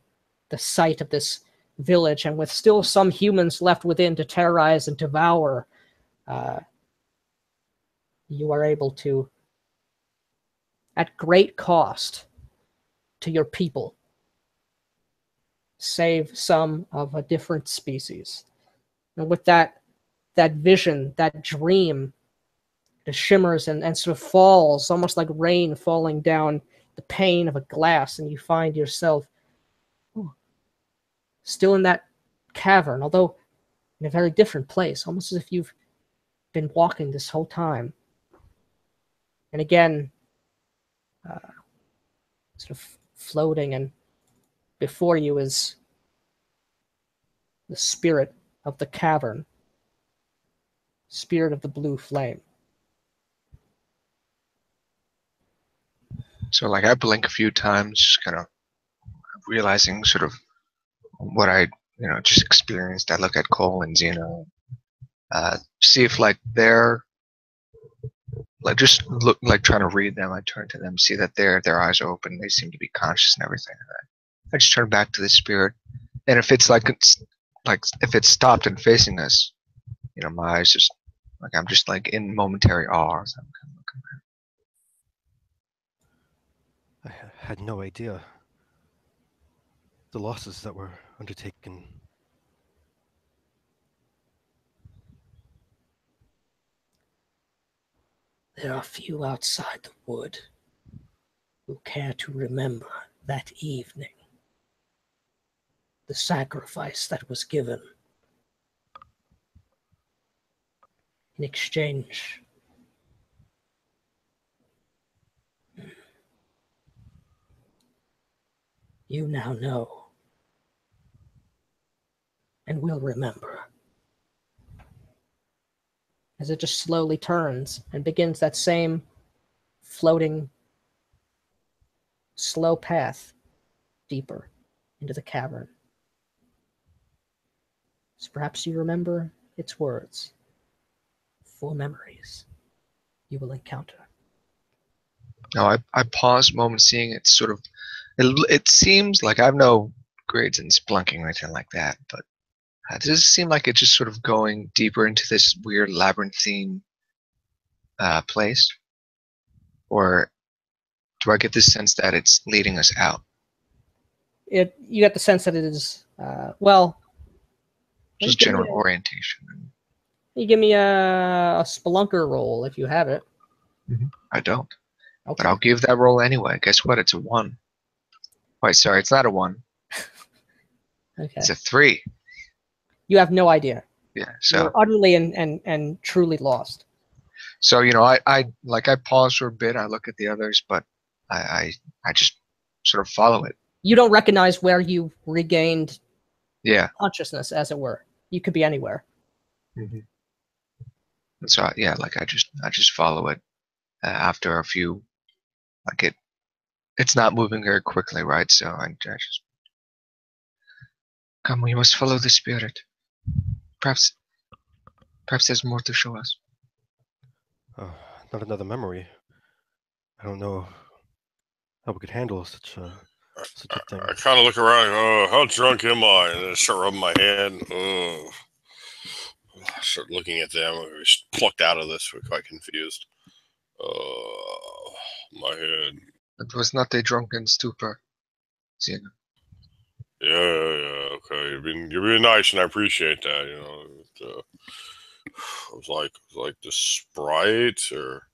Speaker 1: sight of this village, and with still some humans left within to terrorize and devour, you are able to, at great cost to your people, save some of a different species. And with that vision, that dream, it shimmers and sort of falls, almost like rain falling down the pane of a glass, and you find yourself still in that cavern, although in a very different place, almost as if you've been walking this whole time. And again, sort of floating, and before you is the spirit of the cavern, spirit of the blue flame.
Speaker 2: So like I blink a few times, just kind of realizing sort of what I just experienced. I look at Cole and Xena, see if like they're like just look like trying to read them. I turn to them, see that their eyes are open, they seem to be conscious and everything. I just turn back to the spirit, and if it's like if it's stopped and facing us, my eyes just like I'm just like in momentary awe. So I'm kind of looking at it.
Speaker 3: I had no idea the losses that were undertaken.
Speaker 1: There are few outside the wood who care to remember that evening, the sacrifice that was given in exchange. You now know and will remember. As it just slowly turns and begins that same floating, slow path deeper into the cavern. So perhaps you remember its words, full memories you will encounter.
Speaker 2: Now I pause a moment, seeing it sort of. It seems like I have no grades in splunking or anything like that, but does it seem like it's just sort of going deeper into this weird labyrinthine place? Or do I get this sense that it's leading us out?
Speaker 1: You get the sense that it is, well...
Speaker 2: Just general orientation.
Speaker 1: You give me a spelunker roll if you have it.
Speaker 2: I don't.
Speaker 1: Okay.
Speaker 2: But I'll give that roll anyway. Guess what? It's a 1. Wait, sorry, it's not a 1.
Speaker 1: Okay.
Speaker 2: It's a 3.
Speaker 1: You have no idea.
Speaker 2: Yeah, so
Speaker 1: you're utterly and truly lost.
Speaker 2: So I pause for a bit. I look at the others, but I just sort of follow it.
Speaker 1: You don't recognize where you regained
Speaker 2: consciousness,
Speaker 1: as it were. You could be anywhere.
Speaker 2: Mm-hmm. And so I just follow it. After a few, it's not moving very quickly, right? So I just come. We must follow the spirit. Perhaps there's more to show us.
Speaker 3: Not another memory. I don't know how we could handle such a thing.
Speaker 4: I kind of look around. How drunk am I? And I start rubbing my head. I start looking at them. I was plucked out of this. We're quite confused. My head.
Speaker 2: It was not a drunken stupor, Xena.
Speaker 4: Yeah. Okay, you're being nice, and I appreciate that. I was like the sprite, or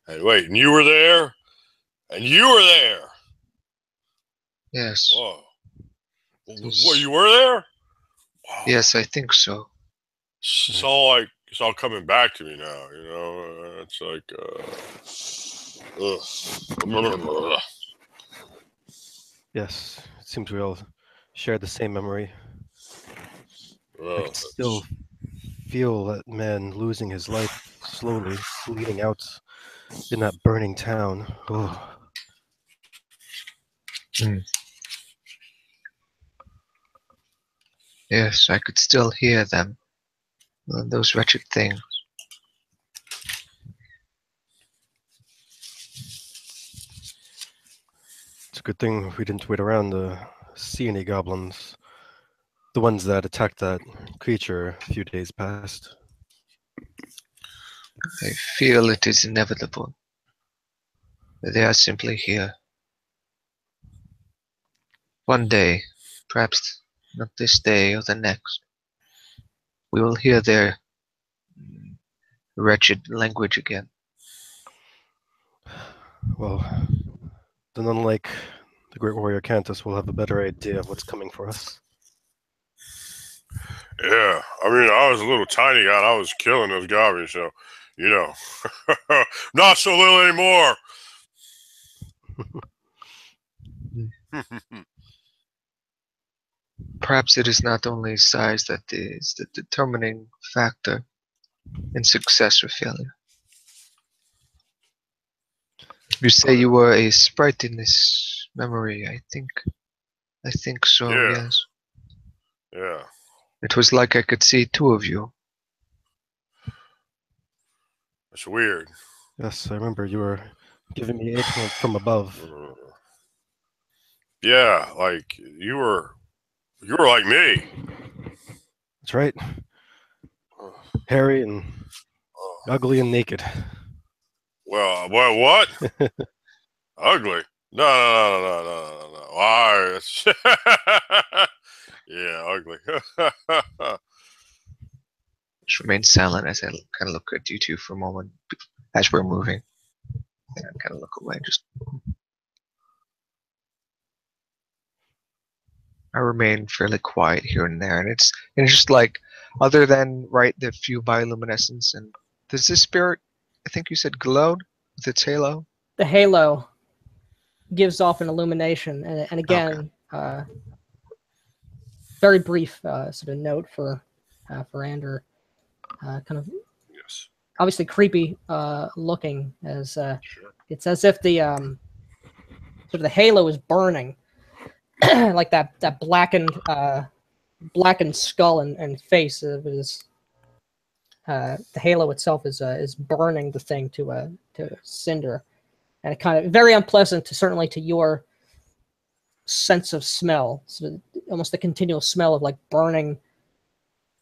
Speaker 4: hey, wait, and you were there,
Speaker 2: Yes.
Speaker 4: Whoa. What, you were there? Wow.
Speaker 2: Yes, I think so.
Speaker 4: It's all coming back to me now. It's like,
Speaker 3: Yes, it seems we all share the same memory. I can still feel that man losing his life, slowly bleeding out in that burning town. Oh.
Speaker 2: Yes, I could still hear them. Those wretched things.
Speaker 3: It's a good thing we didn't wait around to see any goblins. The ones that attacked that creature a few days past.
Speaker 2: I feel it is inevitable. They are simply here. One day, perhaps not this day or the next, we will hear their wretched language again.
Speaker 3: Well, then unlike the great warrior Cantus, we'll have a better idea of what's coming for us.
Speaker 4: Yeah, I mean, I was a little tiny guy. I was killing those goblins, so, not so little anymore.
Speaker 2: Perhaps it is not only size that is the determining factor in success or failure. You say you were a sprite in this memory. I think so.
Speaker 4: Yeah.
Speaker 2: Yes.
Speaker 4: Yeah.
Speaker 2: It was like I could see two of you.
Speaker 4: It's weird.
Speaker 3: Yes, I remember you were giving me influence from above.
Speaker 4: Yeah, like you were like me.
Speaker 3: That's right. Hairy and ugly and naked.
Speaker 4: Well, what? Ugly? No. Why? Yeah, ugly.
Speaker 2: Just remain silent as I kind of look at you two for a moment as we're moving. And I kind of look away. I remain fairly quiet here and there, and it's just like, other than the few bioluminescence, and does this spirit, I think you said, glowed with its halo?
Speaker 1: The halo gives off an illumination, and again, very brief sort of note for Ander, kind of
Speaker 4: Yes.
Speaker 1: obviously creepy looking, as
Speaker 4: Sure.
Speaker 1: it's as if the sort of the halo is burning, like that blackened skull and face of his. The halo itself is burning the thing to cinder, and it kind of very unpleasant certainly to your sense of smell. So almost a continual smell of like burning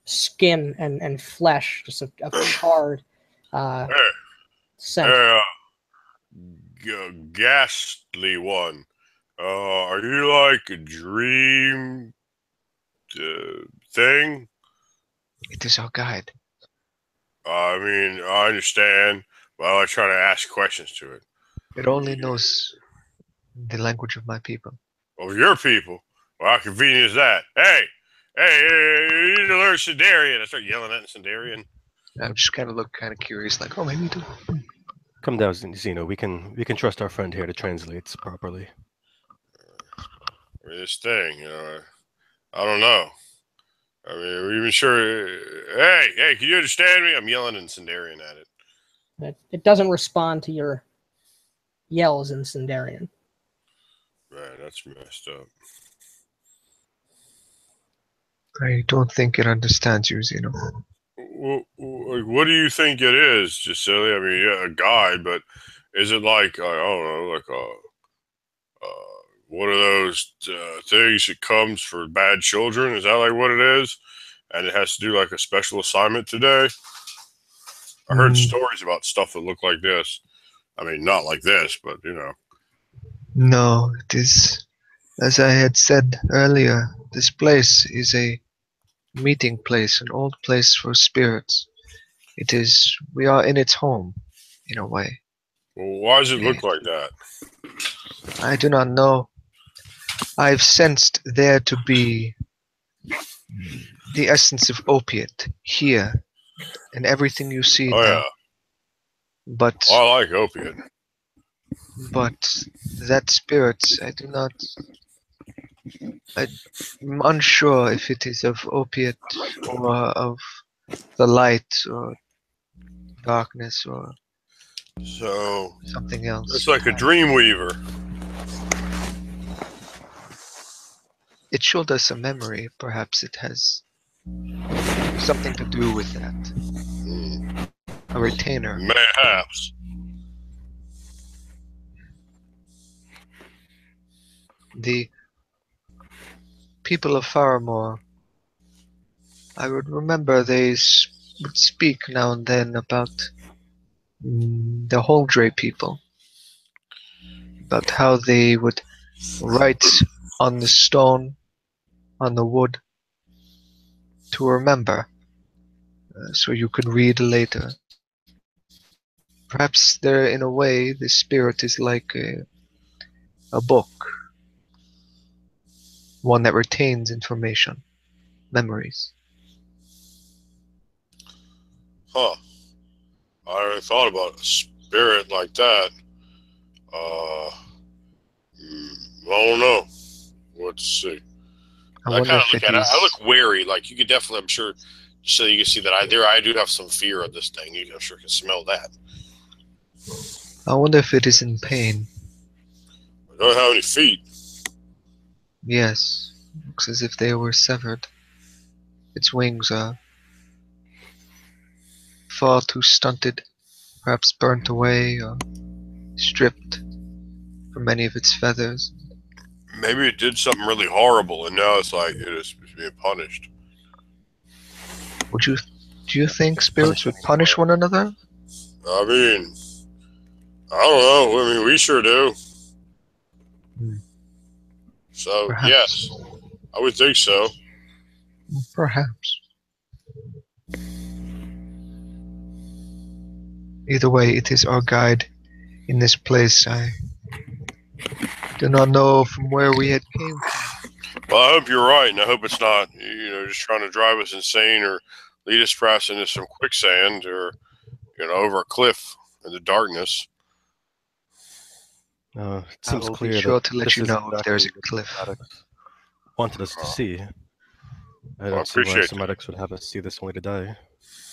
Speaker 1: skin and flesh, just a charred scent.
Speaker 4: Ghastly one. Are you like a dream thing?
Speaker 2: It is our guide.
Speaker 4: I mean, I understand, but I try to ask questions to it.
Speaker 2: It only knows the language of my people.
Speaker 4: Of your people? Well, how convenient is that? Hey, you need to learn Sindarian. I start yelling at Sindarian.
Speaker 2: I'm just kind of look kind of curious, like, oh, maybe you do.
Speaker 3: Come down, Zeno. We can trust our friend here to translate properly.
Speaker 4: I mean, this thing, I don't know. I mean, are we even sure? Hey, can you understand me? I'm yelling in Sindarian at it.
Speaker 1: It doesn't respond to your yells in Sindarian.
Speaker 4: Man, that's messed up.
Speaker 2: I don't think it understands you, Zeno.
Speaker 4: What do you think it is, just silly? I mean, yeah, a guide, but is it like, I don't know, like one of those things that comes for bad children? Is that like what it is? And it has to do like a special assignment today? I heard stories about stuff that look like this. I mean, not like this, but
Speaker 2: No, it is, as I had said earlier, this place is a meeting place, an old place for spirits. We are in its home, in a way.
Speaker 4: Well, why does it look like that?
Speaker 2: I do not know. I've sensed there to be the essence of opiate here, in everything you see now.
Speaker 4: Yeah.
Speaker 2: But
Speaker 4: I like opiate.
Speaker 2: But that spirit, I'm unsure if it is of opiate or of the light or darkness or
Speaker 4: So
Speaker 2: something else.
Speaker 4: it's like a dream weaver.
Speaker 2: It showed us a memory. Perhaps it has something to do with that. A retainer.
Speaker 4: Mayhaps.
Speaker 2: The people of Faramore, I would remember they would speak now and then about the Holdray people, about how they would write on the stone, on the wood, to remember, so you could read later. Perhaps there, in a way, the spirit is like a book, one that retains information, memories.
Speaker 4: Huh. I never thought about a spirit like that. I don't know. Let's see.
Speaker 2: I
Speaker 4: I
Speaker 2: wonder
Speaker 4: kind of
Speaker 2: if
Speaker 4: look
Speaker 2: it
Speaker 4: at it. I
Speaker 2: is.
Speaker 4: look wary. Like you could definitely, I'm sure, so you can see that I do have some fear of this thing. You, I'm sure can smell that.
Speaker 2: I wonder if it is in pain.
Speaker 4: I don't have any feet.
Speaker 2: Yes, looks as if they were severed. Its wings are far too stunted, perhaps burnt away or stripped from many of its feathers.
Speaker 4: Maybe it did something really horrible, and now it's like it is being punished.
Speaker 2: Do you think spirits would punish one another?
Speaker 4: I mean, I don't know. I mean, we sure do.
Speaker 2: Hmm.
Speaker 4: So
Speaker 2: Perhaps.
Speaker 4: yes, I would think so.
Speaker 2: Perhaps. Either way, it is our guide in this place. I do not know from where we had came from.
Speaker 4: Well, I hope you're right, and I hope it's not, just trying to drive us insane or lead us perhaps into some quicksand or, over a cliff in the darkness.
Speaker 3: It
Speaker 2: I
Speaker 3: seems
Speaker 2: will
Speaker 3: clear
Speaker 2: be sure
Speaker 3: that
Speaker 2: to let
Speaker 3: this
Speaker 2: you
Speaker 3: is
Speaker 2: know if there is a
Speaker 3: exactly
Speaker 2: cliff.
Speaker 3: what Maddox wanted us to see. I
Speaker 4: I
Speaker 3: don't see why
Speaker 4: appreciate
Speaker 3: some
Speaker 4: that.
Speaker 3: Maddox would have us see this only to die.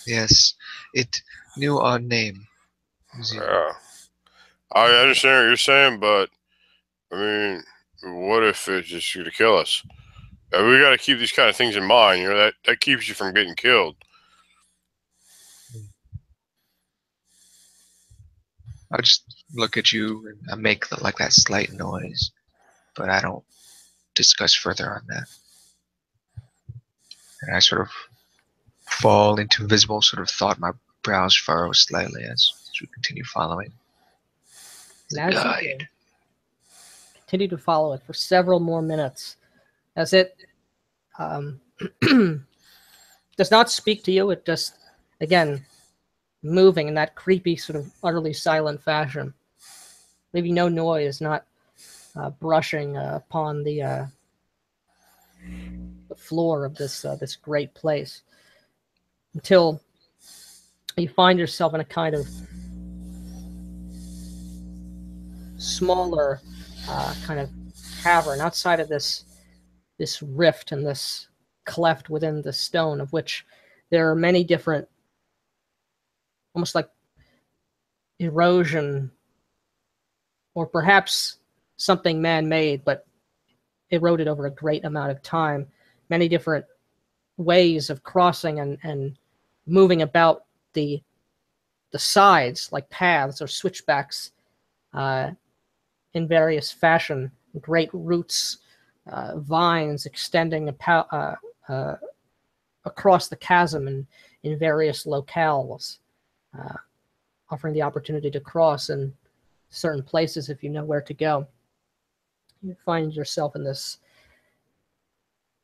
Speaker 2: Yes, it knew our name.
Speaker 4: Yeah. I understand what you're saying, but, I mean, what if it's just here to kill us? We got to keep these kind of things in mind. That keeps you from getting killed.
Speaker 2: I just look at you and I make like that slight noise, but I don't discuss further on that. And I sort of fall into invisible sort of thought. My brows furrow slightly as we continue following the
Speaker 1: And as you
Speaker 2: guide.
Speaker 1: continue to follow it for several more minutes, as it does not speak to you. It just, again, moving in that creepy, sort of utterly silent fashion, leaving no noise, not brushing upon the floor of this great place, until you find yourself in a kind of smaller kind of cavern outside of this rift and this cleft within the stone, of which there are many different, almost like erosion, or perhaps something man-made, but eroded over a great amount of time. Many different ways of crossing and moving about the sides, like paths or switchbacks, in various fashion. Great roots, vines extending across the chasm in various locales, offering the opportunity to cross in certain places if you know where to go. You find yourself in this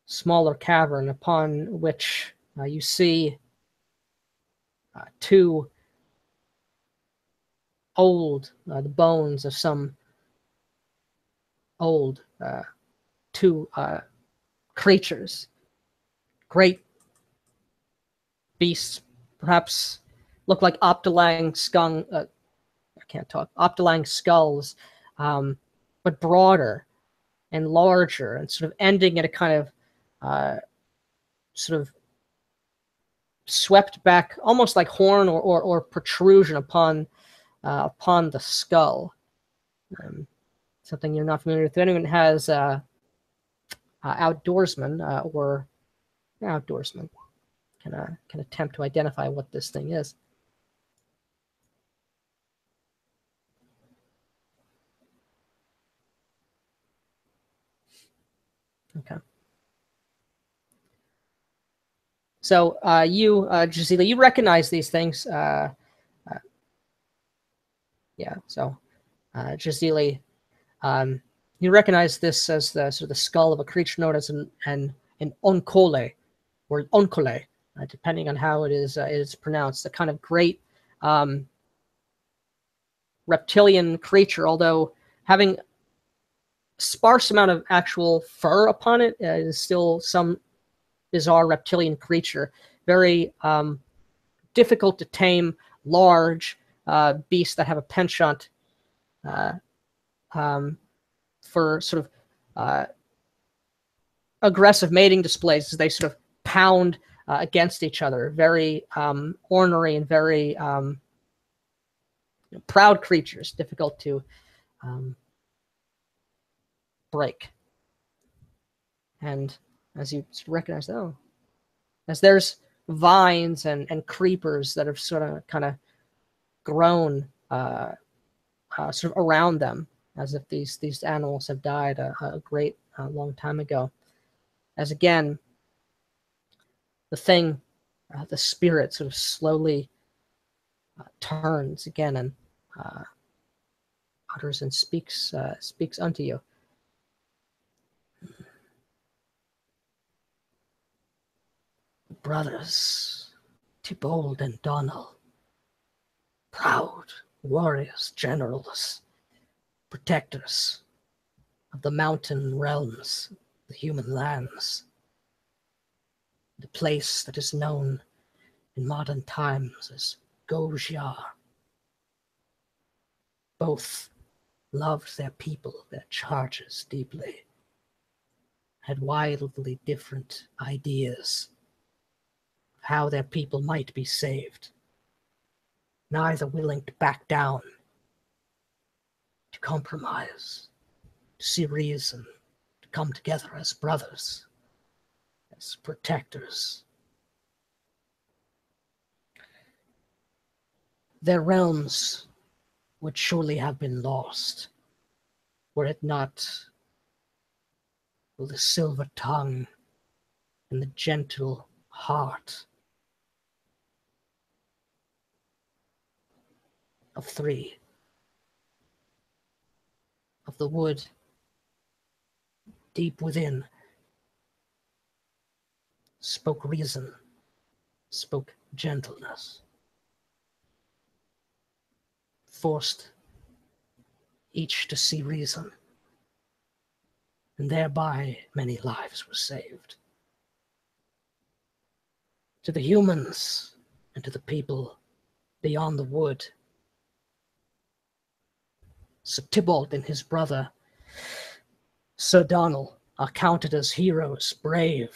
Speaker 1: smaller cavern, upon which you see two old, the bones of some old two creatures, great beasts, perhaps look like Optalang Optalang skulls, but broader and larger, and sort of ending at a kind of sort of swept back, almost like horn or protrusion upon the skull. Something you're not familiar with. If anyone has outdoorsman or outdoorsman can attempt to identify what this thing is. Okay. So you, Jazila, you recognize these things. Yeah. So Jazili, you recognize this as the sort of the skull of a creature known as an onkole, or onkole, depending on how it is pronounced. A kind of great reptilian creature, although having sparse amount of actual fur upon it, is still some bizarre reptilian creature. Very difficult to tame, large beasts that have a penchant for sort of aggressive mating displays as they sort of pound against each other. Very ornery and very proud creatures, difficult to break. And as you recognize, as there's vines and creepers that have sort of kind of grown sort of around them, as if these animals have died a great long time ago. As again, the thing, the spirit, sort of slowly turns again and utters and speaks unto you. Brothers, Tybalt and Donal, proud warriors, generals, protectors of the mountain realms, the human lands, the place that is known in modern times as Gojjar. Both loved their people, their charges deeply, had wildly different ideas of how their people might be saved, neither willing to back down, to compromise, to see reason, to come together as brothers, as protectors. Their realms would surely have been lost were it not for the silver tongue and the gentle heart of three, of the wood deep within, spoke reason, spoke gentleness, forced each to see reason, and thereby many lives were saved. To the humans and to the people beyond the wood, Sir Tybalt and his brother, Sir Donal, are counted as heroes, brave,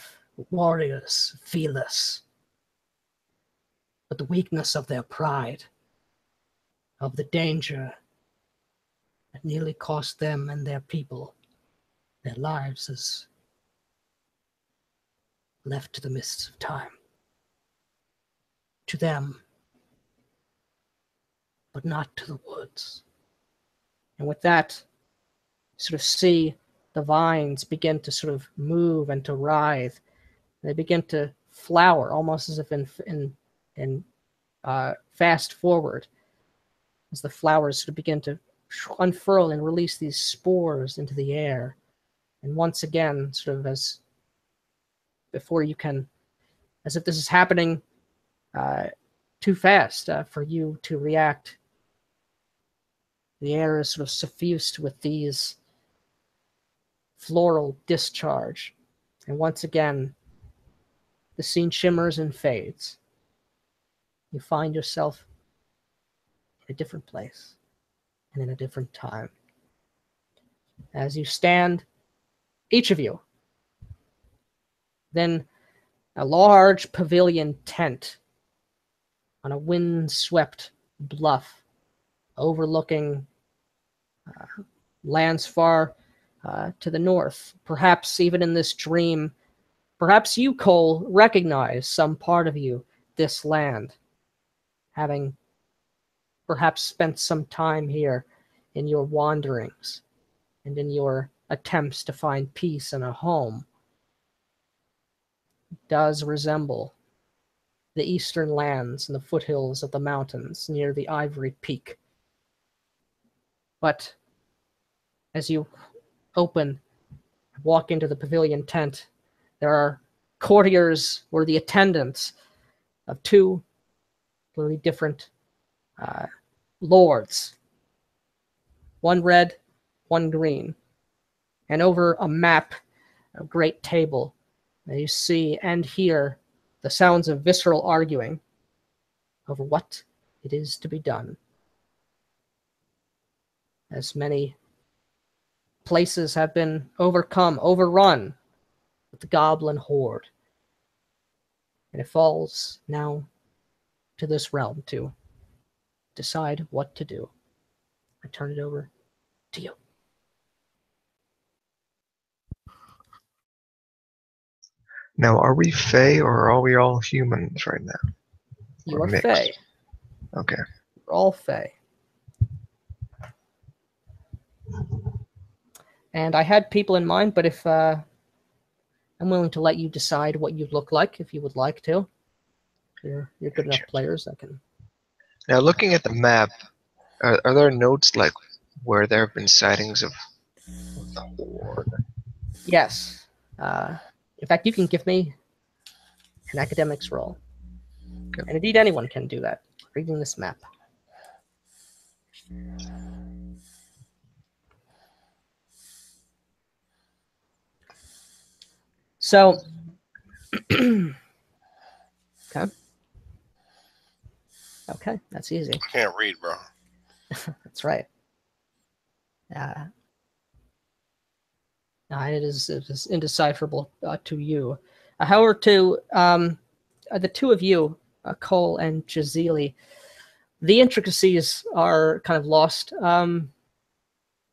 Speaker 1: warriors, fearless. But the weakness of their pride, of the danger that nearly cost them and their people their lives, is left to the mists of time. To them, but not to the woods. And with that, sort of see the vines begin to sort of move and to writhe. They begin to flower, almost as if in fast forward, as the flowers sort of begin to unfurl and release these spores into the air. And once again, sort of as before you can, as if this is happening too fast for you to react, the air is sort of suffused with these floral discharge. And once again, the scene shimmers and fades. You find yourself in a different place and in a different time. As you stand, each of you, then a large pavilion tent on a wind-swept bluff overlooking lands far to the north. Perhaps even in this dream, perhaps you, Cole, recognize some part of you, this land, having perhaps spent some time here in your wanderings and in your attempts to find peace and a home. It does resemble the eastern lands and the foothills of the mountains near the Ivory Peak. But as you walk into the pavilion tent, there are courtiers or the attendants of two really different lords, one red, one green, and over a map, a great table, you see and hear the sounds of visceral arguing over what it is to be done. As many places have been overcome, overrun with the goblin horde. And it falls now to this realm to decide what to do. I turn it over to you.
Speaker 2: Now, are we Fae or are we all humans right now?
Speaker 1: You
Speaker 2: Or
Speaker 1: are
Speaker 2: mixed?
Speaker 1: Fae.
Speaker 2: Okay.
Speaker 1: You're all Fae. And I had people in mind, but if I'm willing to let you decide what you look like, if you would like to. You're good enough players that can.
Speaker 2: Now, looking at the map, are there notes like where there have been sightings of the horde?
Speaker 1: Yes. In fact, you can give me an academics roll.
Speaker 2: Okay.
Speaker 1: And indeed, anyone can do that, reading this map. So, okay. Okay, that's easy.
Speaker 4: I can't read, bro.
Speaker 1: That's right. It is indecipherable to you. However, to the two of you, Cole and Jazili, the intricacies are kind of lost on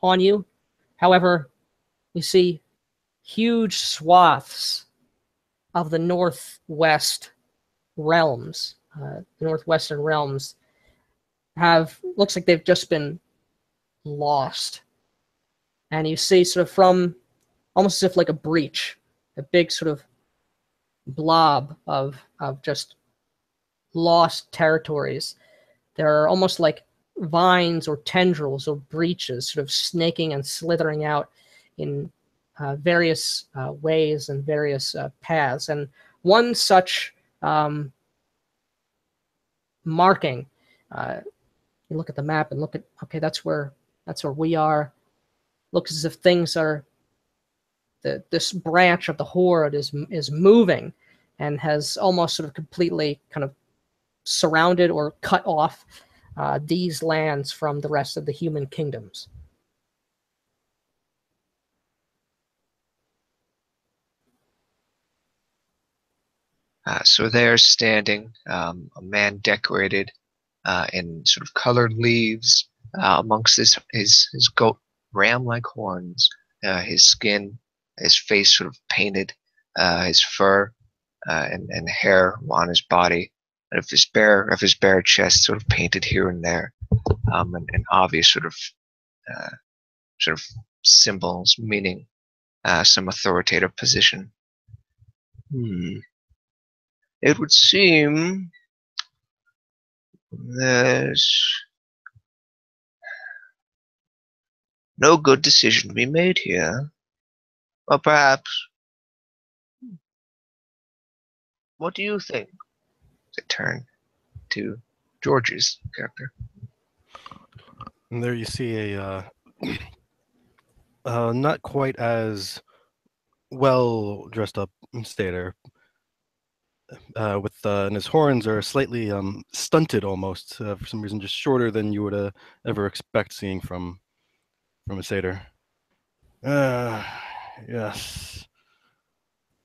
Speaker 1: you. However, you see huge swaths of the northwest realms. The northwestern realms looks like they've just been lost. And you see sort of from almost as if like a breach, a big sort of blob of just lost territories. There are almost like vines or tendrils or breaches sort of snaking and slithering out in various ways and various paths. And one such marking, you look at the map and look at, okay, that's where we are. Looks as if things are, this branch of the horde is moving and has almost sort of completely kind of surrounded or cut off these lands from the rest of the human kingdoms.
Speaker 2: So there standing, a man decorated in sort of colored leaves amongst his goat ram-like horns, his skin, his face sort of painted, his fur and hair on his body, and of his bare chest sort of painted here and there, and obvious sort of symbols meaning some authoritative position. It would seem there's no good decision to be made here. Or perhaps, what do you think? I turn to George's character.
Speaker 3: And there you see a not quite as well dressed up Stater. And his horns are slightly stunted almost, for some reason just shorter than you would ever expect seeing from a satyr. Yes.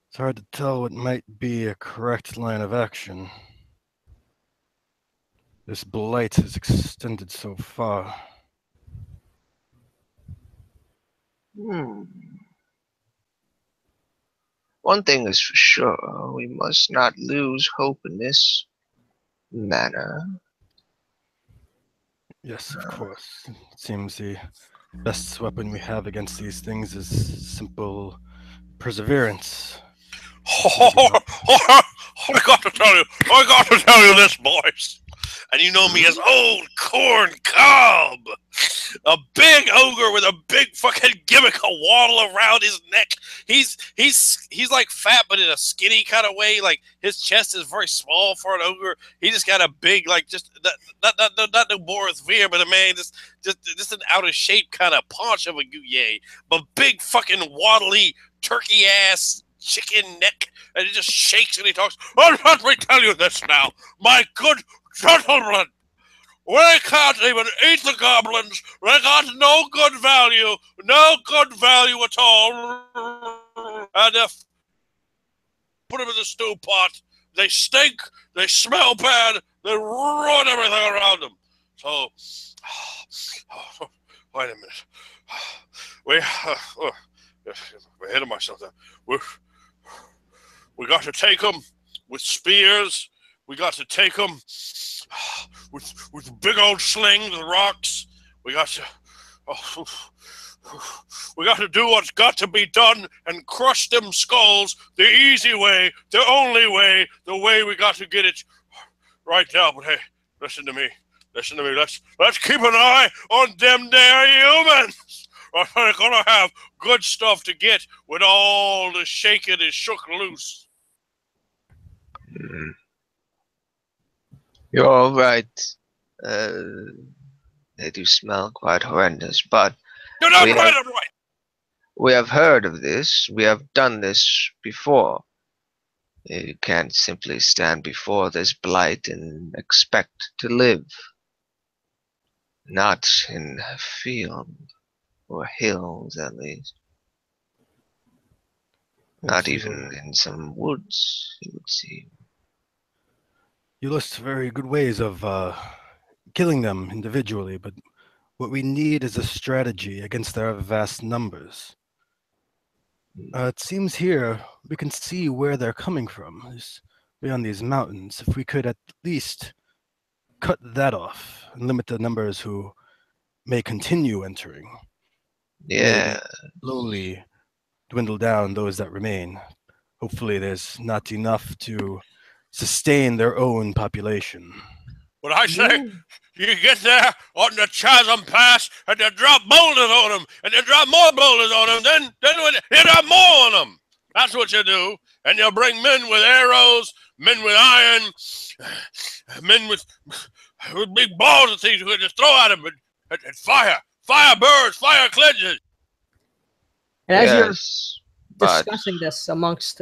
Speaker 3: It's hard to tell what might be a correct line of action. This blight has extended so far.
Speaker 2: One thing is for sure, we must not lose hope in this manner.
Speaker 3: Yes, of course. It seems the best weapon we have against these things is simple perseverance.
Speaker 4: I got to tell you this, boys. And you know me as Old Corn Cob, a big ogre with a big fucking gimmick, a waddle around his neck. He's like fat, but in a skinny kind of way. Like his chest is very small for an ogre. He just got a big, like just not no Boris Vian, but a man just an out of shape kind of paunch of a Gouye, but big fucking waddly turkey ass chicken neck, and it just shakes and he talks. Oh, let me tell you this now, my good gentlemen. We can't even eat the goblins. They got no good value at all. And put them in the stew pot. They stink, they smell bad, they ruin everything around them. So, wait a minute. We're ahead of myself there. We got to take them with spears. We got to take them with big old slings with rocks. We got to do what's got to be done and crush them skulls the easy way, the only way, the way we got to get it right now. But hey, listen to me. Let's keep an eye on them there humans. They're gonna have good stuff to get when all the shaking is shook loose.
Speaker 2: You're all right. They do smell quite horrendous, but
Speaker 4: You're not right, I'm right.
Speaker 2: we have heard of this. We have done this before. You can't simply stand before this blight and expect to live. Not in a field or hills, at least. Not even in some woods, you would see.
Speaker 3: You list very good ways of killing them individually, but what we need is a strategy against their vast numbers. It seems here we can see where they're coming from, beyond these mountains. If we could at least cut that off and limit the numbers who may continue entering.
Speaker 2: Yeah.
Speaker 3: Slowly dwindle down those that remain. Hopefully there's not enough to sustain their own population.
Speaker 4: What I say, you get there on the chasm pass and you drop boulders on them, and you drop more boulders on them, then you drop more on them. That's what you do. And you bring men with arrows, men with iron, men with big balls and things you can just throw at them and fire. Fire birds, fire cleanses.
Speaker 1: And as you're discussing this amongst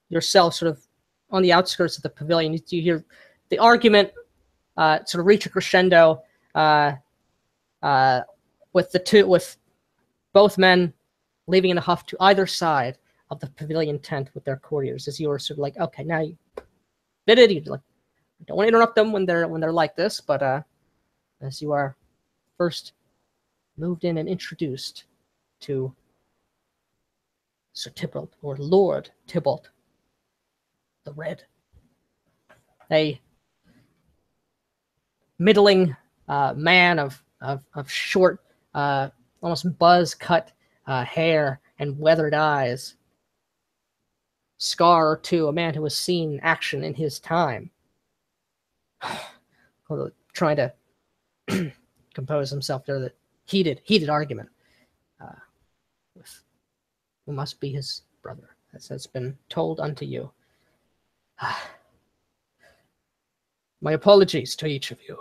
Speaker 1: yourself, sort of on the outskirts of the pavilion, you hear the argument sort of reach a crescendo with both men leaving in a huff to either side of the pavilion tent with their courtiers. As you are sort of like, okay, now you did it. You like don't want to interrupt them when they're like this, but as you are first moved in and introduced to Sir Tybalt, or Lord Tybalt the Red, a middling man of short, almost buzz-cut hair and weathered eyes, scar or two, a man who has seen action in his time, trying to compose himself to the heated argument with who must be his brother, as has been told unto you. My apologies to each of you.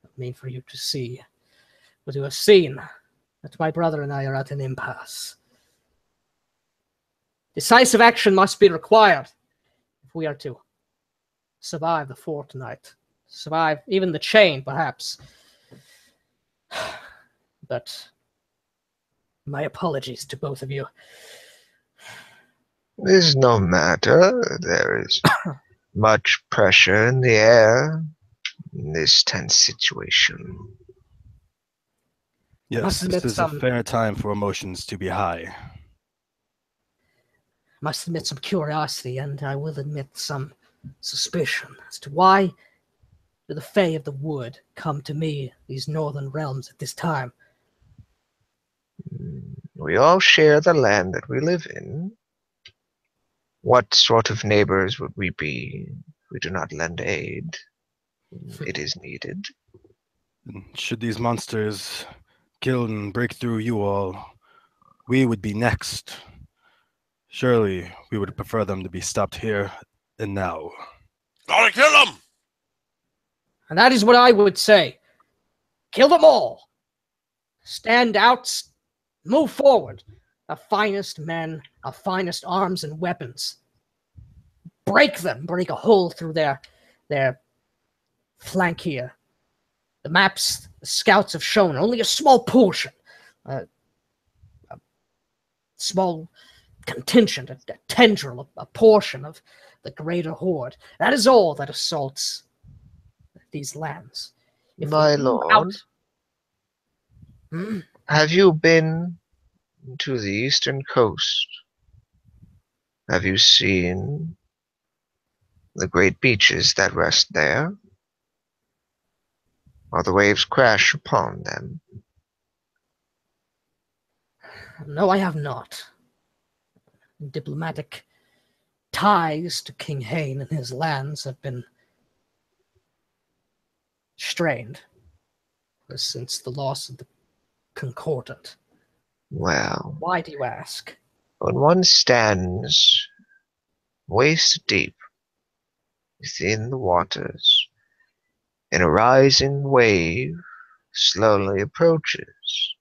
Speaker 1: I mean for you to see what you have seen, that my brother and I are at an impasse. Decisive action must be required if we are to survive the fortnight, survive even the chain, perhaps. But my apologies to both of you.
Speaker 2: There's no matter. There is much pressure in the air in this tense situation.
Speaker 3: Yes, this is a fair time for emotions to be high.
Speaker 1: Must admit some curiosity, and I will admit some suspicion as to why do the Fae of the Wood come to me, these northern realms, at this time.
Speaker 2: We all share the land that we live in. What sort of neighbors would we be if we do not lend aid? It is needed.
Speaker 3: Should these monsters kill and break through you all, we would be next. Surely we would prefer them to be stopped here and now.
Speaker 4: Gotta kill them!
Speaker 1: And that is what I would say. Kill them all. Stand out. Move forward. Our finest men, our finest arms and weapons. Break them. Break a hole through their flank here. The maps the scouts have shown only a small portion. A small contingent, a tendril, a portion of the greater horde. That is all that assaults these lands. If
Speaker 2: My
Speaker 1: we move
Speaker 2: lord,
Speaker 1: Hmm?
Speaker 2: have you been to the eastern coast? Have you seen the great beaches that rest there? Or the waves crash upon them?
Speaker 1: No, I have not. Diplomatic ties to King Hain and his lands have been strained since the loss of the Concordant.
Speaker 2: Well,
Speaker 1: Why do you ask?
Speaker 2: when one stands waist deep within the waters, and a rising wave slowly approaches,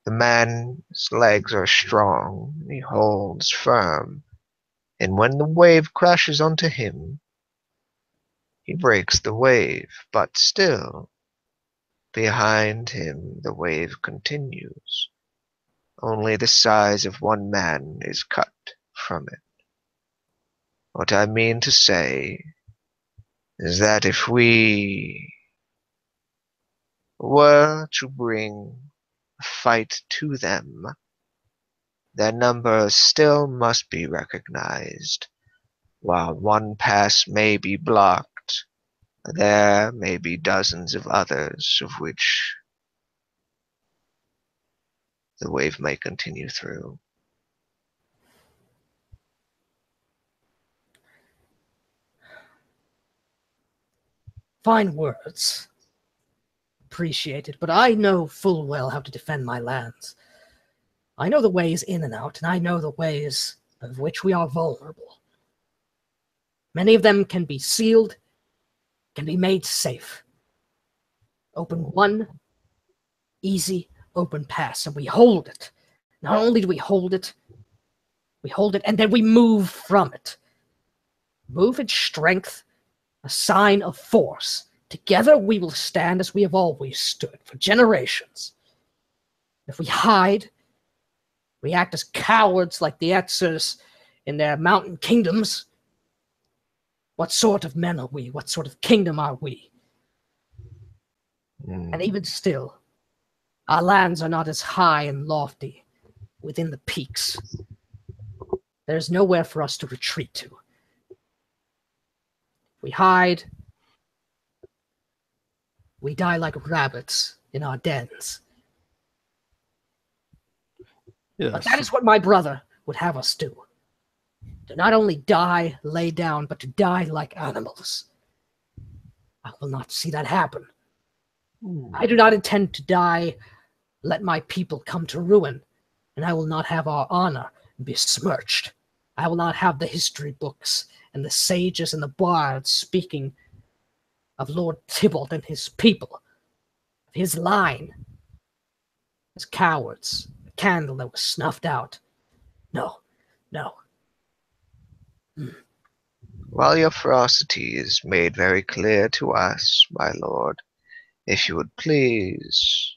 Speaker 2: the man's legs are strong, and he holds firm, and when the wave crashes onto him, he breaks the wave, but still, behind him the wave continues. Only the size of one man is cut from it. What I mean to say is that if we were to bring a fight to them, their numbers still must be recognized. While one pass may be blocked, there may be dozens of others of which the wave may continue through.
Speaker 1: Fine words. Appreciated, but I know full well how to defend my lands. I know the ways in and out, and I know the ways of which we are vulnerable. Many of them can be sealed, can be made safe. Open one easy open pass, and we hold it. Not only do we hold it, and then we move from it. Move its strength, a sign of force. Together we will stand as we have always stood for generations. If we hide, we act as cowards like the Etzers in their mountain kingdoms. What sort of men are we? What sort of kingdom are we? And even still, our lands are not as high and lofty within the peaks. There's nowhere for us to retreat to. We hide, we die like rabbits in our dens.
Speaker 3: Yes.
Speaker 1: But that is what my brother would have us do. To not only die, lay down, but to die like animals. I will not see that happen. I do not intend to die, let my people come to ruin, and I will not have our honor besmirched. I will not have the history books and the sages and the bards speaking of Lord Tybalt and his people, of his line, as cowards, a candle that was snuffed out. No, no.
Speaker 2: While your ferocity is made very clear to us, my lord, if you would please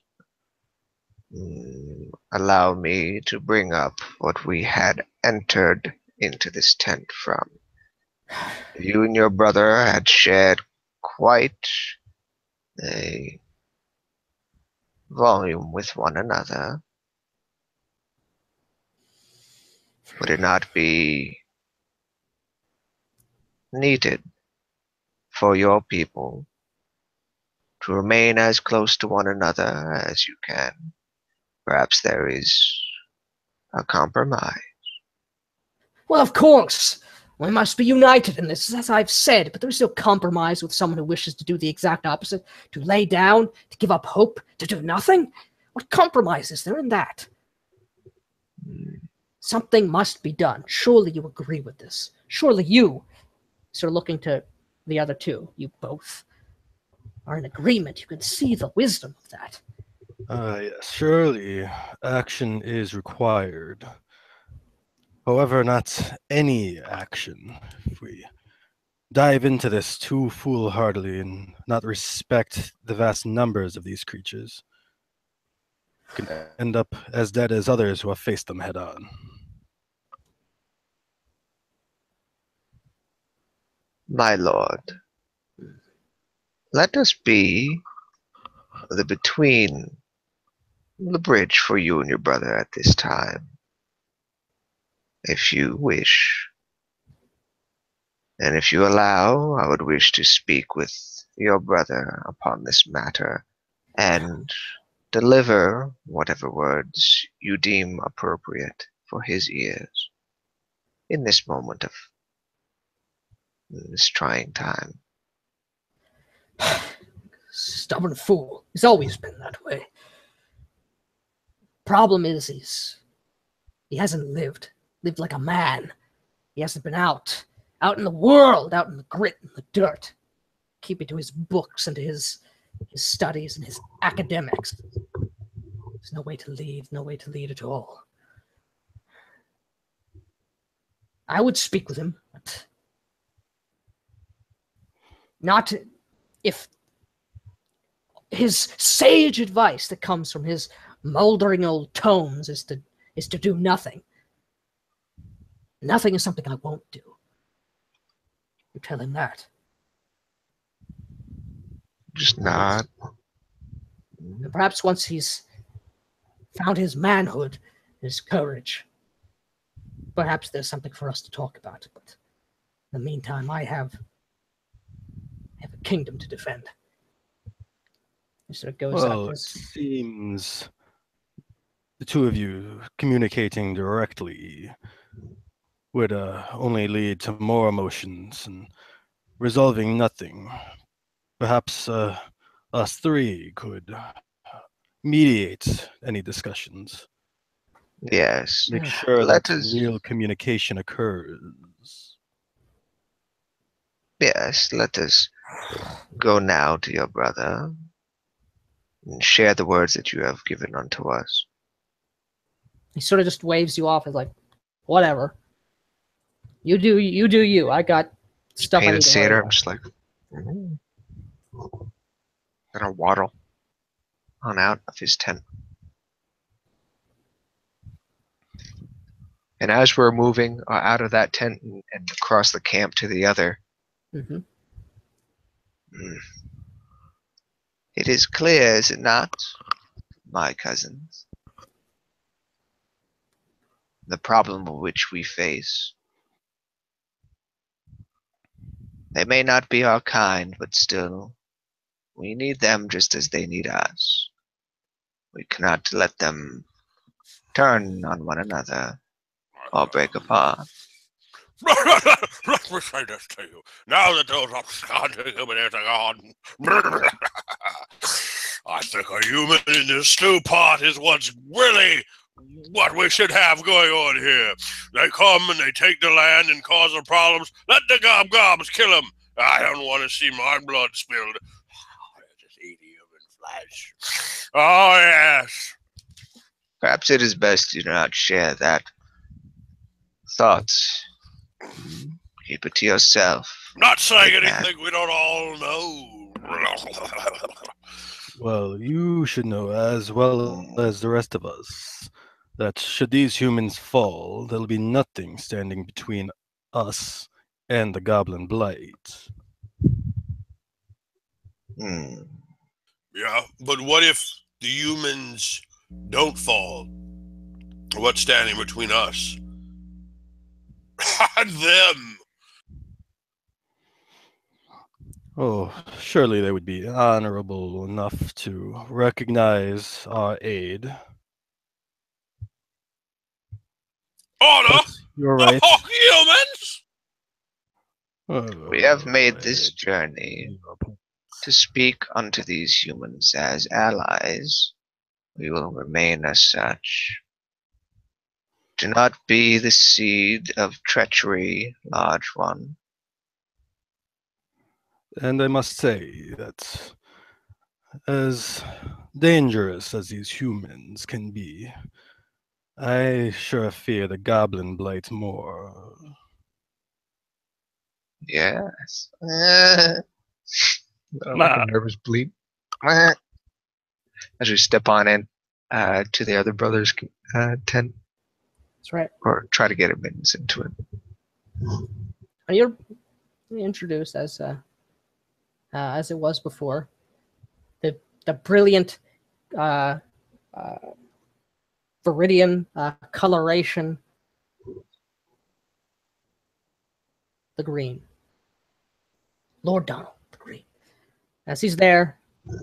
Speaker 2: allow me to bring up what we had entered into this tent from. You and your brother had shared quite a volume with one another. Would it not be needed for your people to remain as close to one another as you can? Perhaps there is a compromise.
Speaker 1: Well, of course. We must be united in this, as I've said, but there's no compromise with someone who wishes to do the exact opposite, to lay down, to give up hope, to do nothing. What compromise is there in that? Something must be done. Surely you agree with this. Surely you, sir, looking to the other two, you both are in agreement. You can see the wisdom of that.
Speaker 3: Yes, surely action is required. However, not any action. If we dive into this too foolhardily and not respect the vast numbers of these creatures, we can end up as dead as others who have faced them head on.
Speaker 2: My lord, let us be the between the bridge for you and your brother at this time, if you wish. And if you allow, I would wish to speak with your brother upon this matter and deliver whatever words you deem appropriate for his ears in this moment of this trying time.
Speaker 1: Stubborn fool. He's always been that way. Problem is, he hasn't lived like a man. He hasn't been out in the world, out in the grit and the dirt, keeping to his books and to his studies and his academics. There's no way to lead at all. I would speak with him, but not if his sage advice that comes from his moldering old tomes is to do nothing. Nothing is something I won't do. You tell him that.
Speaker 2: Just nod.
Speaker 1: And perhaps once he's found his manhood, his courage, perhaps there's something for us to talk about. But in the meantime, I have a kingdom to defend. So it goes
Speaker 3: Well,
Speaker 1: up.
Speaker 3: it seems the two of you communicating directly would only lead to more emotions and resolving nothing. Perhaps us three could mediate any discussions.
Speaker 2: Yes.
Speaker 3: Make sure
Speaker 2: Let
Speaker 3: that
Speaker 2: us-
Speaker 3: real communication occurs.
Speaker 2: Yes, let us go now to your brother and share the words that you have given unto us.
Speaker 1: He sort of just waves you off as like, whatever. You do you. I got stuff I
Speaker 2: Painted
Speaker 1: need to worry
Speaker 2: satyr, I'm
Speaker 1: about.
Speaker 2: just like, gonna waddle on out of his tent. And as we're moving out of that tent and across the camp to the other,
Speaker 1: Mm-hmm.
Speaker 2: it is clear, is it not, my cousins, the problem which we face. They may not be our kind, but still, we need them just as they need us. We cannot let them turn on one another or break apart.
Speaker 4: Let me say this to you. Now that those absconding humans are gone, I think a human in this stew pot is what's really what we should have going on here. They come and they take the land and cause the problems. Let the gobs kill them. I don't want to see my blood spilled. Just eat human flesh. Oh, yes.
Speaker 2: Perhaps it is best you do not share that thought. Keep it to yourself.
Speaker 4: Not saying
Speaker 2: Like that.
Speaker 4: anything we don't all know.
Speaker 3: Well, you should know as well as the rest of us that should these humans fall, there'll be nothing standing between us and the Goblin Blight.
Speaker 2: Hmm.
Speaker 4: Yeah, but what if the humans don't fall? What's standing between us and them?
Speaker 3: Oh, surely they would be honorable enough to recognize our aid.
Speaker 4: Honor?
Speaker 3: But you're right.
Speaker 4: Humans?
Speaker 2: We have made this journey to speak unto these humans as allies. We will remain as such. Do not be the seed of treachery, large one.
Speaker 3: And I must say that as dangerous as these humans can be, I sure fear the Goblin Blight more.
Speaker 2: Yes. Like a nervous bleep. As we step on in to the other brother's tent,
Speaker 1: That's right.
Speaker 2: or try to get admittance into it.
Speaker 1: And you're introduced as it was before. The brilliant viridian coloration, the green. Lord Donald, the green. As he's there,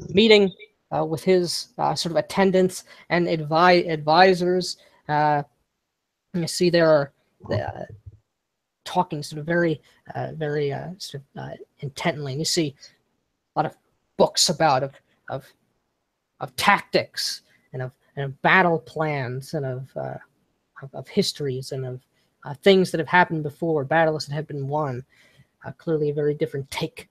Speaker 1: meeting with his sort of attendants and advisors, you see there are talking sort of very intently. And you see a lot of books about of tactics and of battle plans and of histories and of things that have happened before, battles that have been won. Clearly a very different take,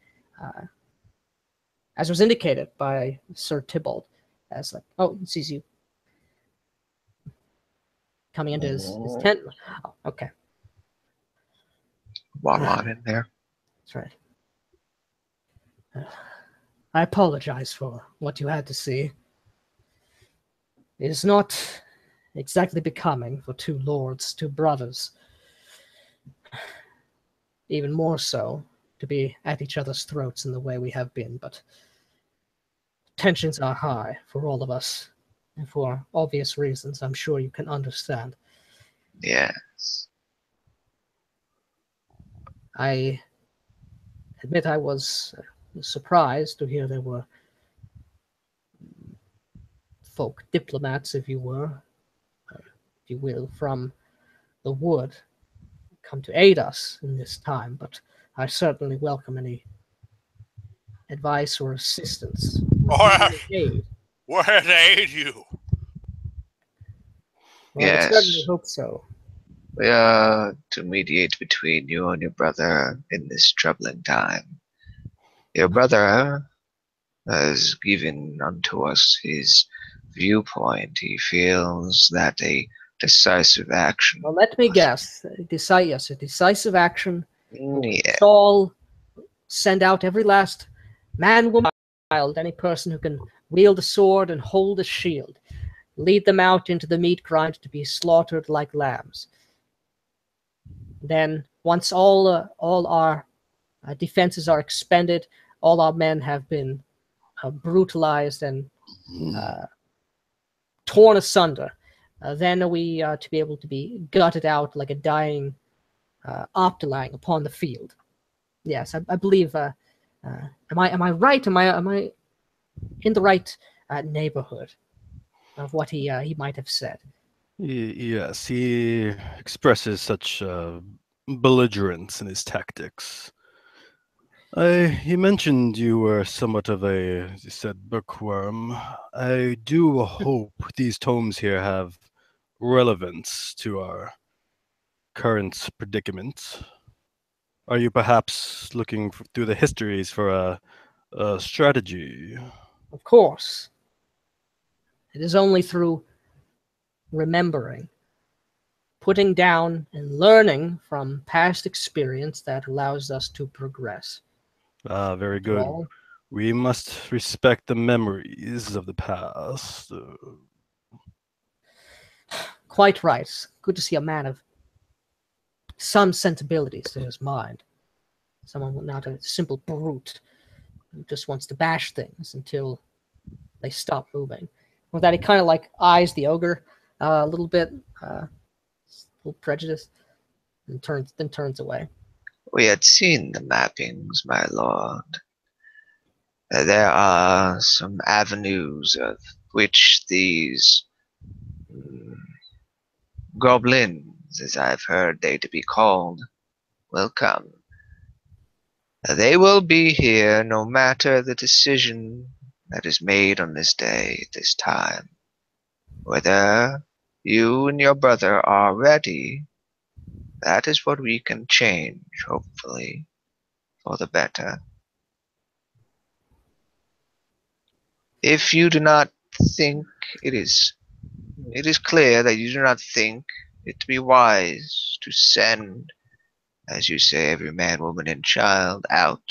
Speaker 1: as was indicated by Sir Tybalt, as like, oh, he sees you coming into his tent. Oh, okay.
Speaker 2: Walk on in there.
Speaker 1: That's right. I apologize for what you had to see. It is not exactly becoming for two lords, two brothers. Even more so to be at each other's throats in the way we have been, but tensions are high for all of us, and for obvious reasons I'm sure you can understand.
Speaker 2: Yes.
Speaker 1: I admit I was surprised to hear there were folk, diplomats, if you will, from the wood, come to aid us in this time, but I certainly welcome any advice or assistance.
Speaker 4: Aid. We're here to aid you.
Speaker 1: Well,
Speaker 2: Yes.
Speaker 1: I certainly hope so.
Speaker 2: We are to mediate between you and your brother in this troubling time. Your brother has given unto us his viewpoint. He feels that a decisive action.
Speaker 1: Well, let me guess. A decisive action.
Speaker 2: Yeah.
Speaker 1: Let's all send out every last man, woman, child, any person who can wield a sword and hold a shield. Lead them out into the meat grind to be slaughtered like lambs. Then, once all our defenses are expended, all our men have been brutalized and torn asunder. Then are we to be able to be gutted out like a dying optalang upon the field. Yes, I believe. Am I right? Am I in the right neighborhood of what he might have said?
Speaker 3: Yes, he expresses such belligerence in his tactics. He mentioned you were somewhat of a, as you said, bookworm. I do hope these tomes here have relevance to our current predicament. Are you perhaps looking through the histories for a strategy?
Speaker 1: Of course. It is only through remembering, putting down, and learning from past experience that allows us to progress.
Speaker 3: Ah, very good.
Speaker 1: Well,
Speaker 3: We must respect the memories of the past.
Speaker 1: quite right. Good to see a man of some sensibilities to his mind. Someone not a simple brute who just wants to bash things until they stop moving. With that, he kind of like eyes the ogre a little bit, a little prejudiced, and turns away.
Speaker 2: We had seen the mappings, my lord. There are some avenues of which these goblins, as I've heard they to be called, will come. They will be here no matter the decision that is made on this day, this time. Whether you and your brother are ready, that is what we can change, hopefully, for the better. If you do not think it is clear that you do not think it to be wise to send, as you say, every man, woman, and child out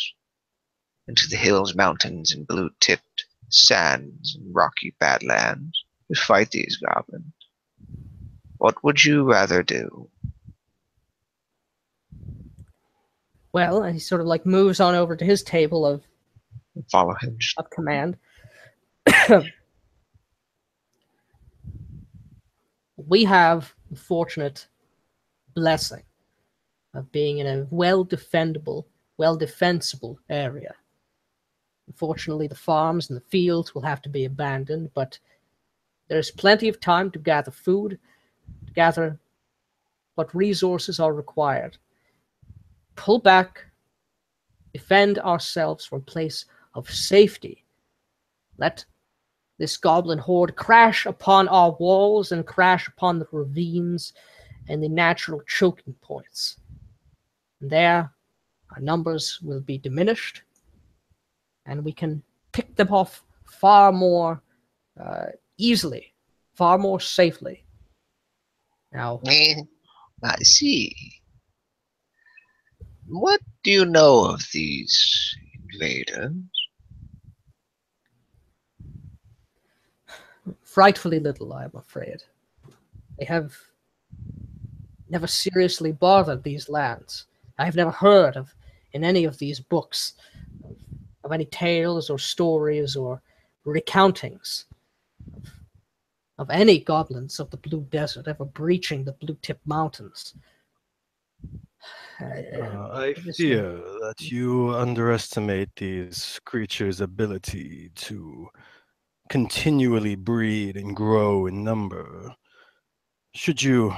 Speaker 2: into the hills, mountains, and blue-tipped sands and rocky badlands to fight these goblins, what would you rather do?
Speaker 1: Well, and he sort of like moves on over to his table of
Speaker 2: Follow him.
Speaker 1: command. We have the fortunate blessing of being in a well-defensible area. Unfortunately, the farms and the fields will have to be abandoned, but there's plenty of time to gather food, to gather what resources are required. Pull back, defend ourselves from a place of safety. Let this goblin horde crash upon our walls and crash upon the ravines and the natural choking points. And there, our numbers will be diminished, and we can pick them off far more easily, far more safely. Now,
Speaker 2: I see. What do you know of these invaders?
Speaker 1: frightfully little, I am afraid. They have never seriously bothered these lands. I have never heard of, in any of these books, of any tales or stories or recountings of any goblins of the Blue Desert ever breaching the Blue Tip Mountains.
Speaker 3: I fear that you underestimate these creatures' ability to continually breed and grow in number. Should you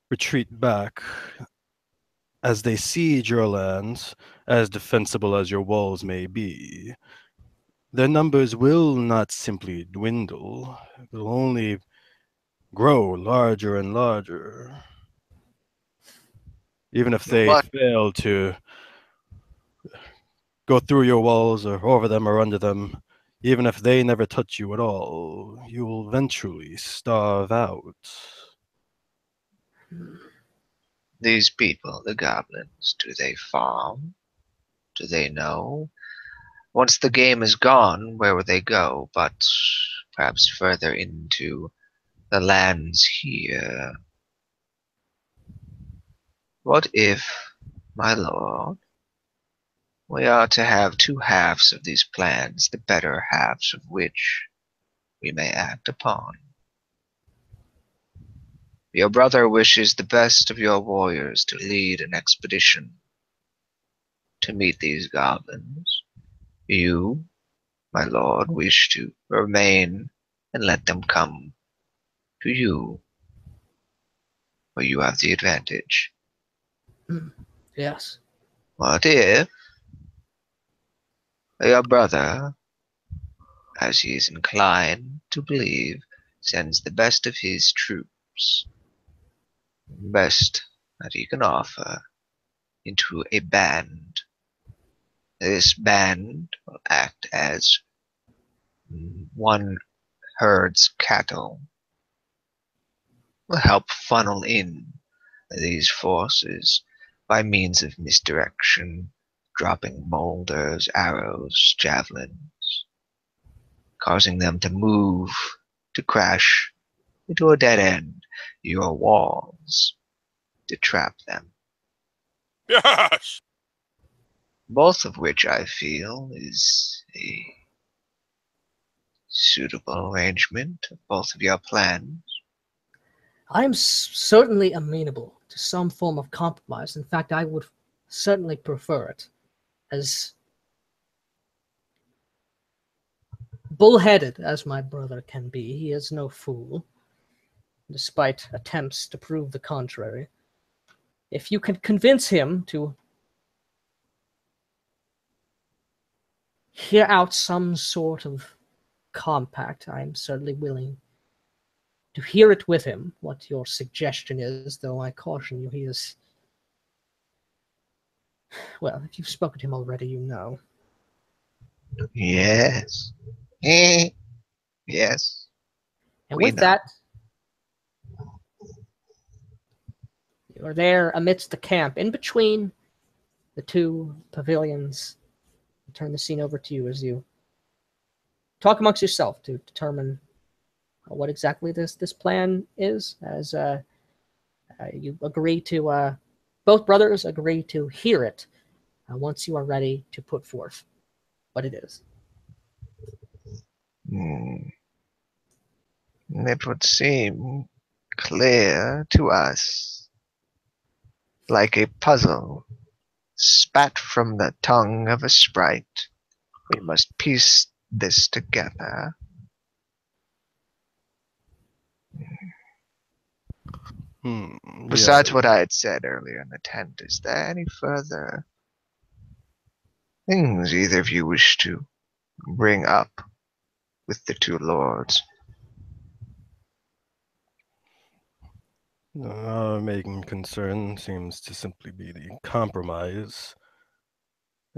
Speaker 3: retreat back as they siege your lands, as defensible as your walls may be, their numbers will not simply dwindle, it will only grow larger and larger. Even if they
Speaker 2: But
Speaker 3: fail to go through your walls or over them or under them, even if they never touch you at all, you will eventually starve out.
Speaker 2: these people, the goblins, do they farm? Do they know? Once the game is gone, where will they go? But perhaps further into the lands here. What if, my lord, we are to have two halves of these plans, the better halves of which we may act upon? Your brother wishes the best of your warriors to lead an expedition to meet these goblins. You, my lord, wish to remain and let them come to you, where you have the advantage.
Speaker 1: Yes.
Speaker 2: What if your brother, as he is inclined to believe, sends the best of his troops, best that he can offer, into a band? This band will act as one herd's cattle, will help funnel in these forces by means of misdirection, dropping boulders, arrows, javelins, causing them to move, to crash into a dead end, your walls, to trap them.
Speaker 4: Yes!
Speaker 2: Both of which I feel is a suitable arrangement of both of your plans.
Speaker 1: I'm certainly amenable to some form of compromise. In fact, I would certainly prefer it. As bullheaded as my brother can be, he is no fool, despite attempts to prove the contrary. If you can convince him to hear out some sort of compact, I am certainly willing to hear it with him, what your suggestion is, though I caution you, he is... Well, if you've spoken to him already, you know.
Speaker 2: Yes. Yes.
Speaker 1: And
Speaker 2: We
Speaker 1: with
Speaker 2: know.
Speaker 1: that, you are there amidst the camp, in between the two pavilions. I'll turn the scene over to you as you talk amongst yourself to determine what exactly this plan is, as you agree to, both brothers agree to hear it once you are ready to put forth what it is.
Speaker 2: It would seem clear to us, like a puzzle spat from the tongue of a sprite. We must piece this together. Besides what I had said earlier in the tent, is there any further things either of you wish to bring up with the two lords?
Speaker 3: Our main concern seems to simply be the compromise.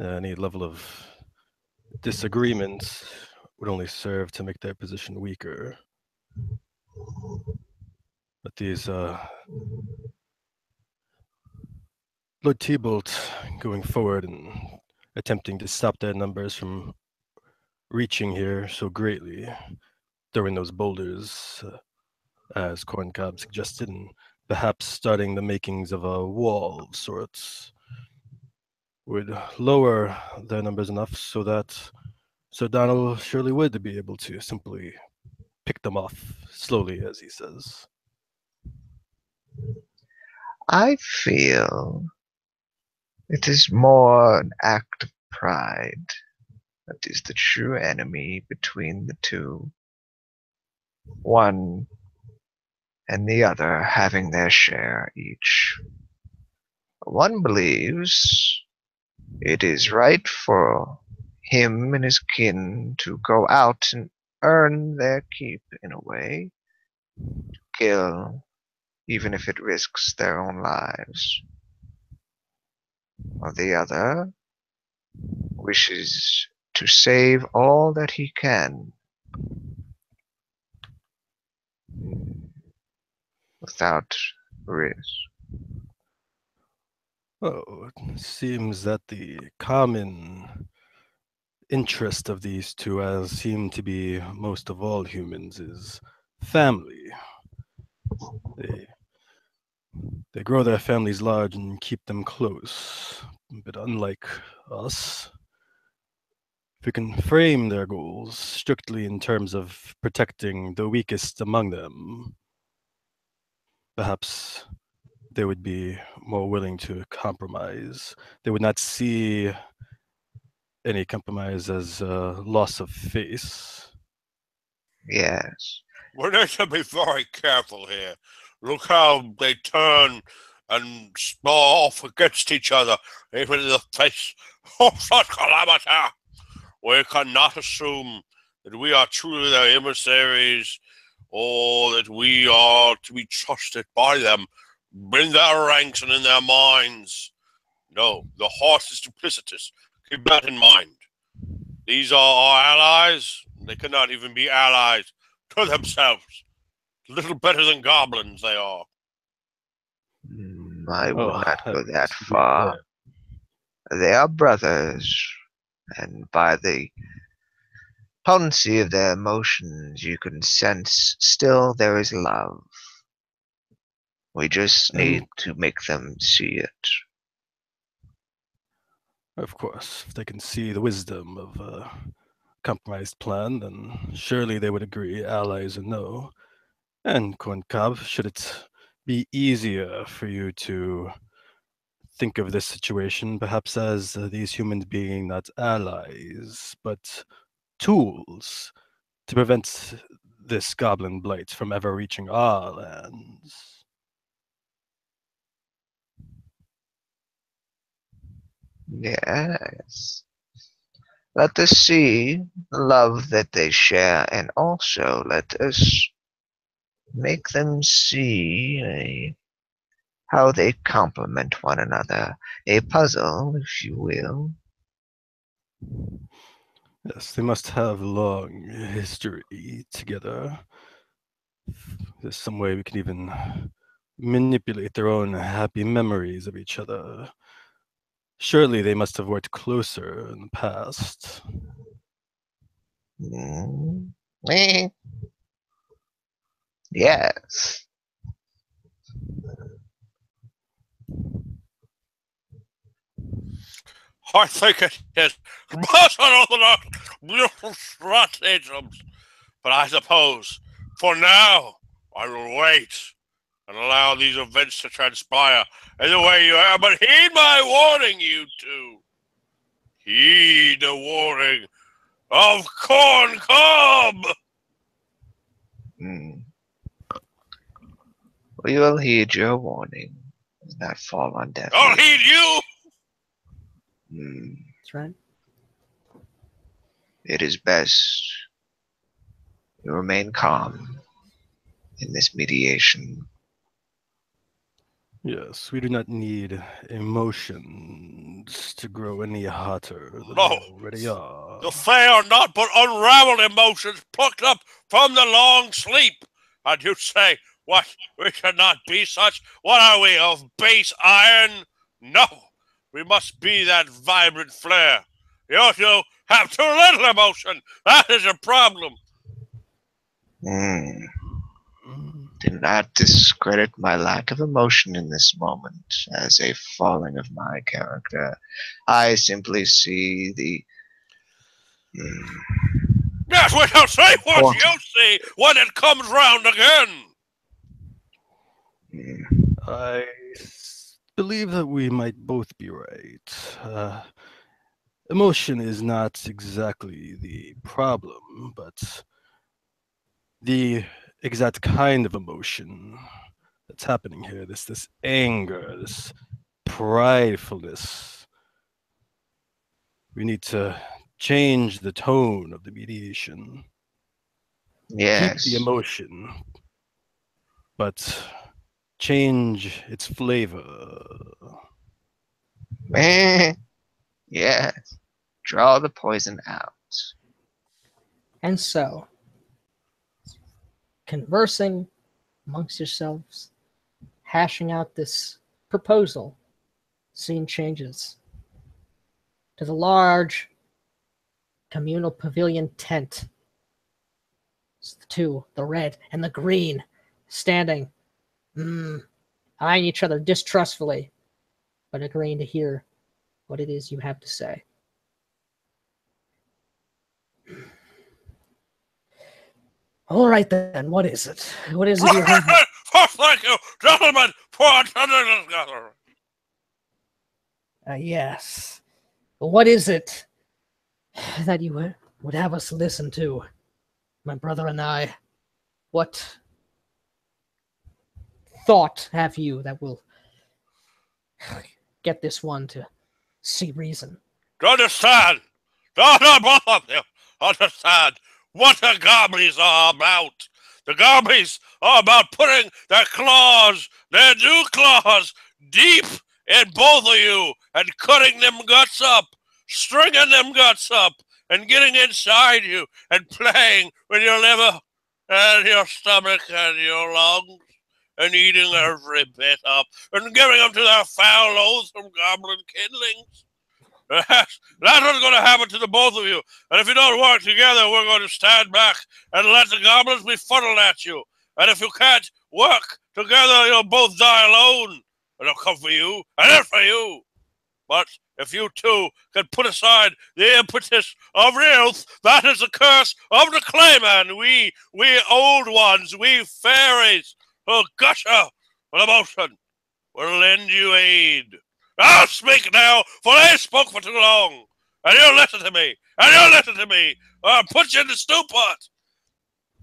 Speaker 3: Any level of disagreement would only serve to make their position weaker. But these, Lord Tybalt going forward and attempting to stop their numbers from reaching here so greatly, throwing those boulders, as Corncob suggested, and perhaps starting the makings of a wall of sorts, would lower their numbers enough so that Sir Donald surely would be able to simply pick them off slowly, as he says.
Speaker 2: I feel it is more an act of pride that is the true enemy between the two. One and the other having their share each. One believes it is right for him and his kin to go out and earn their keep in a way, to kill, even if it risks their own lives. While the other wishes to save all that he can without risk.
Speaker 3: Oh, it seems that the common interest of these two, as seem to be most of all humans, is family. They grow their families large and keep them close. But unlike us, if we can frame their goals strictly in terms of protecting the weakest among them, perhaps they would be more willing to compromise. They would not see any compromise as a loss of face.
Speaker 2: Yes.
Speaker 4: We need to be very careful here. Look how they turn and spar off against each other, even in the face of such calamity. We cannot assume that we are truly their emissaries, or that we are to be trusted by them in their ranks and in their minds. No, the heart is duplicitous. Keep that in mind. These are our allies. They cannot even be allies to themselves. Little better than goblins they are.
Speaker 2: I would not go that far. They are brothers, and by the potency of their emotions, you can sense still there is love. We just need to make them see it.
Speaker 3: Of course, if they can see the wisdom of a compromised plan, then surely they would agree, allies or no. And Corncob, should it be easier for you to think of this situation perhaps as these humans being not allies, but tools to prevent this goblin blight from ever reaching our lands?
Speaker 2: Yes. Let us see the love that they share, and also let us make them see how they complement one another. A puzzle, if you will.
Speaker 3: Yes, they must have long history together. There's some way we can even manipulate their own happy memories of each other. Surely they must have worked closer in the past.
Speaker 2: Yes.
Speaker 4: I think it is. But I suppose, for now, I will wait and allow these events to transpire in the way you have. But heed my warning, you two. Heed the warning of Corn Cob.
Speaker 2: We will heed your warning and not fall on deaf
Speaker 4: I'll
Speaker 2: ears.
Speaker 4: heed you.
Speaker 1: That's right.
Speaker 2: It is best you remain calm in this mediation.
Speaker 3: Yes, we do not need emotions to grow any hotter than
Speaker 4: No.
Speaker 3: they already are.
Speaker 4: The Fae are not but unraveled emotions plucked up from the long sleep. And you say, what, we cannot be such? What are we, of base iron? No, we must be that vibrant flare. You two have too little emotion. That is a problem.
Speaker 2: Do not discredit my lack of emotion in this moment as a falling of my character. I simply see the...
Speaker 4: Yes, we shall see what you see when it comes round again.
Speaker 3: I believe that we might both be right. Emotion is not exactly the problem, but the exact kind of emotion that's happening here, this anger, this pridefulness. We need to change the tone of the mediation.
Speaker 2: Yes.
Speaker 3: Keep the emotion, but change its flavor.
Speaker 2: Yes. Draw the poison out.
Speaker 1: And so, conversing amongst yourselves, hashing out this proposal, scene changes to the large communal pavilion tent. It's the two, the red and the green, standing, eyeing each other distrustfully, but agreeing to hear what it is you have to say. All right then, what is it? What is it you have?
Speaker 4: Thank you, gentlemen, for attending this gathering.
Speaker 1: Yes. What is it that you would have us listen to, my brother and I? What thought have you that will get this one to see reason?
Speaker 4: To understand, both of you understand what the Goblins are about. The Goblins are about putting their claws, their new claws, deep in both of you and cutting them guts up, stringing them guts up, and getting inside you and playing with your liver and your stomach and your lungs and eating every bit up and giving them to their foul, loathsome goblin kindlings. That's what's going to happen to the both of you. And if you don't work together, we're going to stand back and let the goblins be funneled at you. And if you can't work together, you'll both die alone. And they'll come for you, and then for you. But if you two can put aside the impetus of youth, that is the curse of the Clayman. We old ones, we fairies, who gusher with emotion, will lend you aid. I'll speak now, for I spoke for too long. And you'll listen to me, or I'll put you in the stew pot.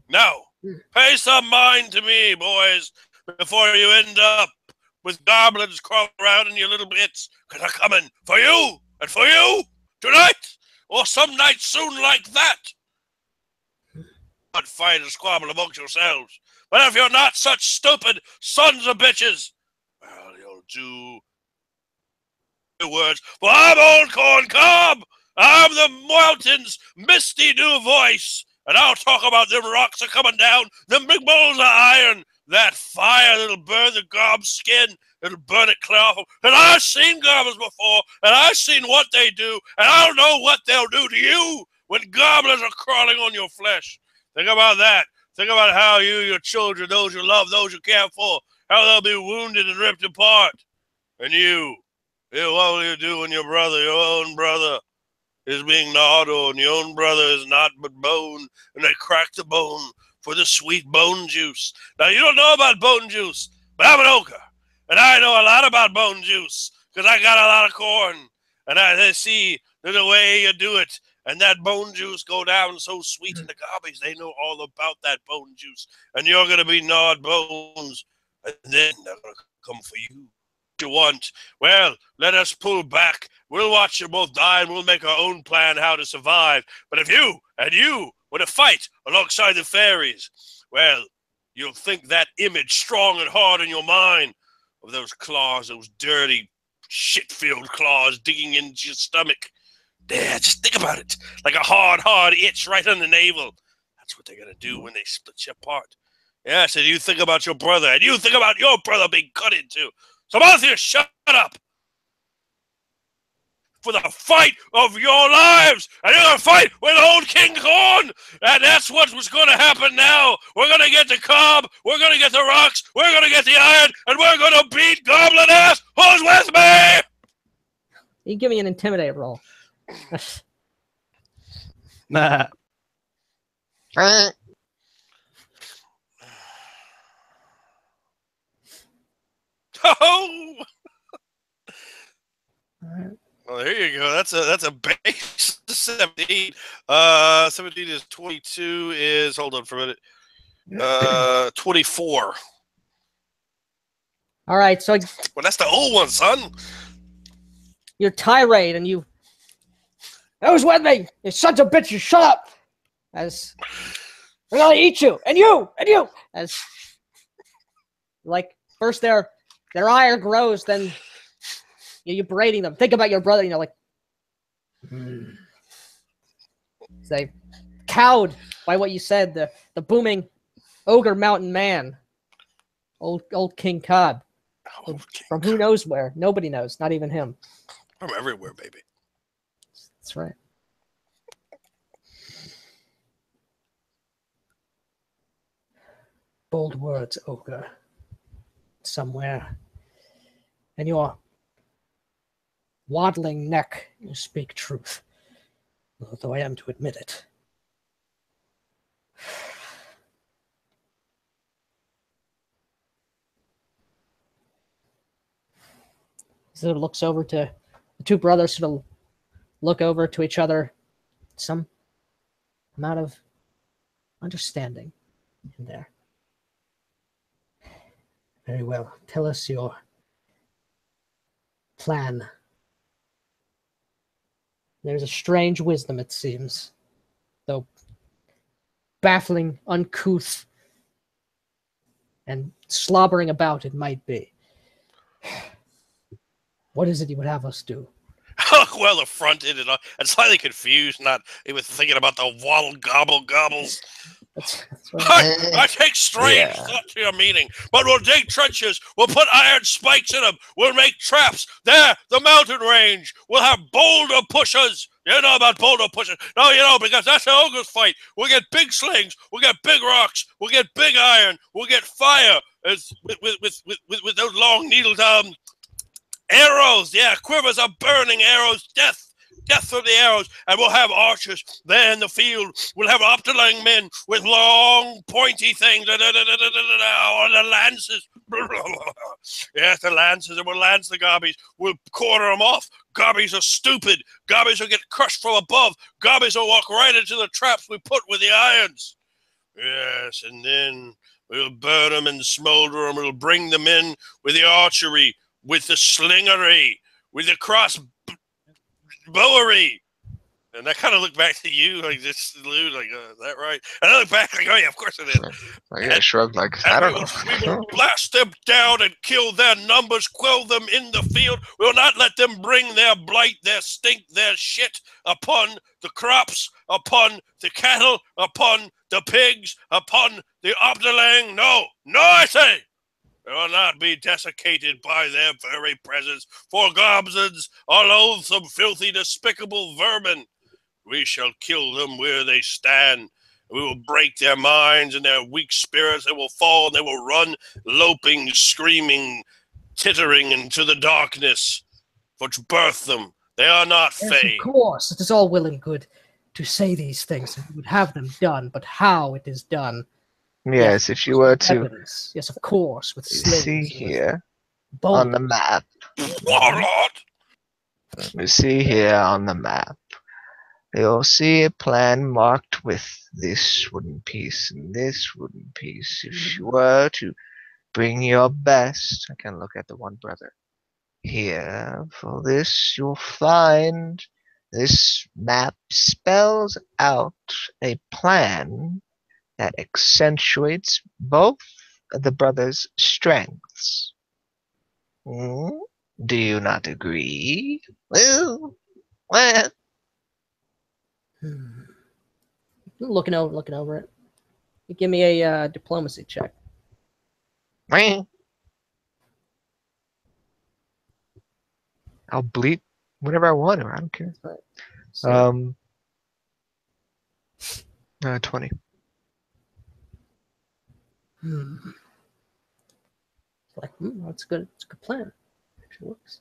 Speaker 4: Now, pay some mind to me, boys, before you end up with goblins crawling around in your little bits, because they're coming for you, and for you, tonight, or some night soon like that. But fight and squabble amongst yourselves. But if you're not such stupid sons of bitches, well, you'll do words. For I'm Old Corn Cob. I'm the mountain's misty new voice. And I'll talk about them rocks are coming down, them big balls of iron, that fire that'll burn the gob's skin, it'll burn it clear off. And I've seen goblins before, and I've seen what they do, and I don't know what they'll do to you when goblins are crawling on your flesh. Think about that. Think about how you, your children, those you love, those you care for, how they'll be wounded and ripped apart. And you, Yeah, what will you do when your own brother, is being gnawed on? Your own brother is not but bone, and they crack the bone for the sweet bone juice. Now, you don't know about bone juice, but I'm an ogre, and I know a lot about bone juice, because I got a lot of corn, and I see the way you do it, and that bone juice go down so sweet in the gobbies. They know all about that bone juice, and you're going to be gnawed bones, and then they're going to come for you. You want? Well, let us pull back. We'll watch you both die, and we'll make our own plan how to survive. But if you and you were to fight alongside the fairies, well, you'll think that image strong and hard in your mind of those claws, those dirty, shit-filled claws digging into your stomach. There, just think about it. Like a hard itch right on the navel. That's what they're going to do when they split you apart. Yes, and you think about your brother, and you think about your brother being cut into. So both of you, shut up! For the fight of your lives! And you're going to fight with old King Corn! And that's what's going to happen now! We're going to get the cob, we're going to get the rocks, we're going to get the iron, and we're going to beat Goblin ass! Who's with me?
Speaker 1: You give me an intimidate roll.
Speaker 3: Nah.
Speaker 4: Oh!
Speaker 1: All right.
Speaker 4: Well, there you go. That's a base 17. 17 is 22 is, hold on for a minute. 24.
Speaker 1: All right, so
Speaker 4: Well, that's the old one, son.
Speaker 1: your tirade and you. Who's with me? You sons of bitches, shut up! As we're gonna eat you, and you, and you. As like first their ire grows, then you're berating them. Think about your brother, you know, like say cowed by what you said. The booming ogre mountain man, old King Cobb, from who knows where. Nobody knows, not even him.
Speaker 4: From everywhere, baby.
Speaker 1: That's right. Bold words, ogre. Somewhere. And your waddling neck, you speak truth. Although I am to admit it. So it looks over to the two brothers, sort of look over to each other. Some amount of understanding in there. Very well. Tell us your plan. There's a strange wisdom, it seems, though baffling, uncouth, and slobbering about it might be. What is it you would have us do?
Speaker 4: Well affronted and slightly confused, not even thinking about the waddle gobble gobbles.
Speaker 1: That's right.
Speaker 4: I take strange thought to your meaning, but we'll dig trenches, we'll put iron spikes in them, we'll make traps. There, the mountain range, we'll have boulder pushers. You know about boulder pushers? No, you know, because that's how ogres fight. We'll get big slings, we'll get big rocks, we'll get big iron, we'll get fire with those long needled arrows, yeah, quivers of burning arrows, death from the arrows, and we'll have archers there in the field. We'll have Optalang men with long, pointy things, and the lances. Yes, the lances, and we'll lance the gobbies. We'll quarter them off. Gobbies are stupid. Gobbies will get crushed from above. Gobbies will walk right into the traps we put with the irons. Yes, and then we'll burn them and smolder them. We'll bring them in with the archery, with the slingery, with the crossbowery. And I kind of look back to you, like this, Lou, like, is that right? And I look back, like, oh yeah, of course it is.
Speaker 2: I shrugged, like, I don't know.
Speaker 4: We will blast them down and kill their numbers, quill them in the field. We will not let them bring their blight, their stink, their shit upon the crops, upon the cattle, upon the pigs, upon the Optalang. No, I say! They will not be desiccated by their very presence, for goblins are loathsome, filthy, despicable vermin. We shall kill them where they stand. We will break their minds and their weak spirits. They will fall and they will run, loping, screaming, tittering into the darkness. which birthed them. They are not
Speaker 1: Yes,
Speaker 4: Fae.
Speaker 1: of course, it is all well and good to say these things, and we would have them done, but how it is done?
Speaker 2: Yes, if you were to
Speaker 1: Weapons. Yes, of course, with slings.
Speaker 2: see
Speaker 1: and with
Speaker 2: here
Speaker 1: bolts.
Speaker 2: on the map,
Speaker 4: What?
Speaker 2: you see here on the map, you'll see a plan marked with this wooden piece and this wooden piece. If you were to bring your best, I can look at the one brother. Here, for this, you'll find this map spells out a plan that accentuates both of the brothers' strengths. Hmm? Do you not agree? Well,
Speaker 1: Hmm. Looking over it. You give me a diplomacy check.
Speaker 2: I'll bleep whatever I want, or I don't care.
Speaker 1: Right. So,
Speaker 2: 20.
Speaker 1: Like, that's good. It's a good plan. Actually works.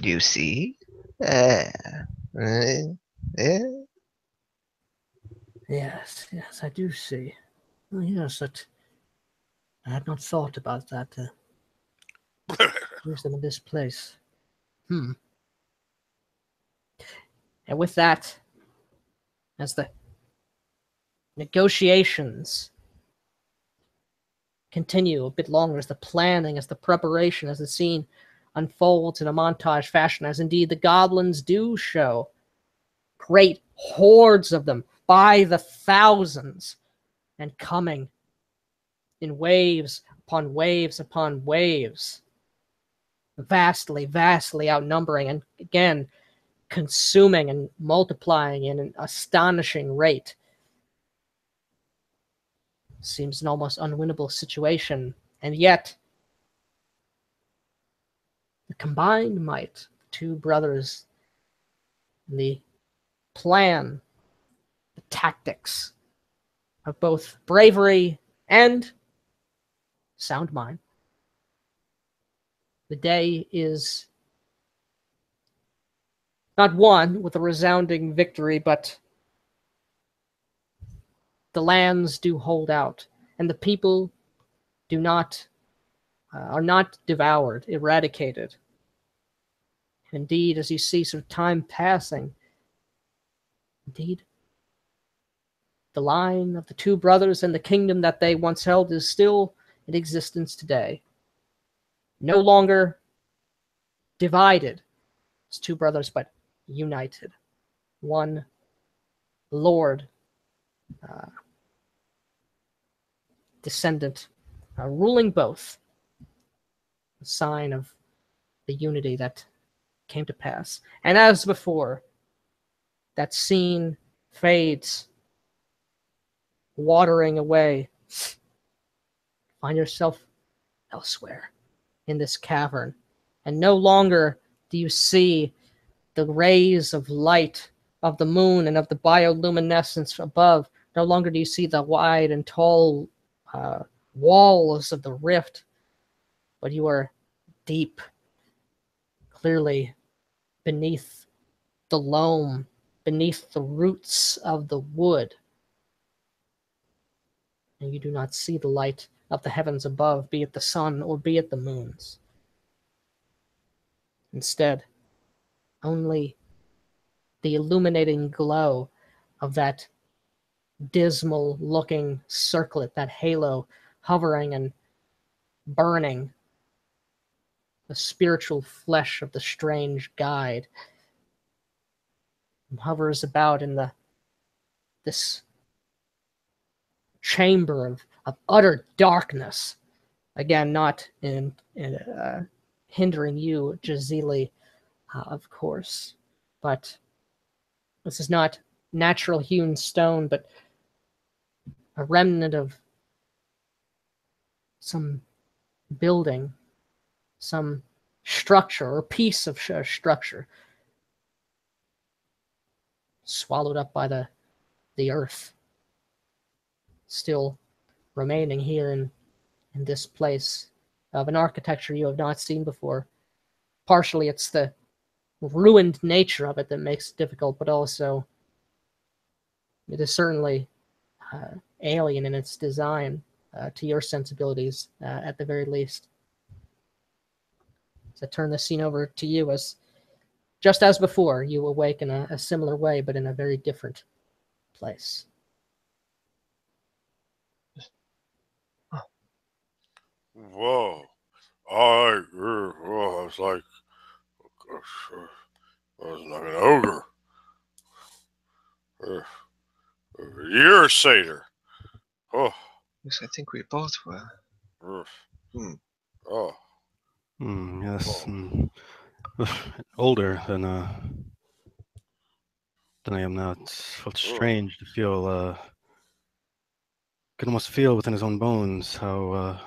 Speaker 2: You see? Eh.
Speaker 1: Yes, I do see. Oh, yes, that I had not thought about that. Use them in this place. And with that, as the negotiations continue a bit longer, as the planning, as the preparation, as the scene unfolds in a montage fashion, as indeed the goblins do show, great hordes of them by the thousands, and coming in waves upon waves upon waves, vastly, vastly outnumbering, and again, consuming and multiplying in an astonishing rate. Seems an almost unwinnable situation, and yet the combined might, the two brothers, the plan, the tactics of both bravery and sound mind. The day is not won with a resounding victory, but the lands do hold out, and the people do not are not devoured, eradicated. Indeed, as you see sort of time passing, indeed, the line of the two brothers and the kingdom that they once held is still in existence today. No longer divided as two brothers, but united. One Lord, descendant, ruling both. A sign of the unity that came to pass. And as before, that scene fades, watering away. Find yourself elsewhere in this cavern, and no longer do you see the rays of light of the moon and of the bioluminescence above. No longer do you see the wide and tall walls of the rift, but you are deep, clearly beneath the loam, beneath the roots of the wood. And you do not see the light of the heavens above, be it the sun or be it the moons. Instead, only the illuminating glow of that dismal-looking circlet, that halo hovering and burning the spiritual flesh of the strange guide, hovers about in this chamber of utter darkness. Again, not in hindering you, Jazili, of course, but this is not natural hewn stone, but a remnant of some building, some structure or piece of structure swallowed up by the earth, still remaining here in this place, of an architecture you have not seen before. Partially, it's the ruined nature of it that makes it difficult, but also it is certainly alien in its design to your sensibilities, at the very least. So I turn the scene over to you as, just as before, you awake in a similar way, but in a very different place.
Speaker 4: Whoa. I was like, I was like an ogre. You're a satyr. Oh.
Speaker 2: Yes, I think we both were.
Speaker 4: Oh.
Speaker 3: Yes. Older than I am now. It felt strange to feel. Could almost feel within his own bones how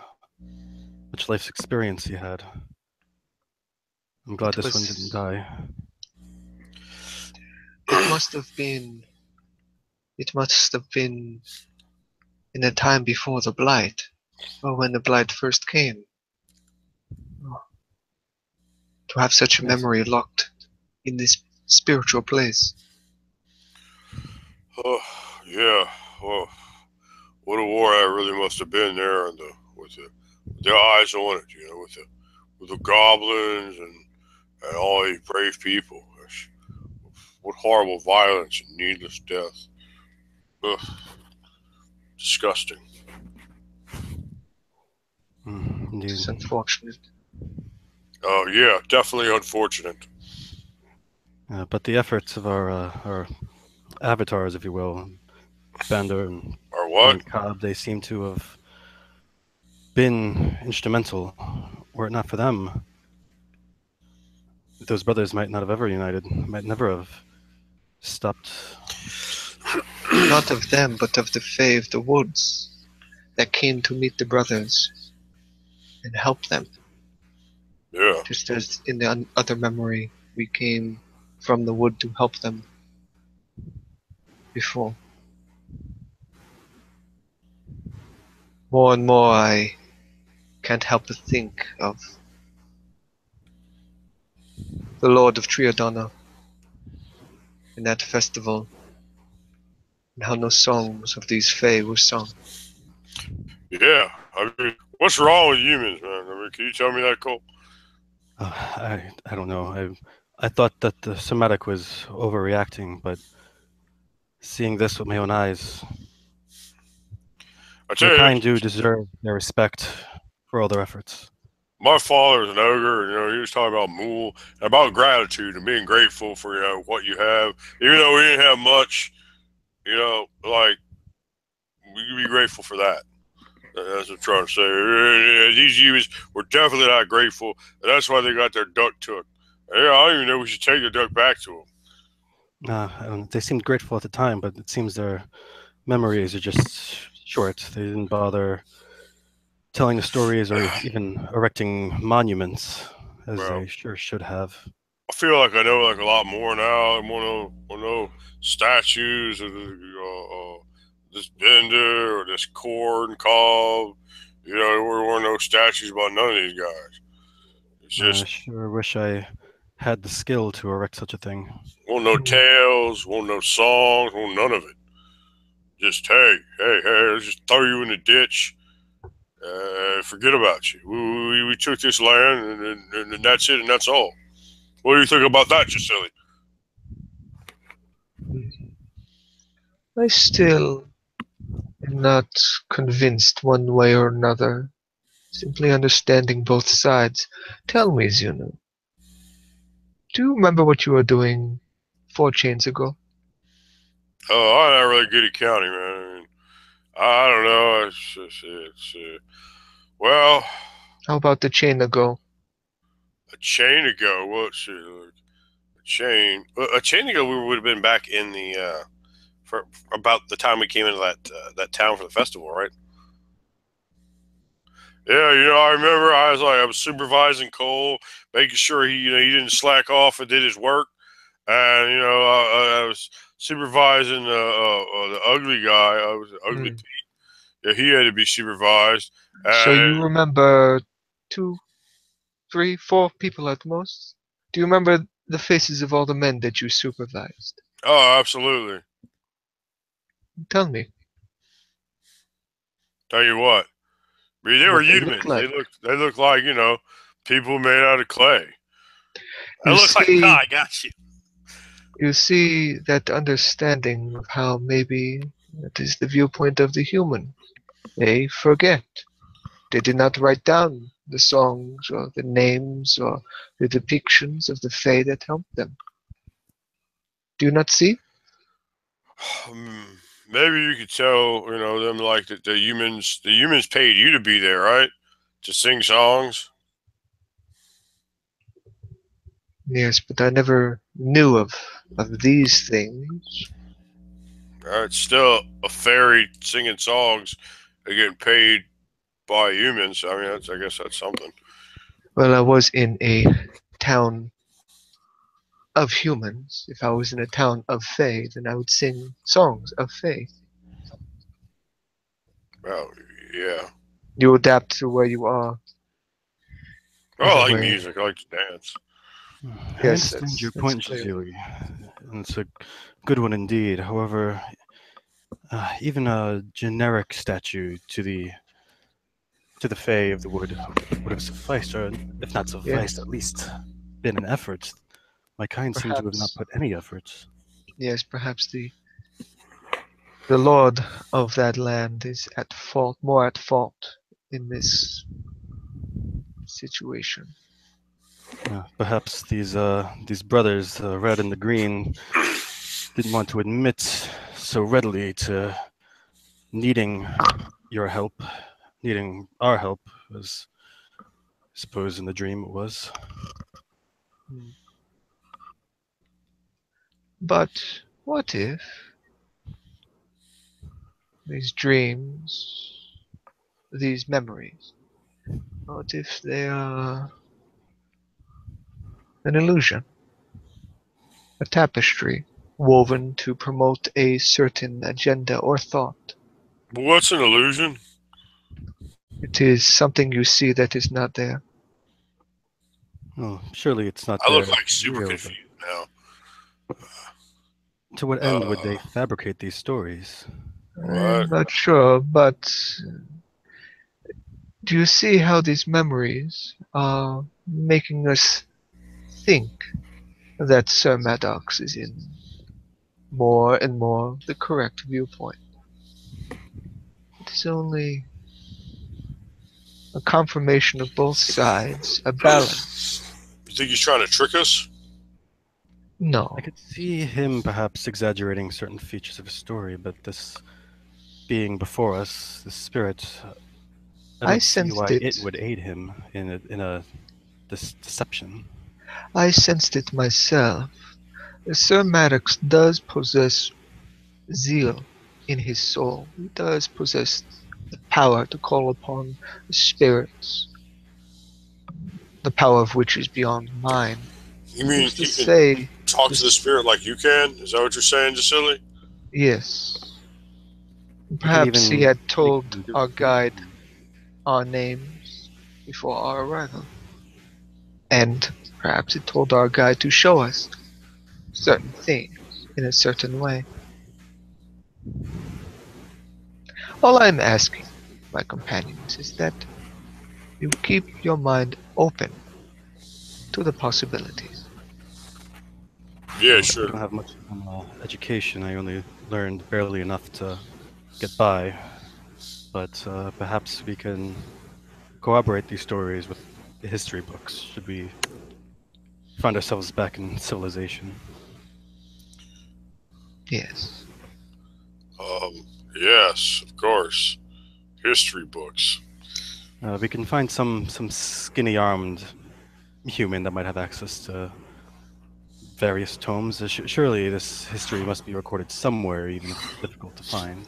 Speaker 3: much life's experience he had. I'm glad this one didn't die.
Speaker 2: It must have been in the time before the Blight, or when the Blight first came. To have such a memory locked in this spiritual place.
Speaker 4: Oh, yeah. Oh, what a war that really must have been there, and with the eyes on it, with the goblins and all these brave people. What horrible violence and needless death. Ugh. Disgusting.
Speaker 3: Indeed.
Speaker 2: It's unfortunate.
Speaker 4: Oh yeah, definitely unfortunate.
Speaker 3: But the efforts of our avatars, if you will, Bender and Cobb, they seem to have been instrumental. Were it not for them, those brothers might not have ever united, might never have stopped.
Speaker 2: Not of them, but of the Fae of the Woods that came to meet the brothers and help them.
Speaker 4: Yeah.
Speaker 2: Just as in the other memory, we came from the wood to help them before. More and more, I can't help but think of the Lord of Triadonna in that festival, and how no songs of these Fae were sung.
Speaker 4: Yeah, I mean, what's wrong with humans, man? I mean, can you tell me that, Cole?
Speaker 3: I don't know. I thought that the somatic was overreacting, but seeing this with my own eyes, the kind do deserve their respect for all their efforts.
Speaker 4: My father's an ogre, he was talking about Mool, about gratitude and being grateful for, what you have. Even though we didn't have much, like, we can be grateful for that. That's what I'm trying to say. These humans were definitely not grateful, and that's why they got their duck took. Yeah, I don't even know we should take the duck back to them.
Speaker 3: They seemed grateful at the time, but it seems their memories are just short. They didn't bother telling the stories or even erecting monuments, as they sure should have.
Speaker 4: I feel like I know like a lot more now. I want to know statues of this Bender or this Cord and Cobb. There were no statues about none of these guys. It's just,
Speaker 3: I sure wish I had the skill to erect such a thing.
Speaker 4: Won't no tales, won't no songs, won't none of it. Just hey, let's just throw you in the ditch. Forget about you. We took this land and that's it and that's all. What do you think about that, Giselle?
Speaker 2: I still am not convinced one way or another. Simply understanding both sides. Tell me, Zuno, do you remember what you were doing 4 chains ago?
Speaker 4: Oh, I'm not really good at counting, man. I don't know. Well.
Speaker 2: How about the chain ago?
Speaker 4: A chain ago? What's it? A chain? A chain ago, we would have been back in the for about the time we came into that town for the festival, right? Yeah, I remember I was supervising Cole, making sure he didn't slack off and did his work, and I was supervising the ugly guy. I was ugly Pete. Yeah, he had to be supervised.
Speaker 2: So you remember 2, 3, 4 people at most. Do you remember the faces of all the men that you supervised?
Speaker 4: Oh, absolutely.
Speaker 2: Tell me.
Speaker 4: Tell you what. I mean, they were
Speaker 2: What they look
Speaker 4: humans.
Speaker 2: like.
Speaker 4: They look like, people made out of clay. They
Speaker 2: You
Speaker 4: look like,
Speaker 2: see,
Speaker 4: I got you.
Speaker 2: you see that understanding of how maybe that is the viewpoint of the human. They forget. They did not write down the songs or the names or the depictions of the Fae that helped them. Do you not see?
Speaker 4: Maybe you could tell, them like the humans paid you to be there, right? To sing songs.
Speaker 2: Yes, but I never knew of these things.
Speaker 4: It's still a fairy singing songs. They're getting paid by humans. I mean, I guess that's something.
Speaker 2: Well, I was in a town of humans. If I was in a town of Fae, then I would sing songs of Fae.
Speaker 4: Well, yeah.
Speaker 2: You adapt to where you are.
Speaker 4: Oh, I like
Speaker 2: Anyway.
Speaker 4: music. I like to dance.
Speaker 3: I
Speaker 2: Yes,
Speaker 3: understand your
Speaker 2: that's
Speaker 3: point,
Speaker 2: clear.
Speaker 3: Gisili, and it's a good one indeed. However, even a generic statue to the Fae of the Wood would have sufficed, or if not sufficed,
Speaker 2: Yes.
Speaker 3: at least been an effort. My kind seem to have not
Speaker 2: Perhaps.
Speaker 3: put any efforts.
Speaker 2: Yes, perhaps the lord of that land is at fault, more at fault in this situation.
Speaker 3: Perhaps these brothers, red and the green, didn't want to admit so readily to needing your help, needing our help, as I suppose in the dream it was.
Speaker 2: But what if these dreams, these memories, what if they are an illusion? A tapestry woven to promote a certain agenda or thought.
Speaker 4: What's an illusion?
Speaker 2: It is something you see that is not there.
Speaker 3: Oh, surely it's not
Speaker 4: I
Speaker 3: there.
Speaker 4: look like super
Speaker 3: real,
Speaker 4: confused now.
Speaker 3: but to what end would they fabricate these stories?
Speaker 2: I'm not sure, but do you see how these memories are making us think that Sir Maddox is in more and more the correct viewpoint? It is only a confirmation of both sides, a balance.
Speaker 4: You think he's trying to trick us?
Speaker 2: No,
Speaker 3: I could see him perhaps exaggerating certain features of his story, but this being before us, the spirit, I don't see
Speaker 2: sensed
Speaker 3: why
Speaker 2: it.
Speaker 3: it would aid him in this deception.
Speaker 2: I sensed it myself. Sir Maddox does possess zeal in his soul. He does possess the power to call upon the spirits, the power of which is beyond mine.
Speaker 4: You mean
Speaker 2: Who's to
Speaker 4: he can
Speaker 2: say?
Speaker 4: talk to the spirit like you can? Is that what you're saying, Gisili?
Speaker 2: Yes.
Speaker 3: You can
Speaker 2: Perhaps he
Speaker 3: even
Speaker 2: had
Speaker 3: make
Speaker 2: told
Speaker 3: him do
Speaker 2: our
Speaker 3: it.
Speaker 2: guide our names before our arrival. And perhaps he told our guide to show us certain things in a certain way. All I'm asking, my companions, is that you keep your mind open to the possibilities.
Speaker 4: Yeah,
Speaker 3: I
Speaker 4: sure.
Speaker 3: don't have much education. I only learned barely enough to get by. But perhaps we can corroborate these stories with the history books, should we find ourselves back in civilization.
Speaker 2: Yes.
Speaker 4: Yes, of course. History books.
Speaker 3: We can find some skinny-armed human that might have access to various tomes. Surely this history must be recorded somewhere, even if it's difficult to find.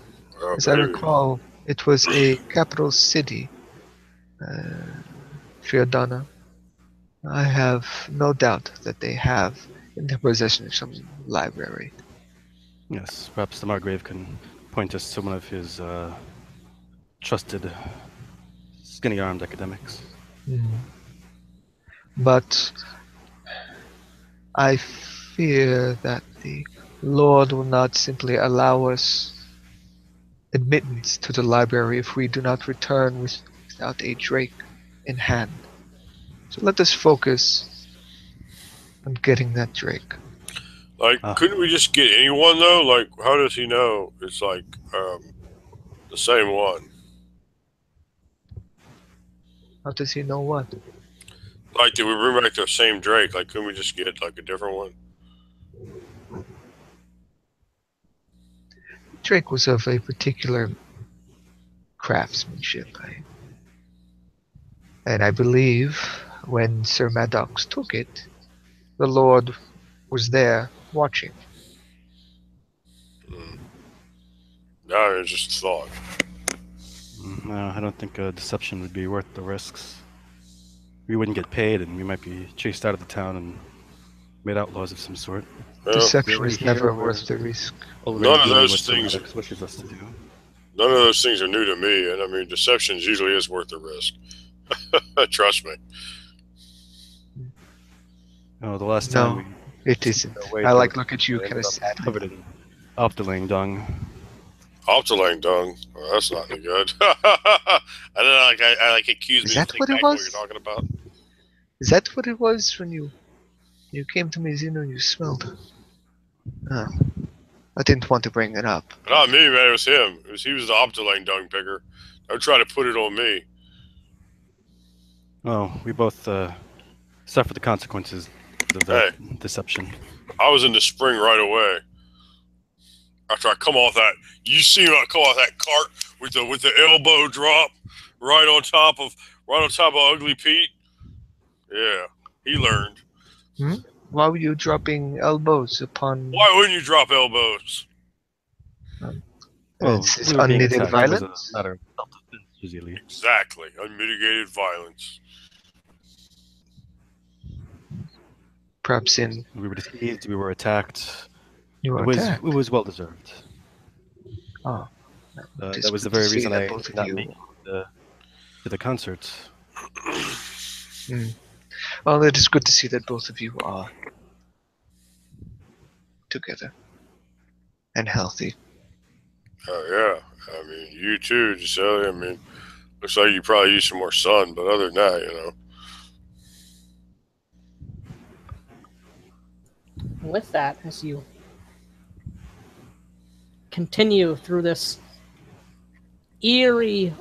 Speaker 2: As I
Speaker 4: Maybe.
Speaker 2: recall, it was a capital city, Fiordana. I have no doubt that they have in their possession some library.
Speaker 3: Yes, perhaps the Margrave can point us to one of his trusted skinny-armed academics.
Speaker 2: Hmm. But I fear that the Lord will not simply allow us admittance to the library if we do not return without a drake in hand. So let us focus on getting that drake.
Speaker 4: Like,
Speaker 3: Ah.
Speaker 4: couldn't we just get anyone though? Like, how does he know it's like the same one?
Speaker 2: How does he know what?
Speaker 4: Like, did we bring back the same Drake? Like, couldn't we just get like a different one?
Speaker 2: Drake was of a particular craftsmanship, and I believe when Sir Maddox took it, the Lord was there watching.
Speaker 4: No, it's just a thought.
Speaker 3: No, I don't think deception would be worth the risks. We wouldn't get paid, and we might be chased out of the town and made outlaws of some sort.
Speaker 4: Well,
Speaker 2: Deception
Speaker 3: We're
Speaker 2: is
Speaker 3: here,
Speaker 2: never
Speaker 3: we're
Speaker 2: worth the risk.
Speaker 3: already
Speaker 4: None of
Speaker 3: doing
Speaker 4: those
Speaker 3: what Sir
Speaker 4: things-
Speaker 3: Maddox wishes us to do.
Speaker 4: none of those things are new to me, and I mean, deception usually is worth the risk. Trust me.
Speaker 3: Oh, the last
Speaker 2: No,
Speaker 3: time we
Speaker 2: it isn't.
Speaker 3: away
Speaker 2: I
Speaker 3: to
Speaker 2: like
Speaker 3: it,
Speaker 2: look at you
Speaker 3: we
Speaker 2: kind of
Speaker 3: ended up
Speaker 2: sadly.
Speaker 3: covered in Opteling dung.
Speaker 4: Optelang dung. Well, that's not any good. I don't know. I like accuse
Speaker 2: Is
Speaker 4: me.
Speaker 2: that
Speaker 4: to think
Speaker 2: what it
Speaker 4: back to
Speaker 2: was?
Speaker 4: What you're talking about?
Speaker 2: Is that what it was when you came to me, Zeno? You smelled. Oh, I didn't want to bring it up.
Speaker 4: Not me, man. It was him. He was the Optelang dung picker. Don't try to put it on me.
Speaker 3: Oh, we both suffered the consequences of that deception.
Speaker 4: I was in the spring right away. After I come off that, you see me come off that cart with the elbow drop right on top of Ugly Pete. Yeah, he learned.
Speaker 2: Why were you dropping elbows upon?
Speaker 4: Why wouldn't you drop elbows?
Speaker 3: Well,
Speaker 2: It's
Speaker 3: we were being
Speaker 2: unneeded
Speaker 3: attacked.
Speaker 2: violence.
Speaker 3: It was a matter of self-defense, usually.
Speaker 4: Exactly, unmitigated violence.
Speaker 2: Perhaps in
Speaker 3: We were deceived. We were attacked.
Speaker 2: you were
Speaker 3: It was
Speaker 2: attacked.
Speaker 3: well deserved.
Speaker 2: Oh,
Speaker 3: That was the very reason I did not make it to the concerts.
Speaker 2: Well, it is good to see that both of you are together and healthy.
Speaker 4: Oh yeah, I mean you too, Giselle. I mean, looks like you probably use some more sun, but other than that, you know.
Speaker 1: And with that, as you continue through this eerie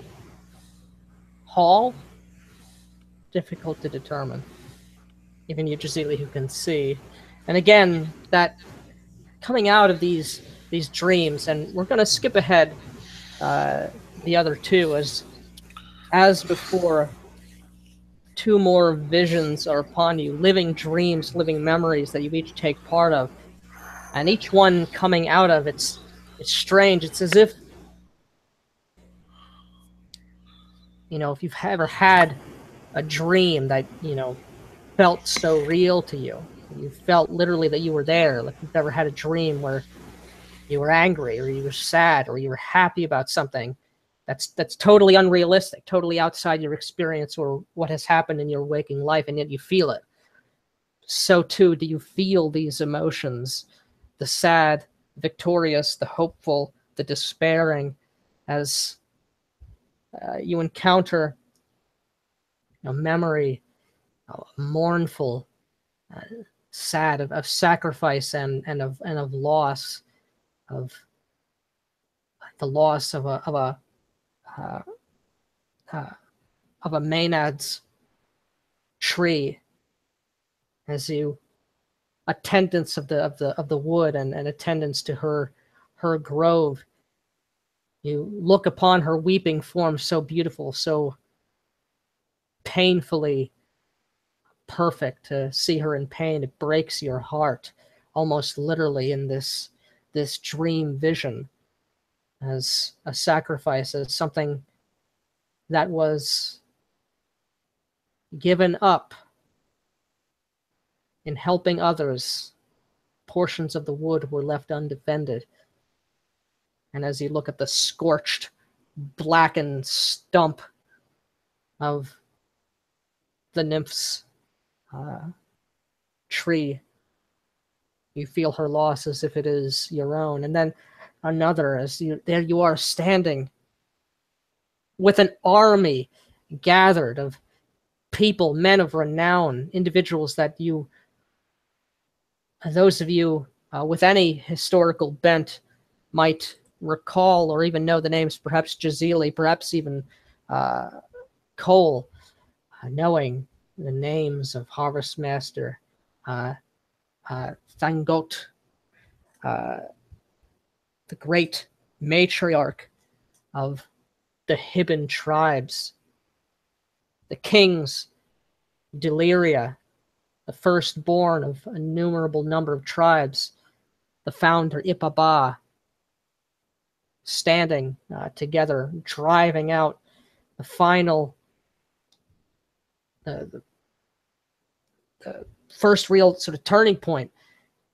Speaker 1: hall, difficult to determine. Even you, Jazili, who can see. And again, that coming out of these dreams, and we're going to skip ahead the other two, as before, two more visions are upon you, living dreams, living memories that you each take part of. And each one coming out of, it's strange. It's as if, if you've ever had a dream that, felt so real to you. You felt literally that you were there. Like you've ever had a dream where you were angry or you were sad or you were happy about something that's totally unrealistic, totally outside your experience or what has happened in your waking life, and yet you feel it. So too, do you feel these emotions, the sad, victorious, the hopeful, the despairing, as you encounter a memory, mournful, sad of sacrifice and of loss, of the loss of a Maenad's tree, as you attendance of the wood and attendance to her grove. You look upon her weeping form, so beautiful, so painfully perfect. To see her in pain, it breaks your heart, almost literally, in this dream vision, as a sacrifice, as something that was given up in helping others. Portions of the wood were left undefended. And as you look at the scorched, blackened stump of the nymph's tree. You feel her loss as if it is your own. And then another, there you are standing with an army gathered of people, men of renown, individuals that those of you with any historical bent might recall or even know the names, perhaps Jazili, perhaps even Cole, knowing the names of Harvest Master, Thangot, the great matriarch of the Hibben tribes, the kings, Deliria, the firstborn of an innumerable number of tribes, the founder Ipaba, standing together, driving out the final, the first real sort of turning point,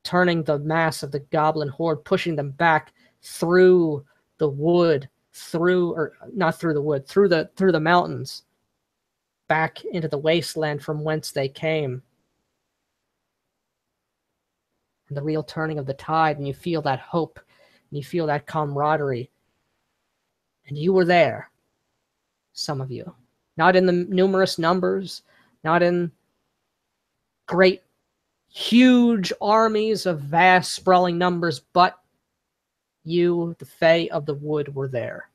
Speaker 1: turning the mass of the goblin horde, pushing them back through the wood, through the mountains, back into the wasteland from whence they came. And the real turning of the tide, and you feel that hope, and you feel that camaraderie. And you were there, some of you. Not in the numerous numbers, not in great, huge armies of vast, sprawling numbers, but you, the Fae of the Wood, were there.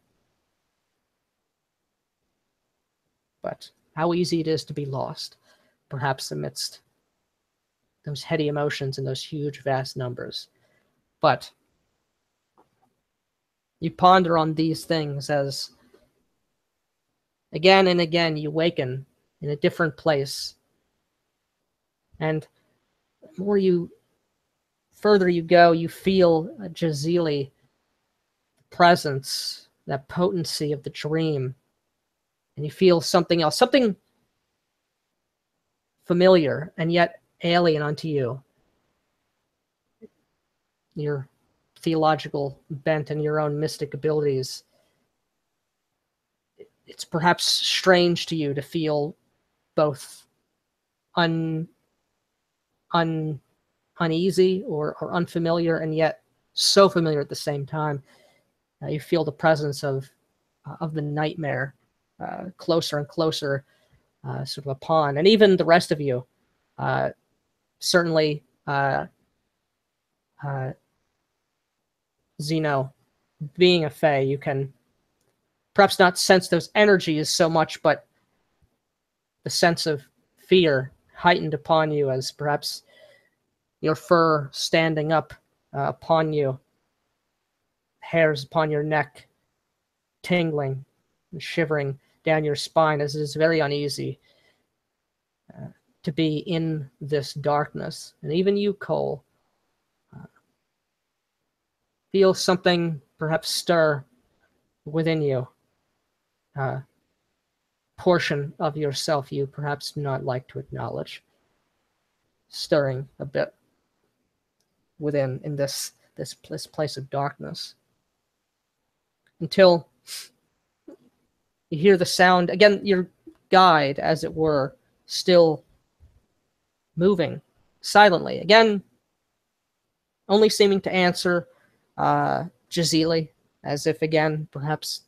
Speaker 1: But how easy it is to be lost, perhaps amidst those heady emotions and those huge, vast numbers. But you ponder on these things as again and again you waken in a different place. And the further you go, you feel a Jazili presence, that potency of the dream. And you feel something else, something familiar and yet alien unto you. Your theological bent and your own mystic abilities. It's perhaps strange to you to feel both uneasy or unfamiliar, and yet so familiar at the same time. You feel the presence of the nightmare closer and closer, sort of upon, and even the rest of you. Certainly, Zeno, being a Fae, you can perhaps not sense those energies so much, but the sense of fear heightened upon you as perhaps your fur standing up upon you, hairs upon your neck tingling and shivering down your spine, as it is very uneasy to be in this darkness. And even you, Cole, feel something perhaps stir within you, portion of yourself you perhaps do not like to acknowledge, stirring a bit within in this place of darkness, until you hear the sound again, your guide, as it were, still moving silently, again only seeming to answer Jazili, as if again perhaps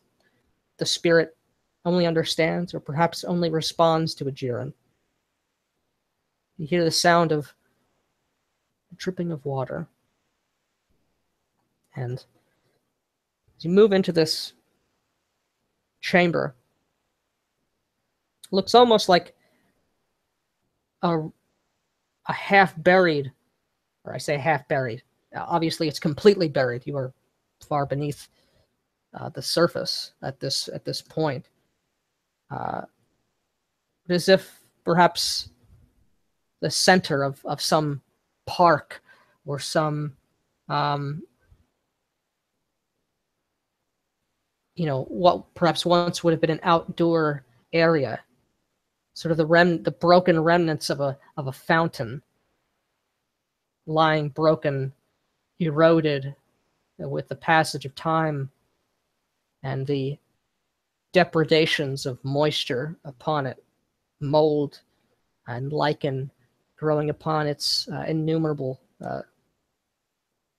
Speaker 1: the spirit only understands or perhaps only responds to a Jiren. You hear the sound of dripping of water, and as you move into this chamber, it looks almost like a half-buried, or I say half-buried, obviously it's completely buried. You are far beneath the surface at this point. As if perhaps the center of some park or some what perhaps once would have been an outdoor area, sort of the broken remnants of a fountain lying broken, eroded with the passage of time and the depredations of moisture upon it, mold and lichen growing upon its innumerable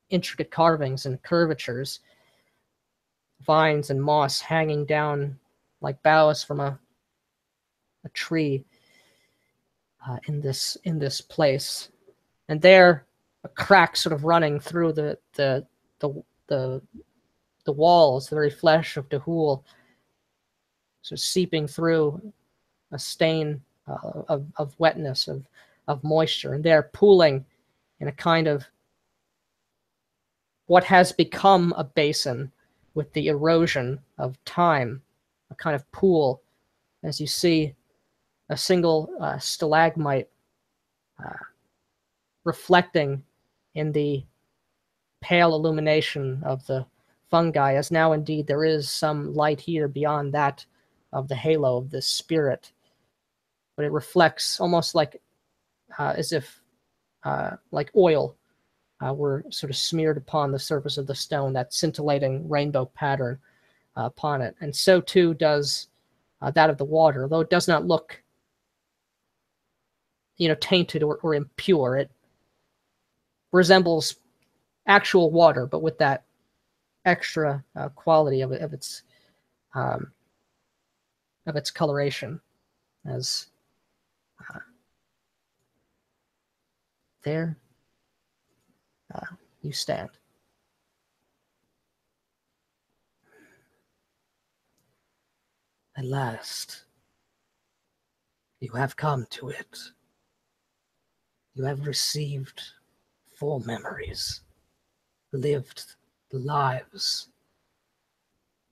Speaker 1: intricate carvings and curvatures, vines and moss hanging down like boughs from a tree in this place, and there a crack sort of running through the walls, the very flesh of Dahul, sort of seeping through a stain of wetness, of moisture, and they're pooling in a kind of what has become a basin with the erosion of time, a kind of pool, as you see a single stalagmite reflecting in the pale illumination of the fungi, as now indeed there is some light here beyond that of the halo of this spirit, but it reflects almost like as if like oil were sort of smeared upon the surface of the stone, that scintillating rainbow pattern upon it. And so too does that of the water, though it does not look, tainted or impure. It resembles actual water, but with that extra quality of its coloration, as there you stand. At last, you have come to it. You have received full memories, lived the lives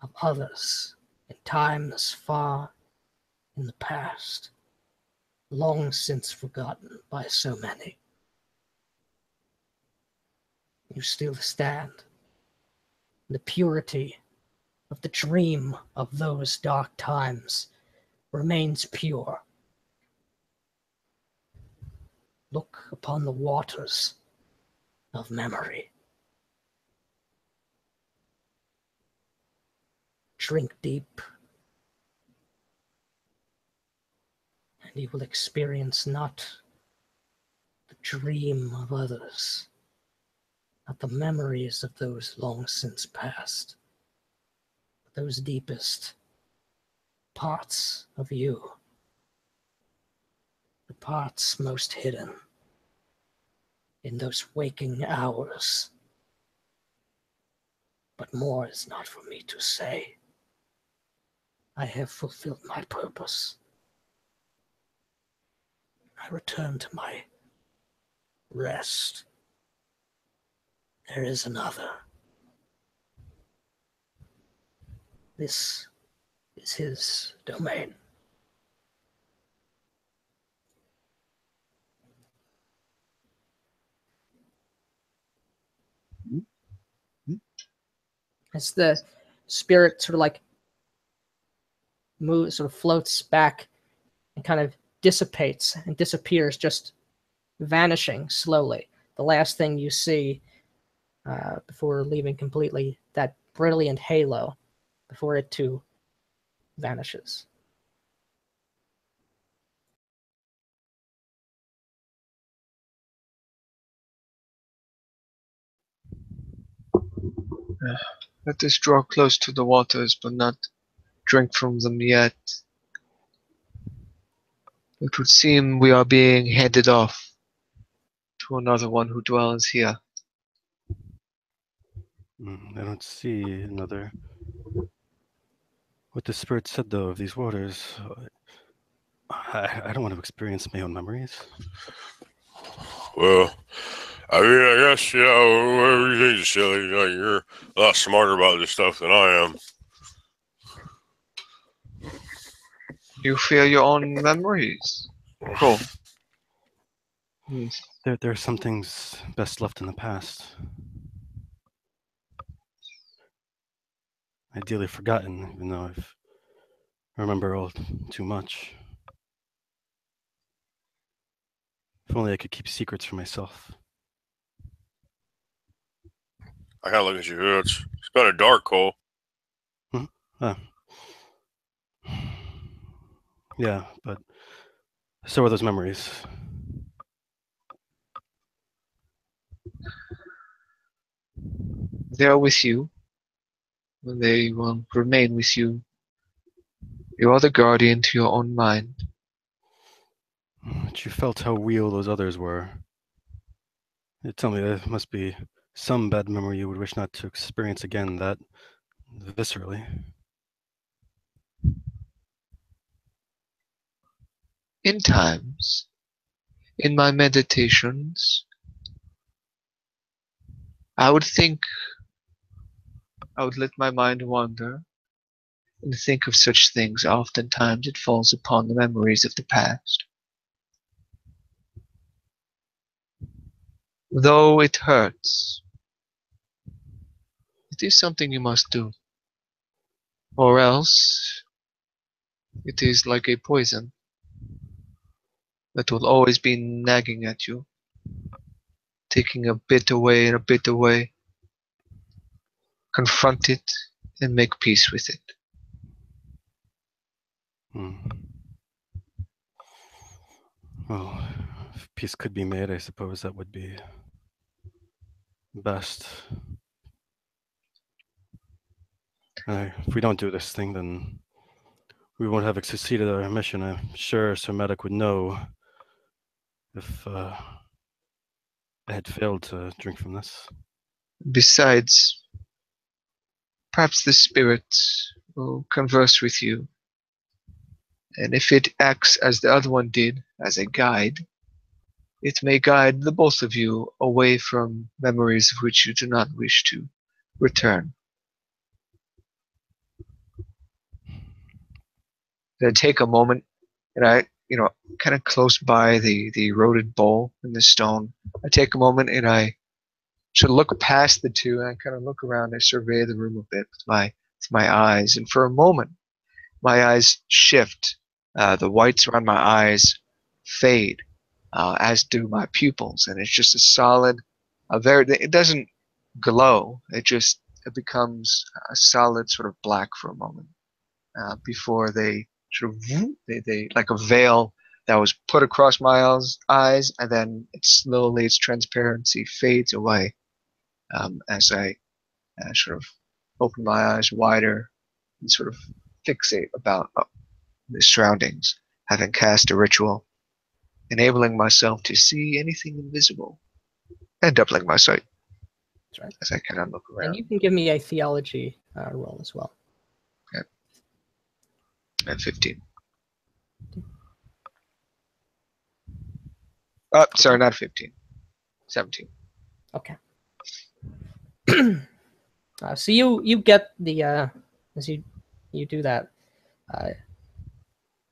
Speaker 1: of others in times far in the past, long since forgotten by so many. You still stand. The purity of the dream of those dark times remains pure. Look upon the waters of memory. Drink deep, and you will experience not the dream of others, not the memories of those long since past, but those deepest parts of you, the parts most hidden in those waking hours. But more is not for me to say. I have fulfilled my purpose. I return to my rest. There is another. This is his domain. As the spirit sort of like moves, sort of floats back and kind of dissipates and disappears, just vanishing slowly. The last thing you see before leaving completely, that brilliant halo, before it too vanishes.
Speaker 2: Let us draw close to the waters, but not drink from them yet. It would seem we are being headed off to another one who dwells here.
Speaker 3: I don't see another. What the spirit said, though, of these waters, I don't want to experience my own memories.
Speaker 4: Well, I mean, I guess, everything's silly. You're a lot smarter about this stuff than I am.
Speaker 2: You fear your own memories? Cool.
Speaker 3: There are some things best left in the past. Ideally forgotten, even though I remember all too much. If only I could keep secrets for myself.
Speaker 4: I gotta look at you. It's kind of dark, Cole.
Speaker 3: Yeah, but So are those memories.
Speaker 2: They are with you. They will remain with you. You are the guardian to your own mind.
Speaker 3: But you felt how real those others were. You tell me there must be some bad memory you would wish not to experience again, that viscerally.
Speaker 2: In times, in my meditations, I would let my mind wander and think of such things. Oftentimes it falls upon the memories of the past. Though it hurts, it is something you must do. Or else, it is like a poison that will always be nagging at you, taking a bit away and a bit away. Confront it and make peace with it.
Speaker 3: Well, if peace could be made, I suppose that would be best. If we don't do this thing, then we won't have succeeded our mission. I'm sure Sir Medic would know if I had failed to drink from this.
Speaker 2: Besides, perhaps the spirit will converse with you. And if it acts as the other one did, as a guide, it may guide the both of you away from memories of which you do not wish to return. Then take a moment, and I, kind of close by the eroded bowl in the stone, I take a moment and I should look past the two, and I kind of look around. I survey the room a bit with my eyes, and for a moment, my eyes shift. The whites around my eyes fade, as do my pupils, and it's just a solid, it doesn't glow. It becomes a solid sort of black for a moment, before they sort of, they like a veil that was put across my eyes, and then its transparency fades away, as I sort of open my eyes wider and sort of fixate about the surroundings, having cast a ritual, enabling myself to see anything invisible, and doubling my sight.
Speaker 1: That's right.
Speaker 2: As I kind of look around.
Speaker 1: And you can give me a theology roll as well.
Speaker 2: Okay. At 15. Sorry, not 15. 17.
Speaker 1: Okay. So you get the as you do that,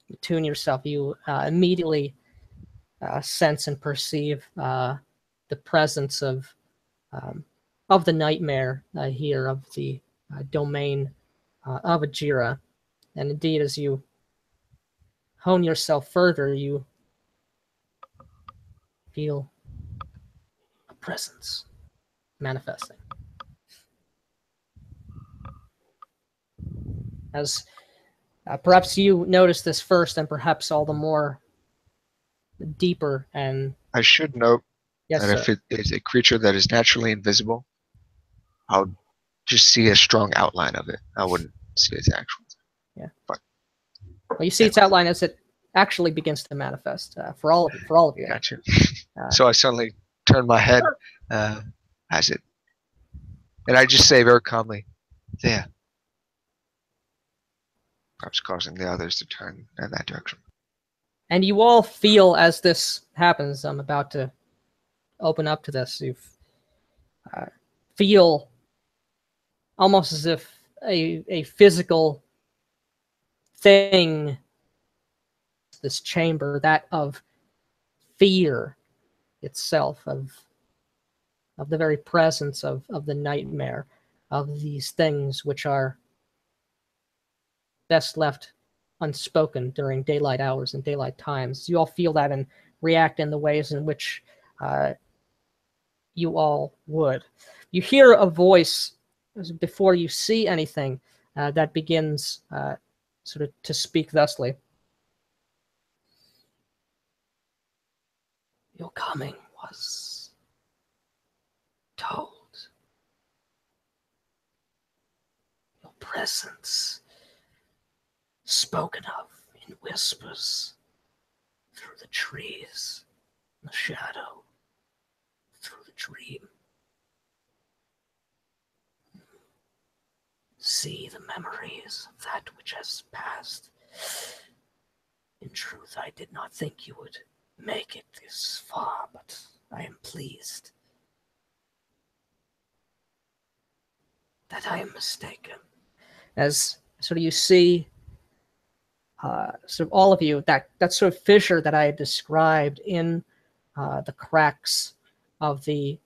Speaker 1: you tune yourself. You immediately sense and perceive the presence of the nightmare here, of the domain of Ajira. And indeed, as you hone yourself further, you feel a presence manifesting. As perhaps you notice this first, and perhaps all the more deeper. And
Speaker 2: I should note
Speaker 1: yes,
Speaker 2: that if it is a creature that is naturally invisible, I would just see a strong outline of it. I wouldn't see its actual.
Speaker 1: Yeah.
Speaker 2: But
Speaker 1: well, you see its outline as it actually begins to manifest for all of you.
Speaker 2: Gotcha. So I suddenly turn my head as it, and I just say very calmly, "There." Perhaps causing the others to turn in that direction.
Speaker 1: And you all feel, as this happens, I'm about to open up to this, you feel almost as if a physical thing, this chamber, that of fear itself, of the very presence of the nightmare, of these things which are best left unspoken during daylight hours and daylight times. You all feel that and react in the ways in which you all would. You hear a voice before you see anything that begins sort of to speak thusly. Your coming was told. Your presence spoken of in whispers through the trees, the shadow, through the dream. See the memories of that which has passed. In truth, I did not think you would make it this far, but I am pleased that I am mistaken. As sort of you see, sort of all of you, that sort of fissure that I had described in the cracks of the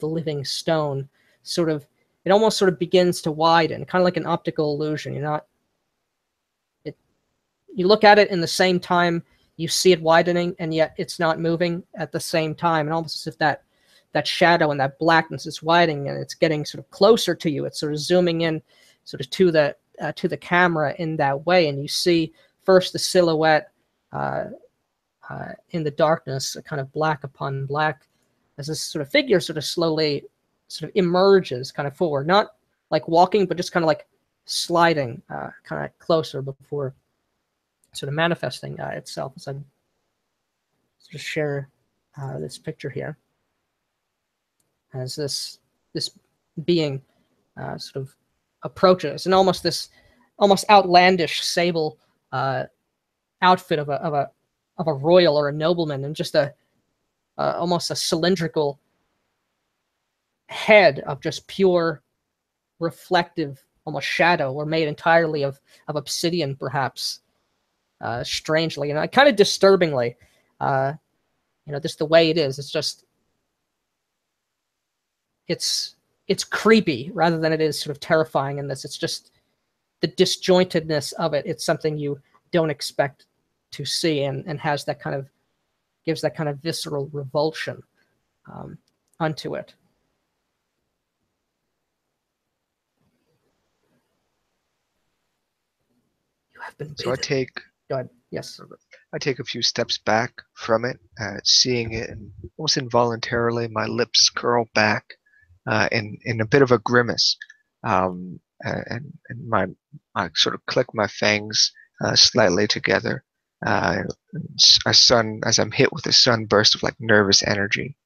Speaker 1: living stone, sort of, it almost sort of begins to widen, kind of like an optical illusion. You look at it in the same time, you see it widening, and yet it's not moving at the same time, and almost as if that shadow and that blackness is widening, and it's getting sort of closer to you. It's sort of zooming in, sort of to the camera in that way, and you see first the silhouette in the darkness, kind of black upon black, as this sort of figure sort of slowly sort of emerges kind of forward, not like walking, but just kind of like sliding kind of closer before sort of manifesting itself. As I sort of share this picture here, as this being sort of approaches, and almost this outlandish sable outfit of a royal or a nobleman, and just almost a cylindrical head of just pure reflective, almost shadow, or made entirely of obsidian, perhaps. Strangely, and kind of disturbingly, just the way it is. It's just, it's creepy rather than it is sort of terrifying in this. It's just the disjointedness of it. It's something you don't expect to see, and has that kind of, gives that kind of visceral revulsion unto it. You have been bidden.
Speaker 2: So I take.
Speaker 1: Go ahead. Yes.
Speaker 2: I take a few steps back from it, seeing it, and almost involuntarily my lips curl back in a bit of a grimace, and I sort of click my fangs slightly together. As I'm hit with a sunburst of like nervous energy,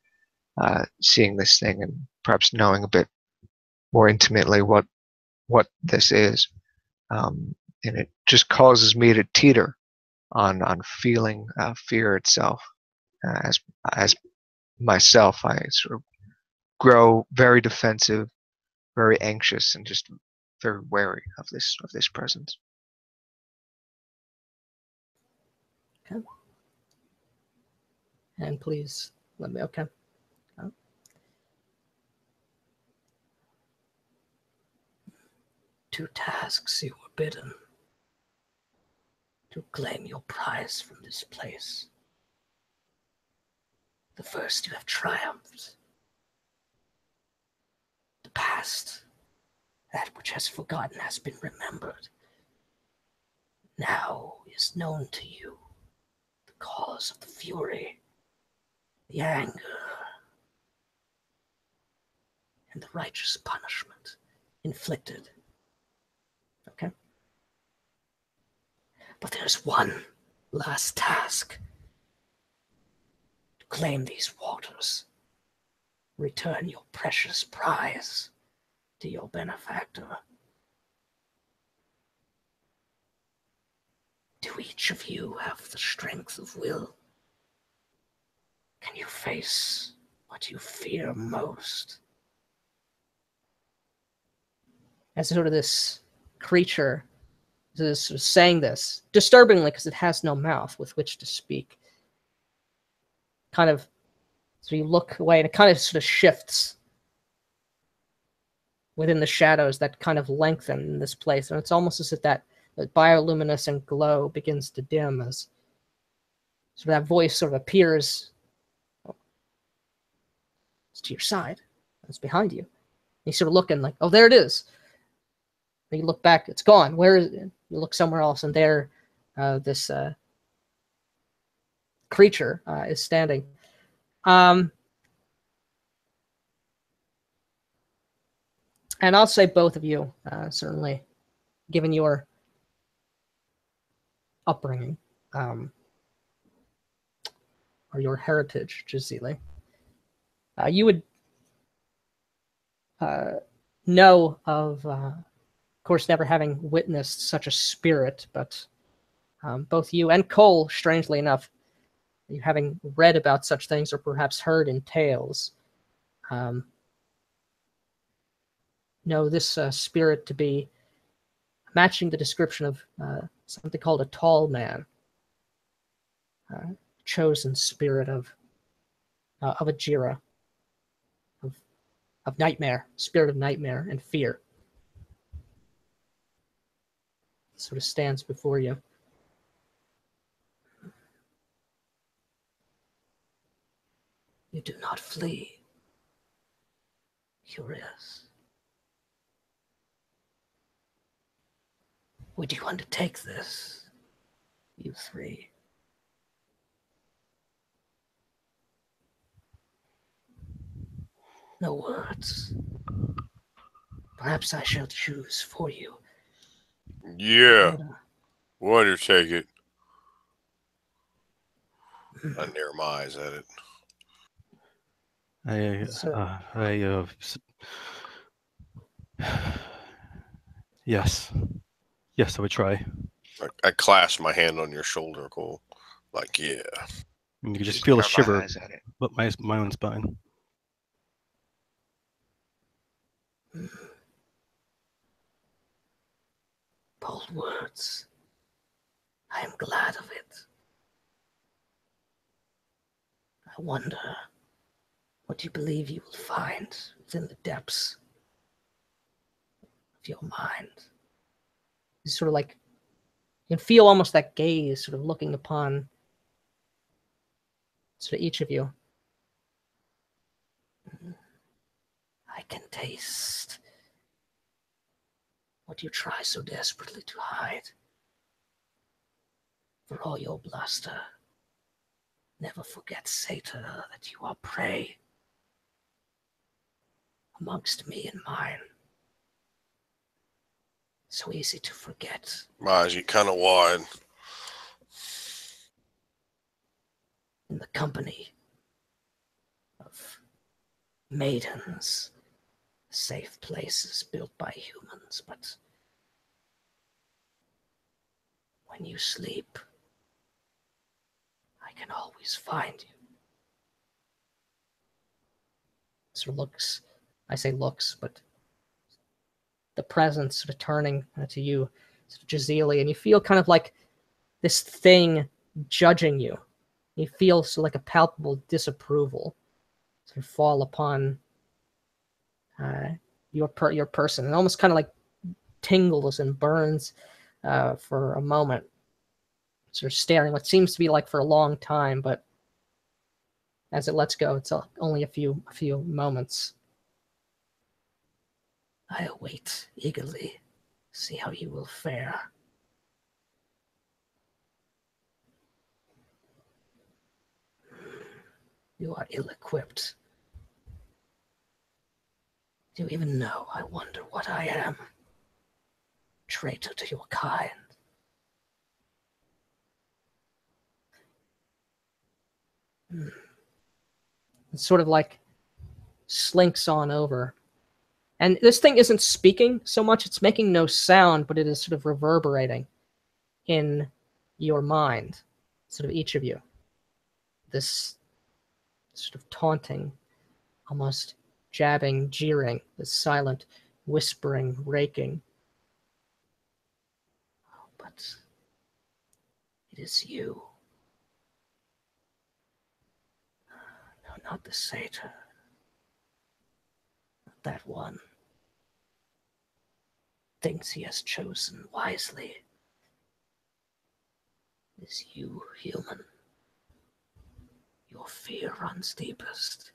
Speaker 2: seeing this thing and perhaps knowing a bit more intimately what this is. And it just causes me to teeter on feeling fear itself. As myself, I sort of grow very defensive, very anxious, and just very wary of this presence.
Speaker 1: Okay. And please let me. Okay. Two tasks you were bidden: to claim your prize from this place. The first, you have triumphed. The past, that which has forgotten, has been remembered. Now is known to you the cause of the fury, the anger, and the righteous punishment inflicted. Okay? But there's one last task: to claim these waters. Return your precious prize to your benefactor. Do each of you have the strength of will? Can you face what you fear most? As sort of this creature is sort of saying this, disturbingly, because it has no mouth with which to speak. Kind of, so you look away, and it kind of sort of shifts within the shadows that kind of lengthen in this place. And it's almost as if that bioluminescent glow begins to dim, as sort of that voice sort of appears. It's to your side. It's behind you. And you sort of looking like, oh, there it is. And you look back, it's gone. Where is it? You look somewhere else, and there this creature is standing. And I'll say both of you, certainly, given your upbringing, or your heritage, Jazili, you would know of course, never having witnessed such a spirit, but both you and Cole, strangely enough, you having read about such things or perhaps heard in tales, know this spirit to be matching the description of something called a tall man, chosen spirit of Ajira, of nightmare, spirit of nightmare and fear. It sort of stands before you. You do not flee. Curious. Would you undertake this, you three? No words. Perhaps I shall choose for you.
Speaker 4: Yeah,
Speaker 1: But,
Speaker 4: we'll undertake it. I narrow my eyes at it.
Speaker 3: Yes. Yes, I would try.
Speaker 4: I clasp my hand on your shoulder, Cole. Like, yeah.
Speaker 3: And you can just
Speaker 2: Just
Speaker 3: feel a
Speaker 2: narrow my
Speaker 3: shiver
Speaker 2: eyes at it.
Speaker 3: up my own spine.
Speaker 1: bold words. I am glad of it. I wonder what you believe you will find within the depths of your mind. It's sort of like you can feel almost that gaze sort of looking upon sort of each of you. I can taste what you try so desperately to hide. For all your bluster, never forget, Satyr, that you are prey amongst me and mine. So easy to forget.
Speaker 4: My eyes get kind of wide.
Speaker 1: In the company of maidens, safe places built by humans, but when you sleep, I can always find you. Sort of looks, I say looks, but the presence sort of turning to you, sort of Jazili, and you feel kind of like this thing judging you. You feel sort of like a palpable disapproval sort of fall upon your person, and almost kind of like tingles and burns for a moment, sort of staring what seems to be like for a long time, but as it lets go, it's only a few moments. I await eagerly, see how you will fare. You are ill-equipped. Do you even know, I wonder what I am? Traitor to your kind. It's sort of like slinks on over. And this thing isn't speaking so much, it's making no sound, but it is sort of reverberating in your mind, sort of each of you. This sort of taunting, almost jabbing, jeering, this silent, whispering, raking. Oh, but it is you. No, not the satyr. Not that one. Thinks he has chosen wisely. It is you, human. Your fear runs deepest.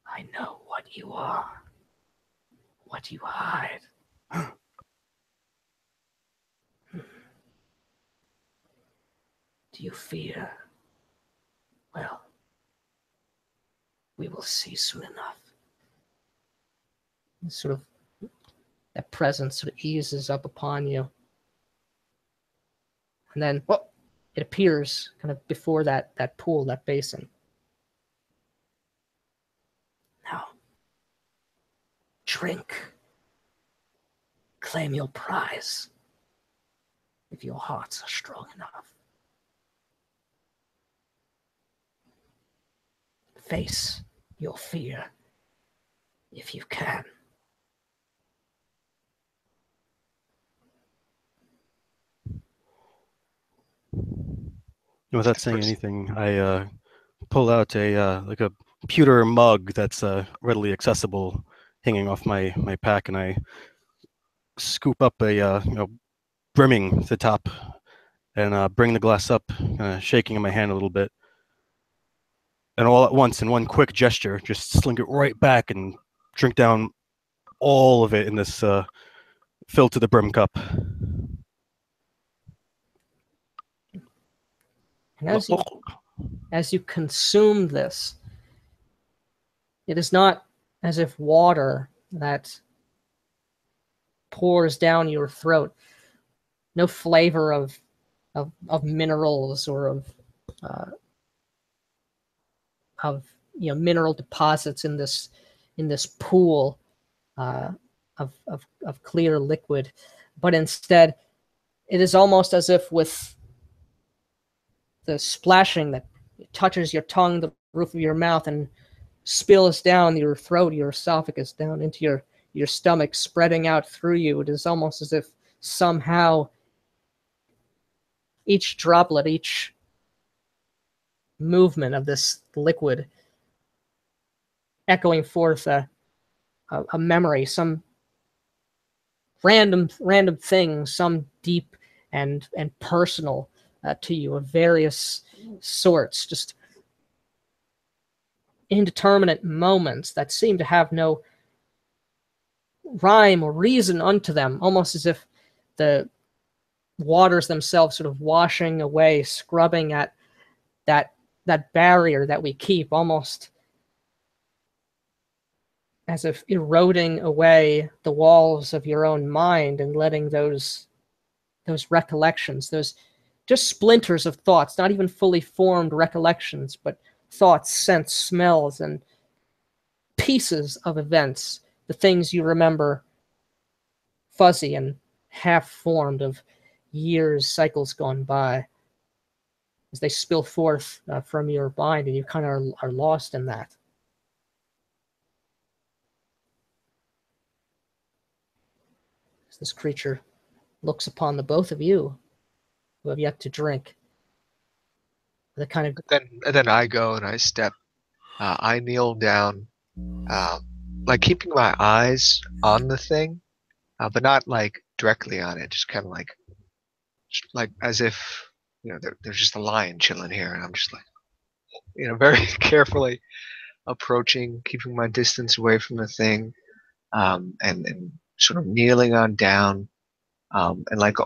Speaker 1: I know what you are, what you hide. Do you fear Well, we will see soon enough. And sort of that presence sort of eases up upon you. And then it appears kind of before that pool, that basin. Now, drink. Claim your prize if your hearts are strong enough. Face your fear if you can.
Speaker 3: Without saying anything, I pull out a like a pewter mug that's readily accessible, hanging off my pack, and I scoop up a brimming to the top, and bring the glass up, shaking in my hand a little bit, and all at once, in one quick gesture, just sling it right back and drink down all of it in this filled to the brim cup.
Speaker 1: And as you consume this, it is not as if water that pours down your throat. No flavor of minerals or of mineral deposits in this pool of clear liquid, but instead it is almost as if with the splashing that touches your tongue, the roof of your mouth, and spills down your throat, your esophagus, down into your stomach, spreading out through you. It is almost as if somehow each droplet, each movement of this liquid echoing forth a memory, some random thing, some deep and personal to you, of various sorts, just indeterminate moments that seem to have no rhyme or reason unto them, almost as if the waters themselves sort of washing away, scrubbing at that barrier that we keep, almost as if eroding away the walls of your own mind and letting those recollections, those just splinters of thoughts, not even fully formed recollections, but thoughts, scents, smells, and pieces of events, the things you remember fuzzy and half-formed of years, cycles gone by, as they spill forth from your mind, and you kind of are lost in that. As this creature looks upon the both of you who have yet to drink, the kind of
Speaker 2: And then I go and I step. I kneel down, like keeping my eyes on the thing, but not like directly on it. Just kind of like as if there's just a lion chilling here, and I'm just like, very carefully approaching, keeping my distance away from the thing, and sort of kneeling on down, and like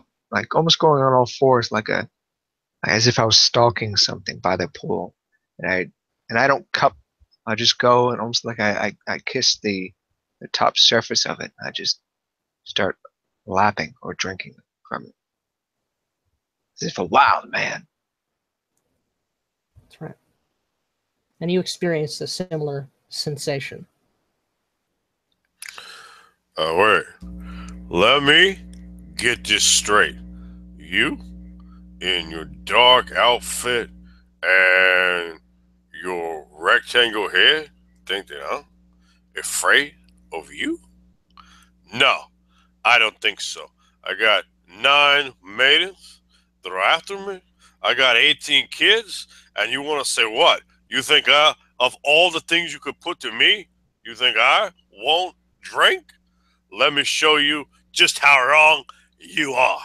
Speaker 2: almost going on all fours, as if I was stalking something by the pool, and I don't cup. I just go and almost like I kiss the top surface of it. I just start lapping or drinking from it, as if a wild man.
Speaker 1: That's right. And you experienced a similar sensation.
Speaker 4: Wait. Let me get this straight. You, in your dark outfit and your rectangle head, think that I'm afraid of you? No, I don't think so. I got 9 maidens that are after me. I got 18 kids, and you want to say what? You think of all the things you could put to me, you think I won't drink? Let me show you just how wrong you are.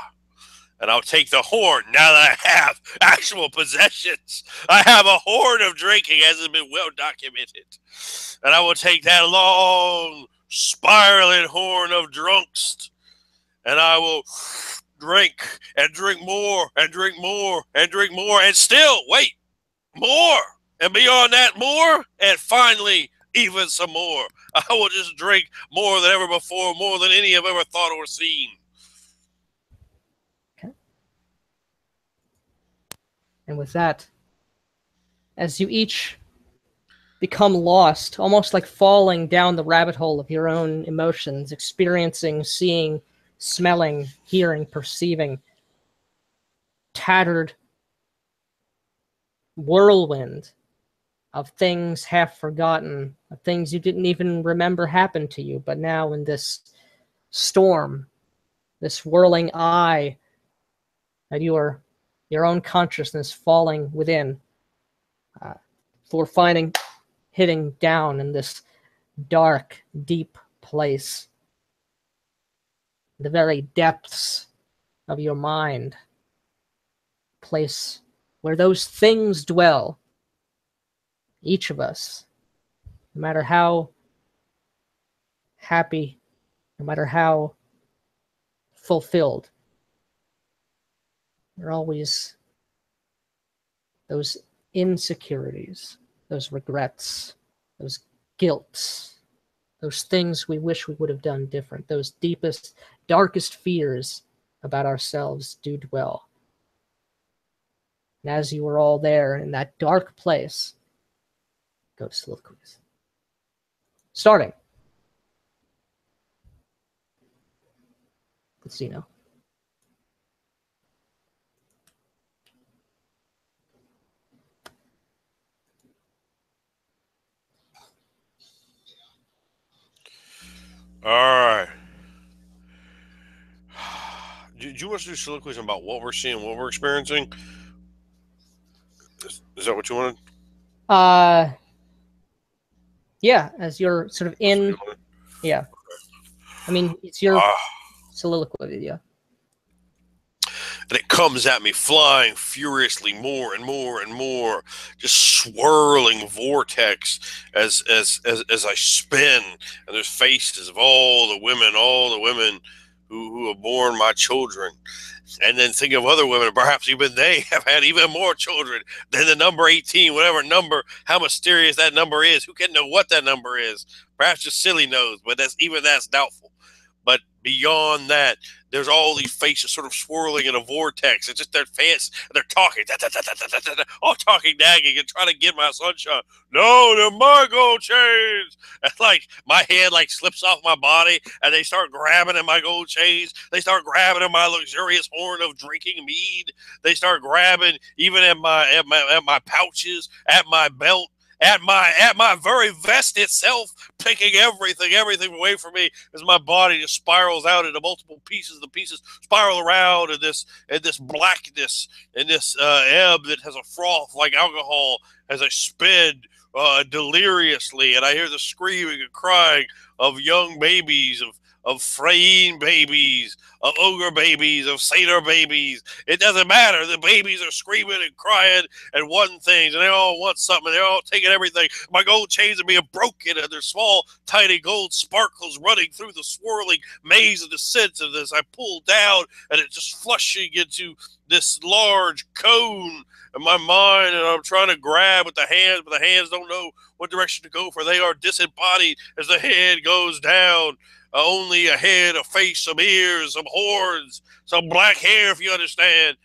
Speaker 4: And I'll take the horn now that I have actual possessions. I have a horn of drinking, as has been well documented. And I will take that long, spiraling horn of drunks, and I will drink and drink more and drink more and drink more, and still, wait, more. And beyond that, more. And finally, even some more. I will just drink more than ever before, more than any I've ever thought or seen.
Speaker 1: Okay. And with that, as you each become lost, almost like falling down the rabbit hole of your own emotions, experiencing, seeing, smelling, hearing, perceiving, tattered whirlwind of things half forgotten, of things you didn't even remember happened to you, but now in this storm, this whirling eye, that your own consciousness falling within, for finding hitting down in this dark, deep place, the very depths of your mind, place where those things dwell. Each of us, no matter how happy, no matter how fulfilled, there are always those insecurities, those regrets, those guilts, those things we wish we would have done different, those deepest, darkest fears about ourselves do dwell. And as you were all there in that dark place, go to soliloquies. Starting with Zeno.
Speaker 4: All right. Did you want to do soliloquies about what we're seeing, what we're experiencing? Is that what you wanted?
Speaker 1: Yeah, as you're sort of in, yeah. I mean, it's your soliloquy, yeah.
Speaker 4: And it comes at me flying furiously more and more and more, just swirling vortex as I spin. And there's faces of all the women who have borne my children. And then think of other women, perhaps even they have had even more children than the number 18, whatever number, how mysterious that number is. Who can know what that number is? Perhaps just silly knows, but that's doubtful. But beyond that, there's all these faces sort of swirling in a vortex. It's just their face, they're talking, all talking, nagging, and trying to get my sunshine. No, they're my gold chains. And like my head like slips off my body, and they start grabbing at my gold chains. They start grabbing at my luxurious horn of drinking mead. They start grabbing even at my pouches, at my belt. At my very vest itself, taking everything away from me as my body just spirals out into multiple pieces. The pieces spiral around in this blackness, in this ebb that has a froth like alcohol as I spin deliriously, and I hear the screaming and crying of young babies, of Freyne babies, of ogre babies, of satyr babies. It doesn't matter. The babies are screaming and crying and wanting things, and they all want something. They're all taking everything. My gold chains are being broken, and there's small, tiny gold sparkles running through the swirling maze of the sense of this. I pull down, and it's just flushing into this large cone in my mind, and I'm trying to grab with the hands, but the hands don't know what direction to go for. They are disembodied as the head goes down. Only a head, a face, some ears, some horns, some black hair, if you understand.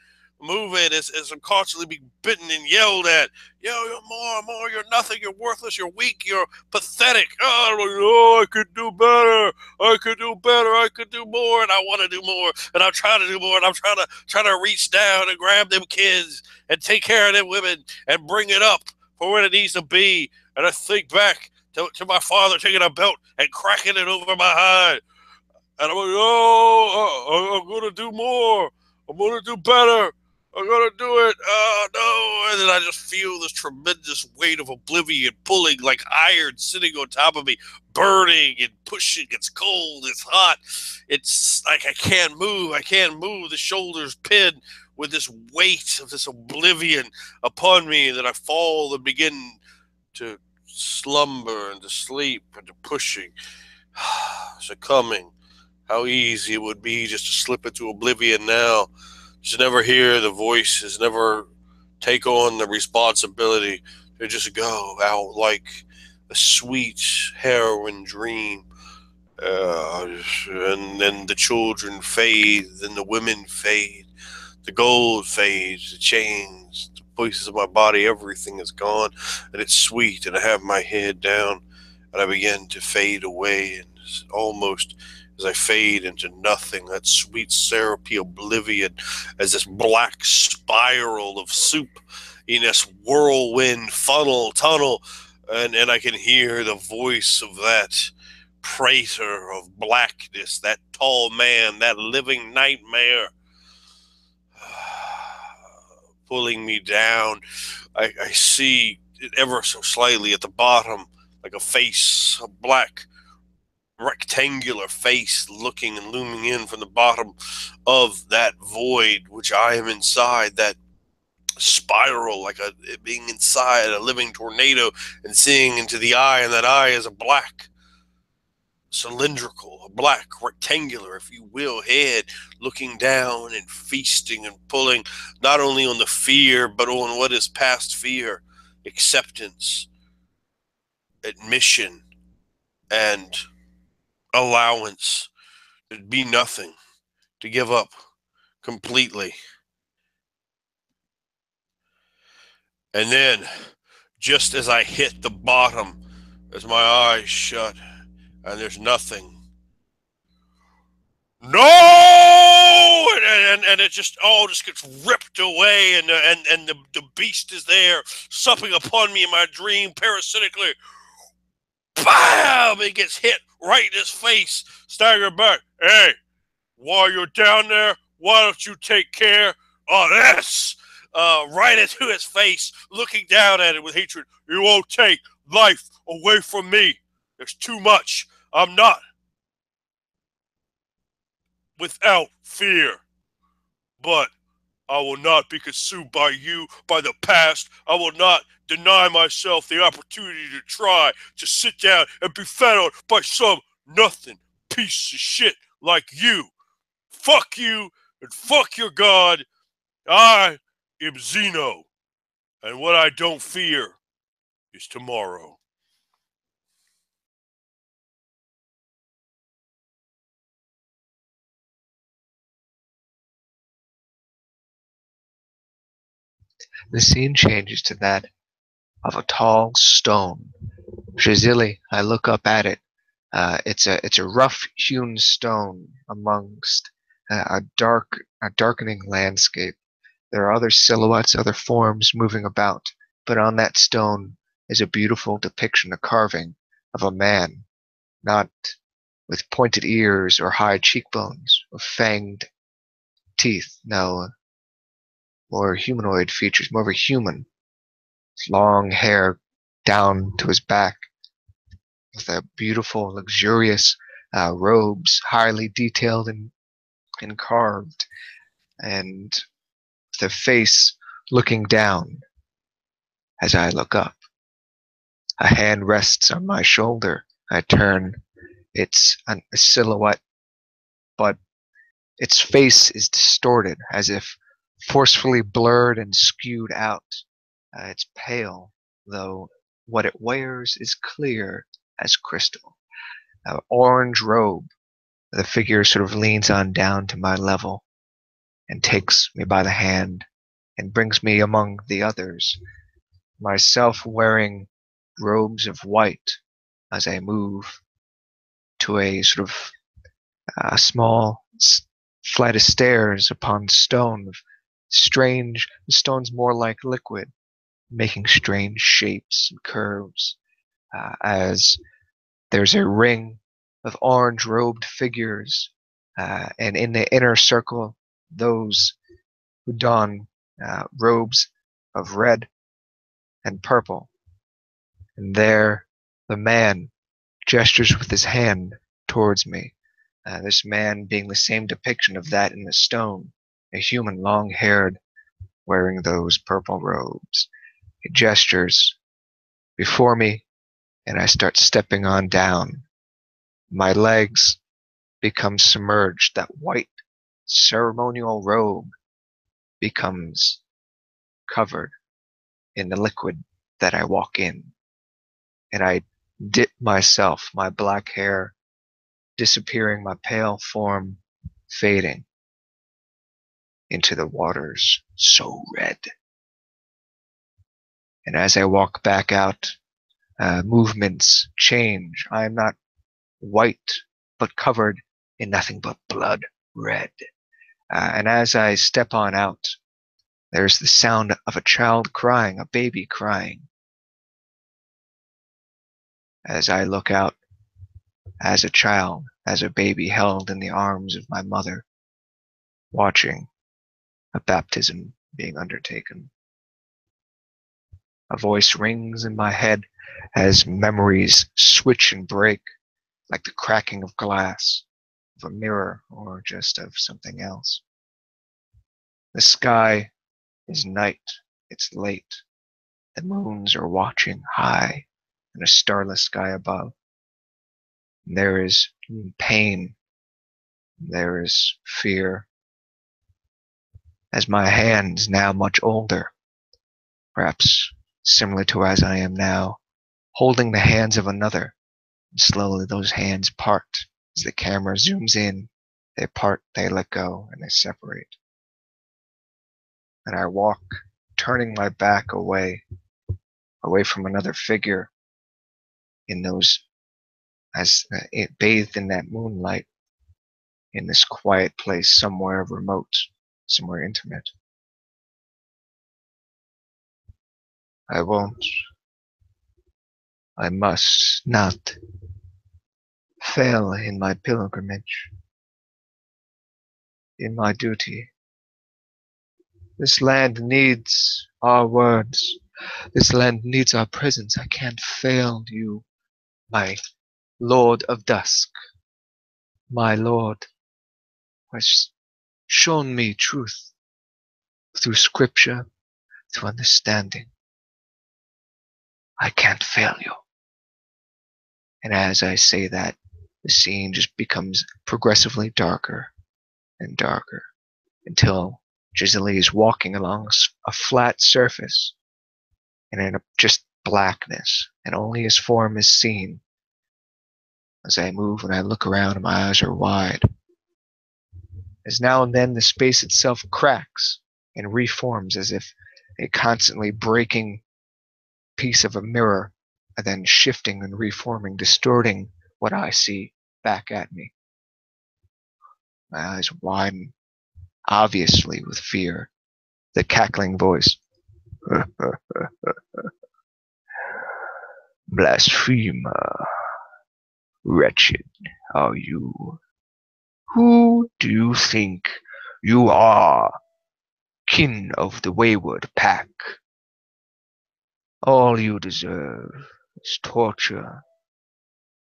Speaker 4: Moving as I'm constantly being bitten and yelled at. Yo, you're more, you're nothing, you're worthless, you're weak, you're pathetic. Oh, I could do better. I could do better. I could do more, and I want to do more, and I'm trying to do more, and I'm trying to reach down and grab them kids and take care of them women and bring it up for where it needs to be. And I think back to my father taking a belt and cracking it over my hide. And I'm like, I'm going to do more. I'm going to do better. I'm going to do it. No. And then I just feel this tremendous weight of oblivion pulling like iron sitting on top of me, burning and pushing. It's cold. It's hot. It's like I can't move. I can't move. The shoulders pinned with this weight of this oblivion upon me that I fall and begin to slumber and to sleep and to pushing, succumbing. How easy it would be just to slip into oblivion now. Just never hear the voices, never take on the responsibility They just go out like a sweet heroin dream. And then the children fade, then the women fade, the gold fades, the chains, the pieces of my body, everything is gone, and it's sweet, and I have my head down, and I begin to fade away, and almost as I fade into nothing, that sweet syrupy oblivion, as this black spiral of soup in this whirlwind funnel tunnel, and I can hear the voice of that praetor of blackness, that tall man, that living nightmare, pulling me down. I see it ever so slightly at the bottom, like a face, a black rectangular face looking and looming in from the bottom of that void which I am inside, that spiral, like being inside a living tornado and seeing into the eye, and that eye is a black cylindrical, a black rectangular, if you will, head looking down and feasting and pulling not only on the fear, but on what is past fear, acceptance, admission, and allowance, to be nothing, to give up completely. And then, just as I hit the bottom, as my eyes shut, and there's nothing. No! And it just all just gets ripped away, and the beast is there, supping upon me in my dream, parasitically. Bam! It gets hit right in his face, staggered back. Hey, while you're down there, why don't you take care of this? Right into his face, looking down at it with hatred. You won't take life away from me. There's too much. I'm not without fear, but I will not be consumed by you, by the past. I will not deny myself the opportunity to try to sit down and be fed on by some nothing piece of shit like you. Fuck you and fuck your God. I am Zeno, and what I don't fear is tomorrow.
Speaker 2: The scene changes to that of a tall stone. Shazili, I look up at it. It's a rough-hewn stone amongst a darkening landscape. There are other silhouettes, other forms moving about, but on that stone is a beautiful depiction, a carving of a man, not with pointed ears or high cheekbones or fanged teeth. No, more humanoid features, more of a human. Long hair down to his back, with a beautiful, luxurious robes, highly detailed and carved, and the face looking down as I look up. A hand rests on my shoulder. I turn. It's a silhouette, but its face is distorted, as if forcefully blurred and skewed out. It's pale, though what it wears is clear as crystal. An orange robe. The figure sort of leans on down to my level and takes me by the hand and brings me among the others, myself wearing robes of white as I move to a sort of a small flight of stairs upon stone. Strange, the stone's more like liquid, making strange shapes and curves, as there's a ring of orange-robed figures, and in the inner circle, those who don robes of red and purple. And there, the man gestures with his hand towards me, this man being the same depiction of that in the stone, a human long-haired, wearing those purple robes. He gestures before me, and I start stepping on down. My legs become submerged. That white ceremonial robe becomes covered in the liquid that I walk in, and I dip myself, my black hair disappearing, my pale form fading into the waters so red. And as I walk back out, movements change. I am not white, but covered in nothing but blood red. And as I step on out, there's the sound of a child crying, a baby crying. As I look out, as a child, as a baby held in the arms of my mother, watching a baptism being undertaken. A voice rings in my head as memories switch and break, like the cracking of glass, of a mirror, or just of something else. The sky is night, it's late. The moons are watching high in a starless sky above. And there is pain, there is fear. As my hands, now much older, perhaps similar to as I am now, holding the hands of another, and slowly those hands part. As the camera zooms in, they part, they let go, and they separate. And I walk, turning my back away from another figure in those, as it bathed in that moonlight, in this quiet place somewhere remote, somewhere intimate. I won't, I must not fail in my pilgrimage, in my duty. This land needs our words. This land needs our presence. I can't fail you, my Lord of Dusk, my Lord, who has shown me truth through scripture, through understanding. I can't fail you. And as I say that, the scene just becomes progressively darker and darker until Giselle is walking along a flat surface and in just blackness, and only his form is seen. As I move and I look around, and my eyes are wide. As now and then the space itself cracks and reforms as if a constantly breaking piece of a mirror, and then shifting and reforming, distorting what I see back at me. My eyes widen, obviously with fear. The cackling voice. Blasphemer, wretched are you. Who do you think you are? Kin of the wayward pack. All you deserve is torture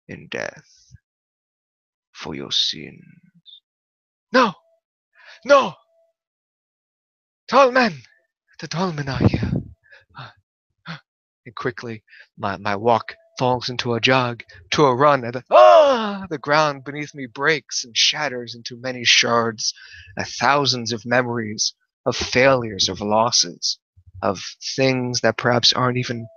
Speaker 2: and death for your sins. No! No! Tall men! The tall men are here. And quickly, my walk falls into a jog, to a run, and the ground beneath me breaks and shatters into many shards, thousands of memories, of failures, of losses, of things that perhaps aren't even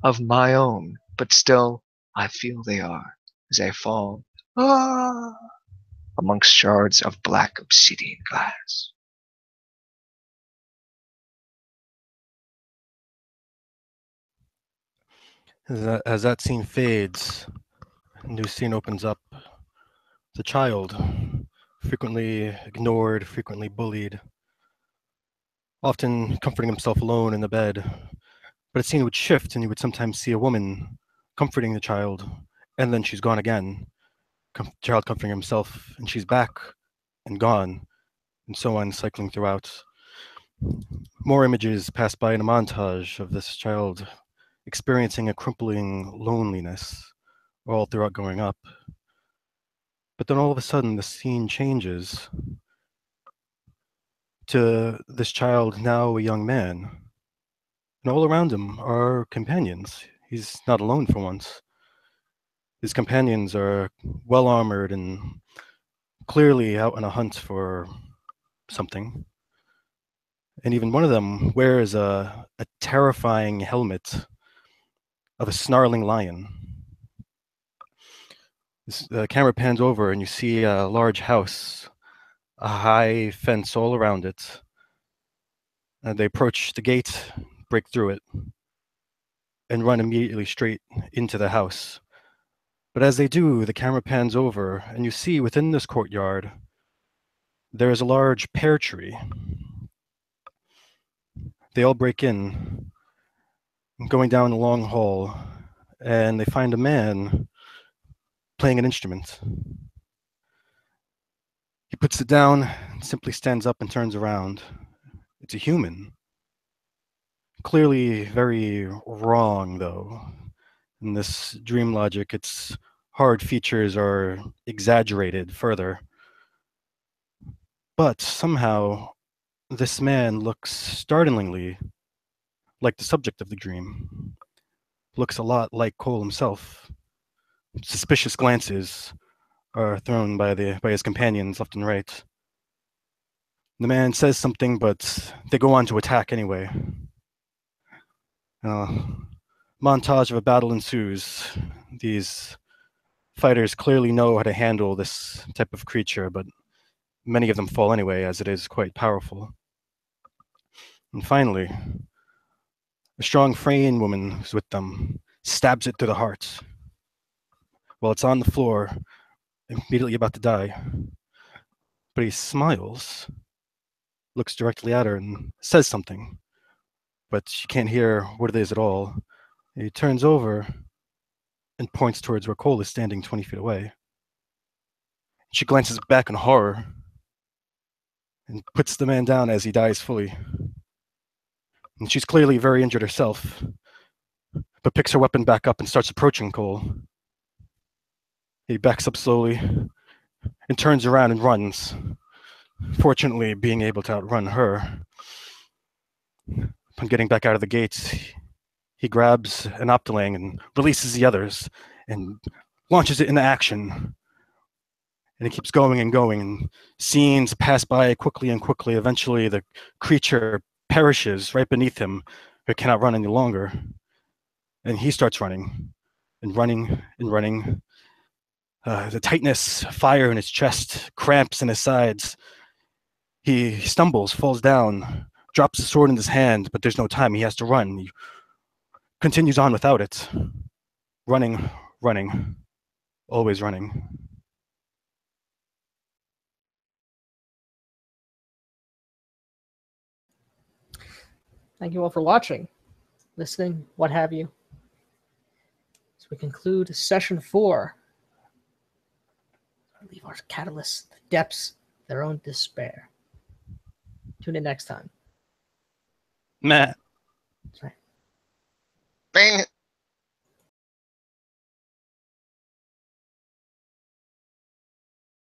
Speaker 2: of my own, but still I feel they are as I fall amongst shards of black obsidian glass.
Speaker 3: As that scene fades, a new scene opens up. The child, frequently ignored, frequently bullied, often comforting himself alone in the bed. But a scene would shift, and you would sometimes see a woman comforting the child, and then she's gone again. Child comforting himself, and she's back and gone, and so on, cycling throughout. More images pass by in a montage of this child experiencing a crippling loneliness all throughout growing up. But then all of a sudden the scene changes to this child, now a young man, and all around him are companions. He's not alone for once. His companions are well armored and clearly out on a hunt for something. And even one of them wears a terrifying helmet of a snarling lion. The camera pans over and you see a large house, a high fence all around it. They approach the gate, break through it, and run immediately straight into the house. But as they do, the camera pans over and you see within this courtyard, there is a large pear tree. They all break in, going down the long hall, and they find a man playing an instrument. He puts it down, simply stands up and turns around. It's a human. Clearly very wrong, though. In this dream logic, its hard features are exaggerated further. But somehow, this man looks startlingly like the subject of the dream. Looks a lot like Cole himself. Suspicious glances are thrown by his companions left and right. The man says something, but they go on to attack anyway. Montage of a battle ensues. These fighters clearly know how to handle this type of creature, but many of them fall anyway, as it is quite powerful. And finally, a strong Freyan woman who's with them stabs it through the heart. While it's on the floor, immediately about to die. But he smiles, looks directly at her, and says something. But she can't hear what it is at all. He turns over and points towards where Cole is standing 20 feet away. She glances back in horror and puts the man down as he dies fully. And she's clearly very injured herself, but picks her weapon back up and starts approaching Cole. He backs up slowly and turns around and runs, fortunately being able to outrun her. Upon getting back out of the gates, he grabs an Optilang and releases the others and launches it into action. And he keeps going and going, and scenes pass by quickly and quickly. Eventually, the creature perishes right beneath him. It cannot run any longer. And he starts running and running and running. The tightness, fire in his chest, cramps in his sides. He stumbles, falls down, drops the sword in his hand, but there's no time. He has to run. He continues on without it. Running, running, always running.
Speaker 1: Thank you all for watching, listening, what have you. So we conclude session 4. Leave our catalysts, the depths, their own despair. Tune in next time.
Speaker 3: Matt.
Speaker 1: That's right.
Speaker 2: Bang.